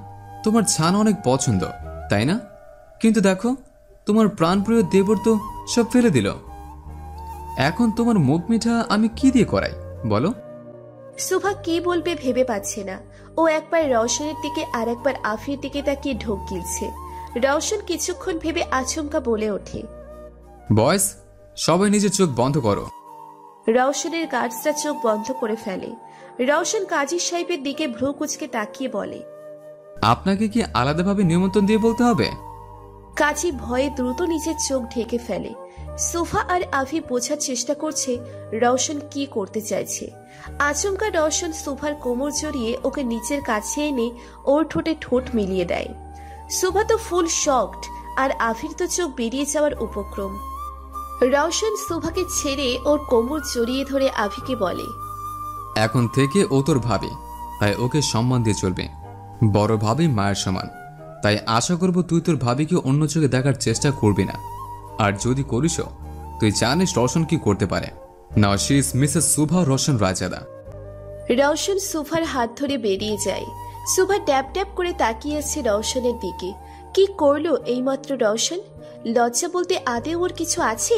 তোমার ছানা অনেক পছন্দ তাই না? কিন্তু দেখো, তোমার প্রাণপ্রিয় দেবর তো সব ফেলে দিল। এখন তোমার মুখ মিঠা আমি কি দিয়ে করাই বলো? সুভা কি বলবে ভেবে পাচ্ছে না। ও একবার রওশনের দিকে আর একবার আফির দিকে তাকিয়ে ঢোক গিলছে। রওশন কিছুক্ষণ ভেবে আচমকা বলে ওঠে, বয়স, সবাই নিজের চোখ বন্ধ করো। রওশনের গার্ডসরা চোখ বন্ধ করে ফেলে। রওশন কাজী সাহেবের দিকে ভ্রু কুচকে তাকিয়ে বলে, আপনাকে কি আলাদাভাবে নিমন্ত্রণ দিয়ে বলতে হবে? কাজী ভয়ে দ্রুত নিজের চোখ ঢেকে ফেলে। সোফা আর আভি বোঝার চেষ্টা করছে রওশন কি করতে চাইছে। আচমকা রওশন সোফার কোমর জড়িয়ে ওকে নিচের কাছে এনে ওর ঠোঁটে ঠোঁট মিলিয়ে দেয়। সোফা তো ফুল শকড, আর আভির তো চোখ বেরিয়ে যাওয়ার উপক্রম। রওশন সোফাকে ছেড়ে ওর কোমর জড়িয়ে ধরে আভিকে বলে, এখন থেকে ও তোর ভাবি, তাই ওকে সম্মান দিয়ে চলবে। বড় ভাবি মায়ের সমান, তাই আশা করব তুই তোর ভাবিকে অন্য চোখে দেখার চেষ্টা করবি না। আর যদি করিস, তুই জানিস রওশন কি করতে পারে। Now she is Mrs Subha Roshan Raizada. Roshan সোফার হাত ধরে বেরিয়ে যায়। সুভা ট্যাপ ট্যাপ করে তাকিয়ে আছে রওশনের দিকে। কি করলো এইমাত্র রওশন? লজ্জা বলতে আদে ওর কিছু আছে?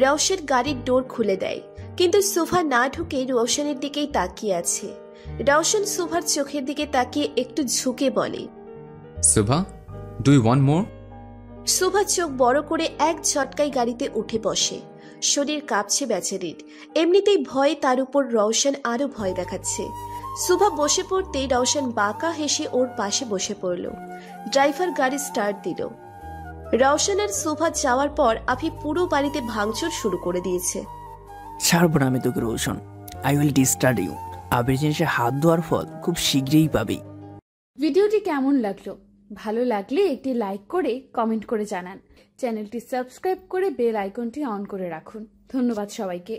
রওশন গাড়ির ডোর খুলে দেয়, কিন্তু সোফা না ঢুকে রওশনের দিকেই তাকিয়ে আছে। রওশন সোফার চোখের দিকে তাকিয়ে একটু ঝুঁকে বলে, Subha, do you want more? Sofa চোখ বড় করে এক ঝটকায় গাড়িতে উঠে বসে। শরীর কাঁপছে বেচারির। এমনিতেই ভয়ে তার উপর রওশন আরো ভয় দেখাচ্ছে। সুভা বসে পড়তেই রওশন বাঁকা হেসে ওর পাশে বসে পড়ল। ড্রাইভার গাড়ি স্টার্ট দিল। রওশন আর সুভা যাওয়ার পর আফি পুরো বাড়িতে ভাঙচুর শুরু করে দিয়েছে। ছাড়বো না আমি তোকে Roshan. I will disturb you. আবির জিনিসে হাত ধোয়ার ফল খুব শীঘ্রই পাবি। ভিডিওটি কেমন লাগলো? ভালো লাগলে একটি লাইক করে কমেন্ট করে জানান। চ্যানেলটি সাবস্ক্রাইব করে বেল আইকনটি অন করে রাখুন। ধন্যবাদ সবাইকে।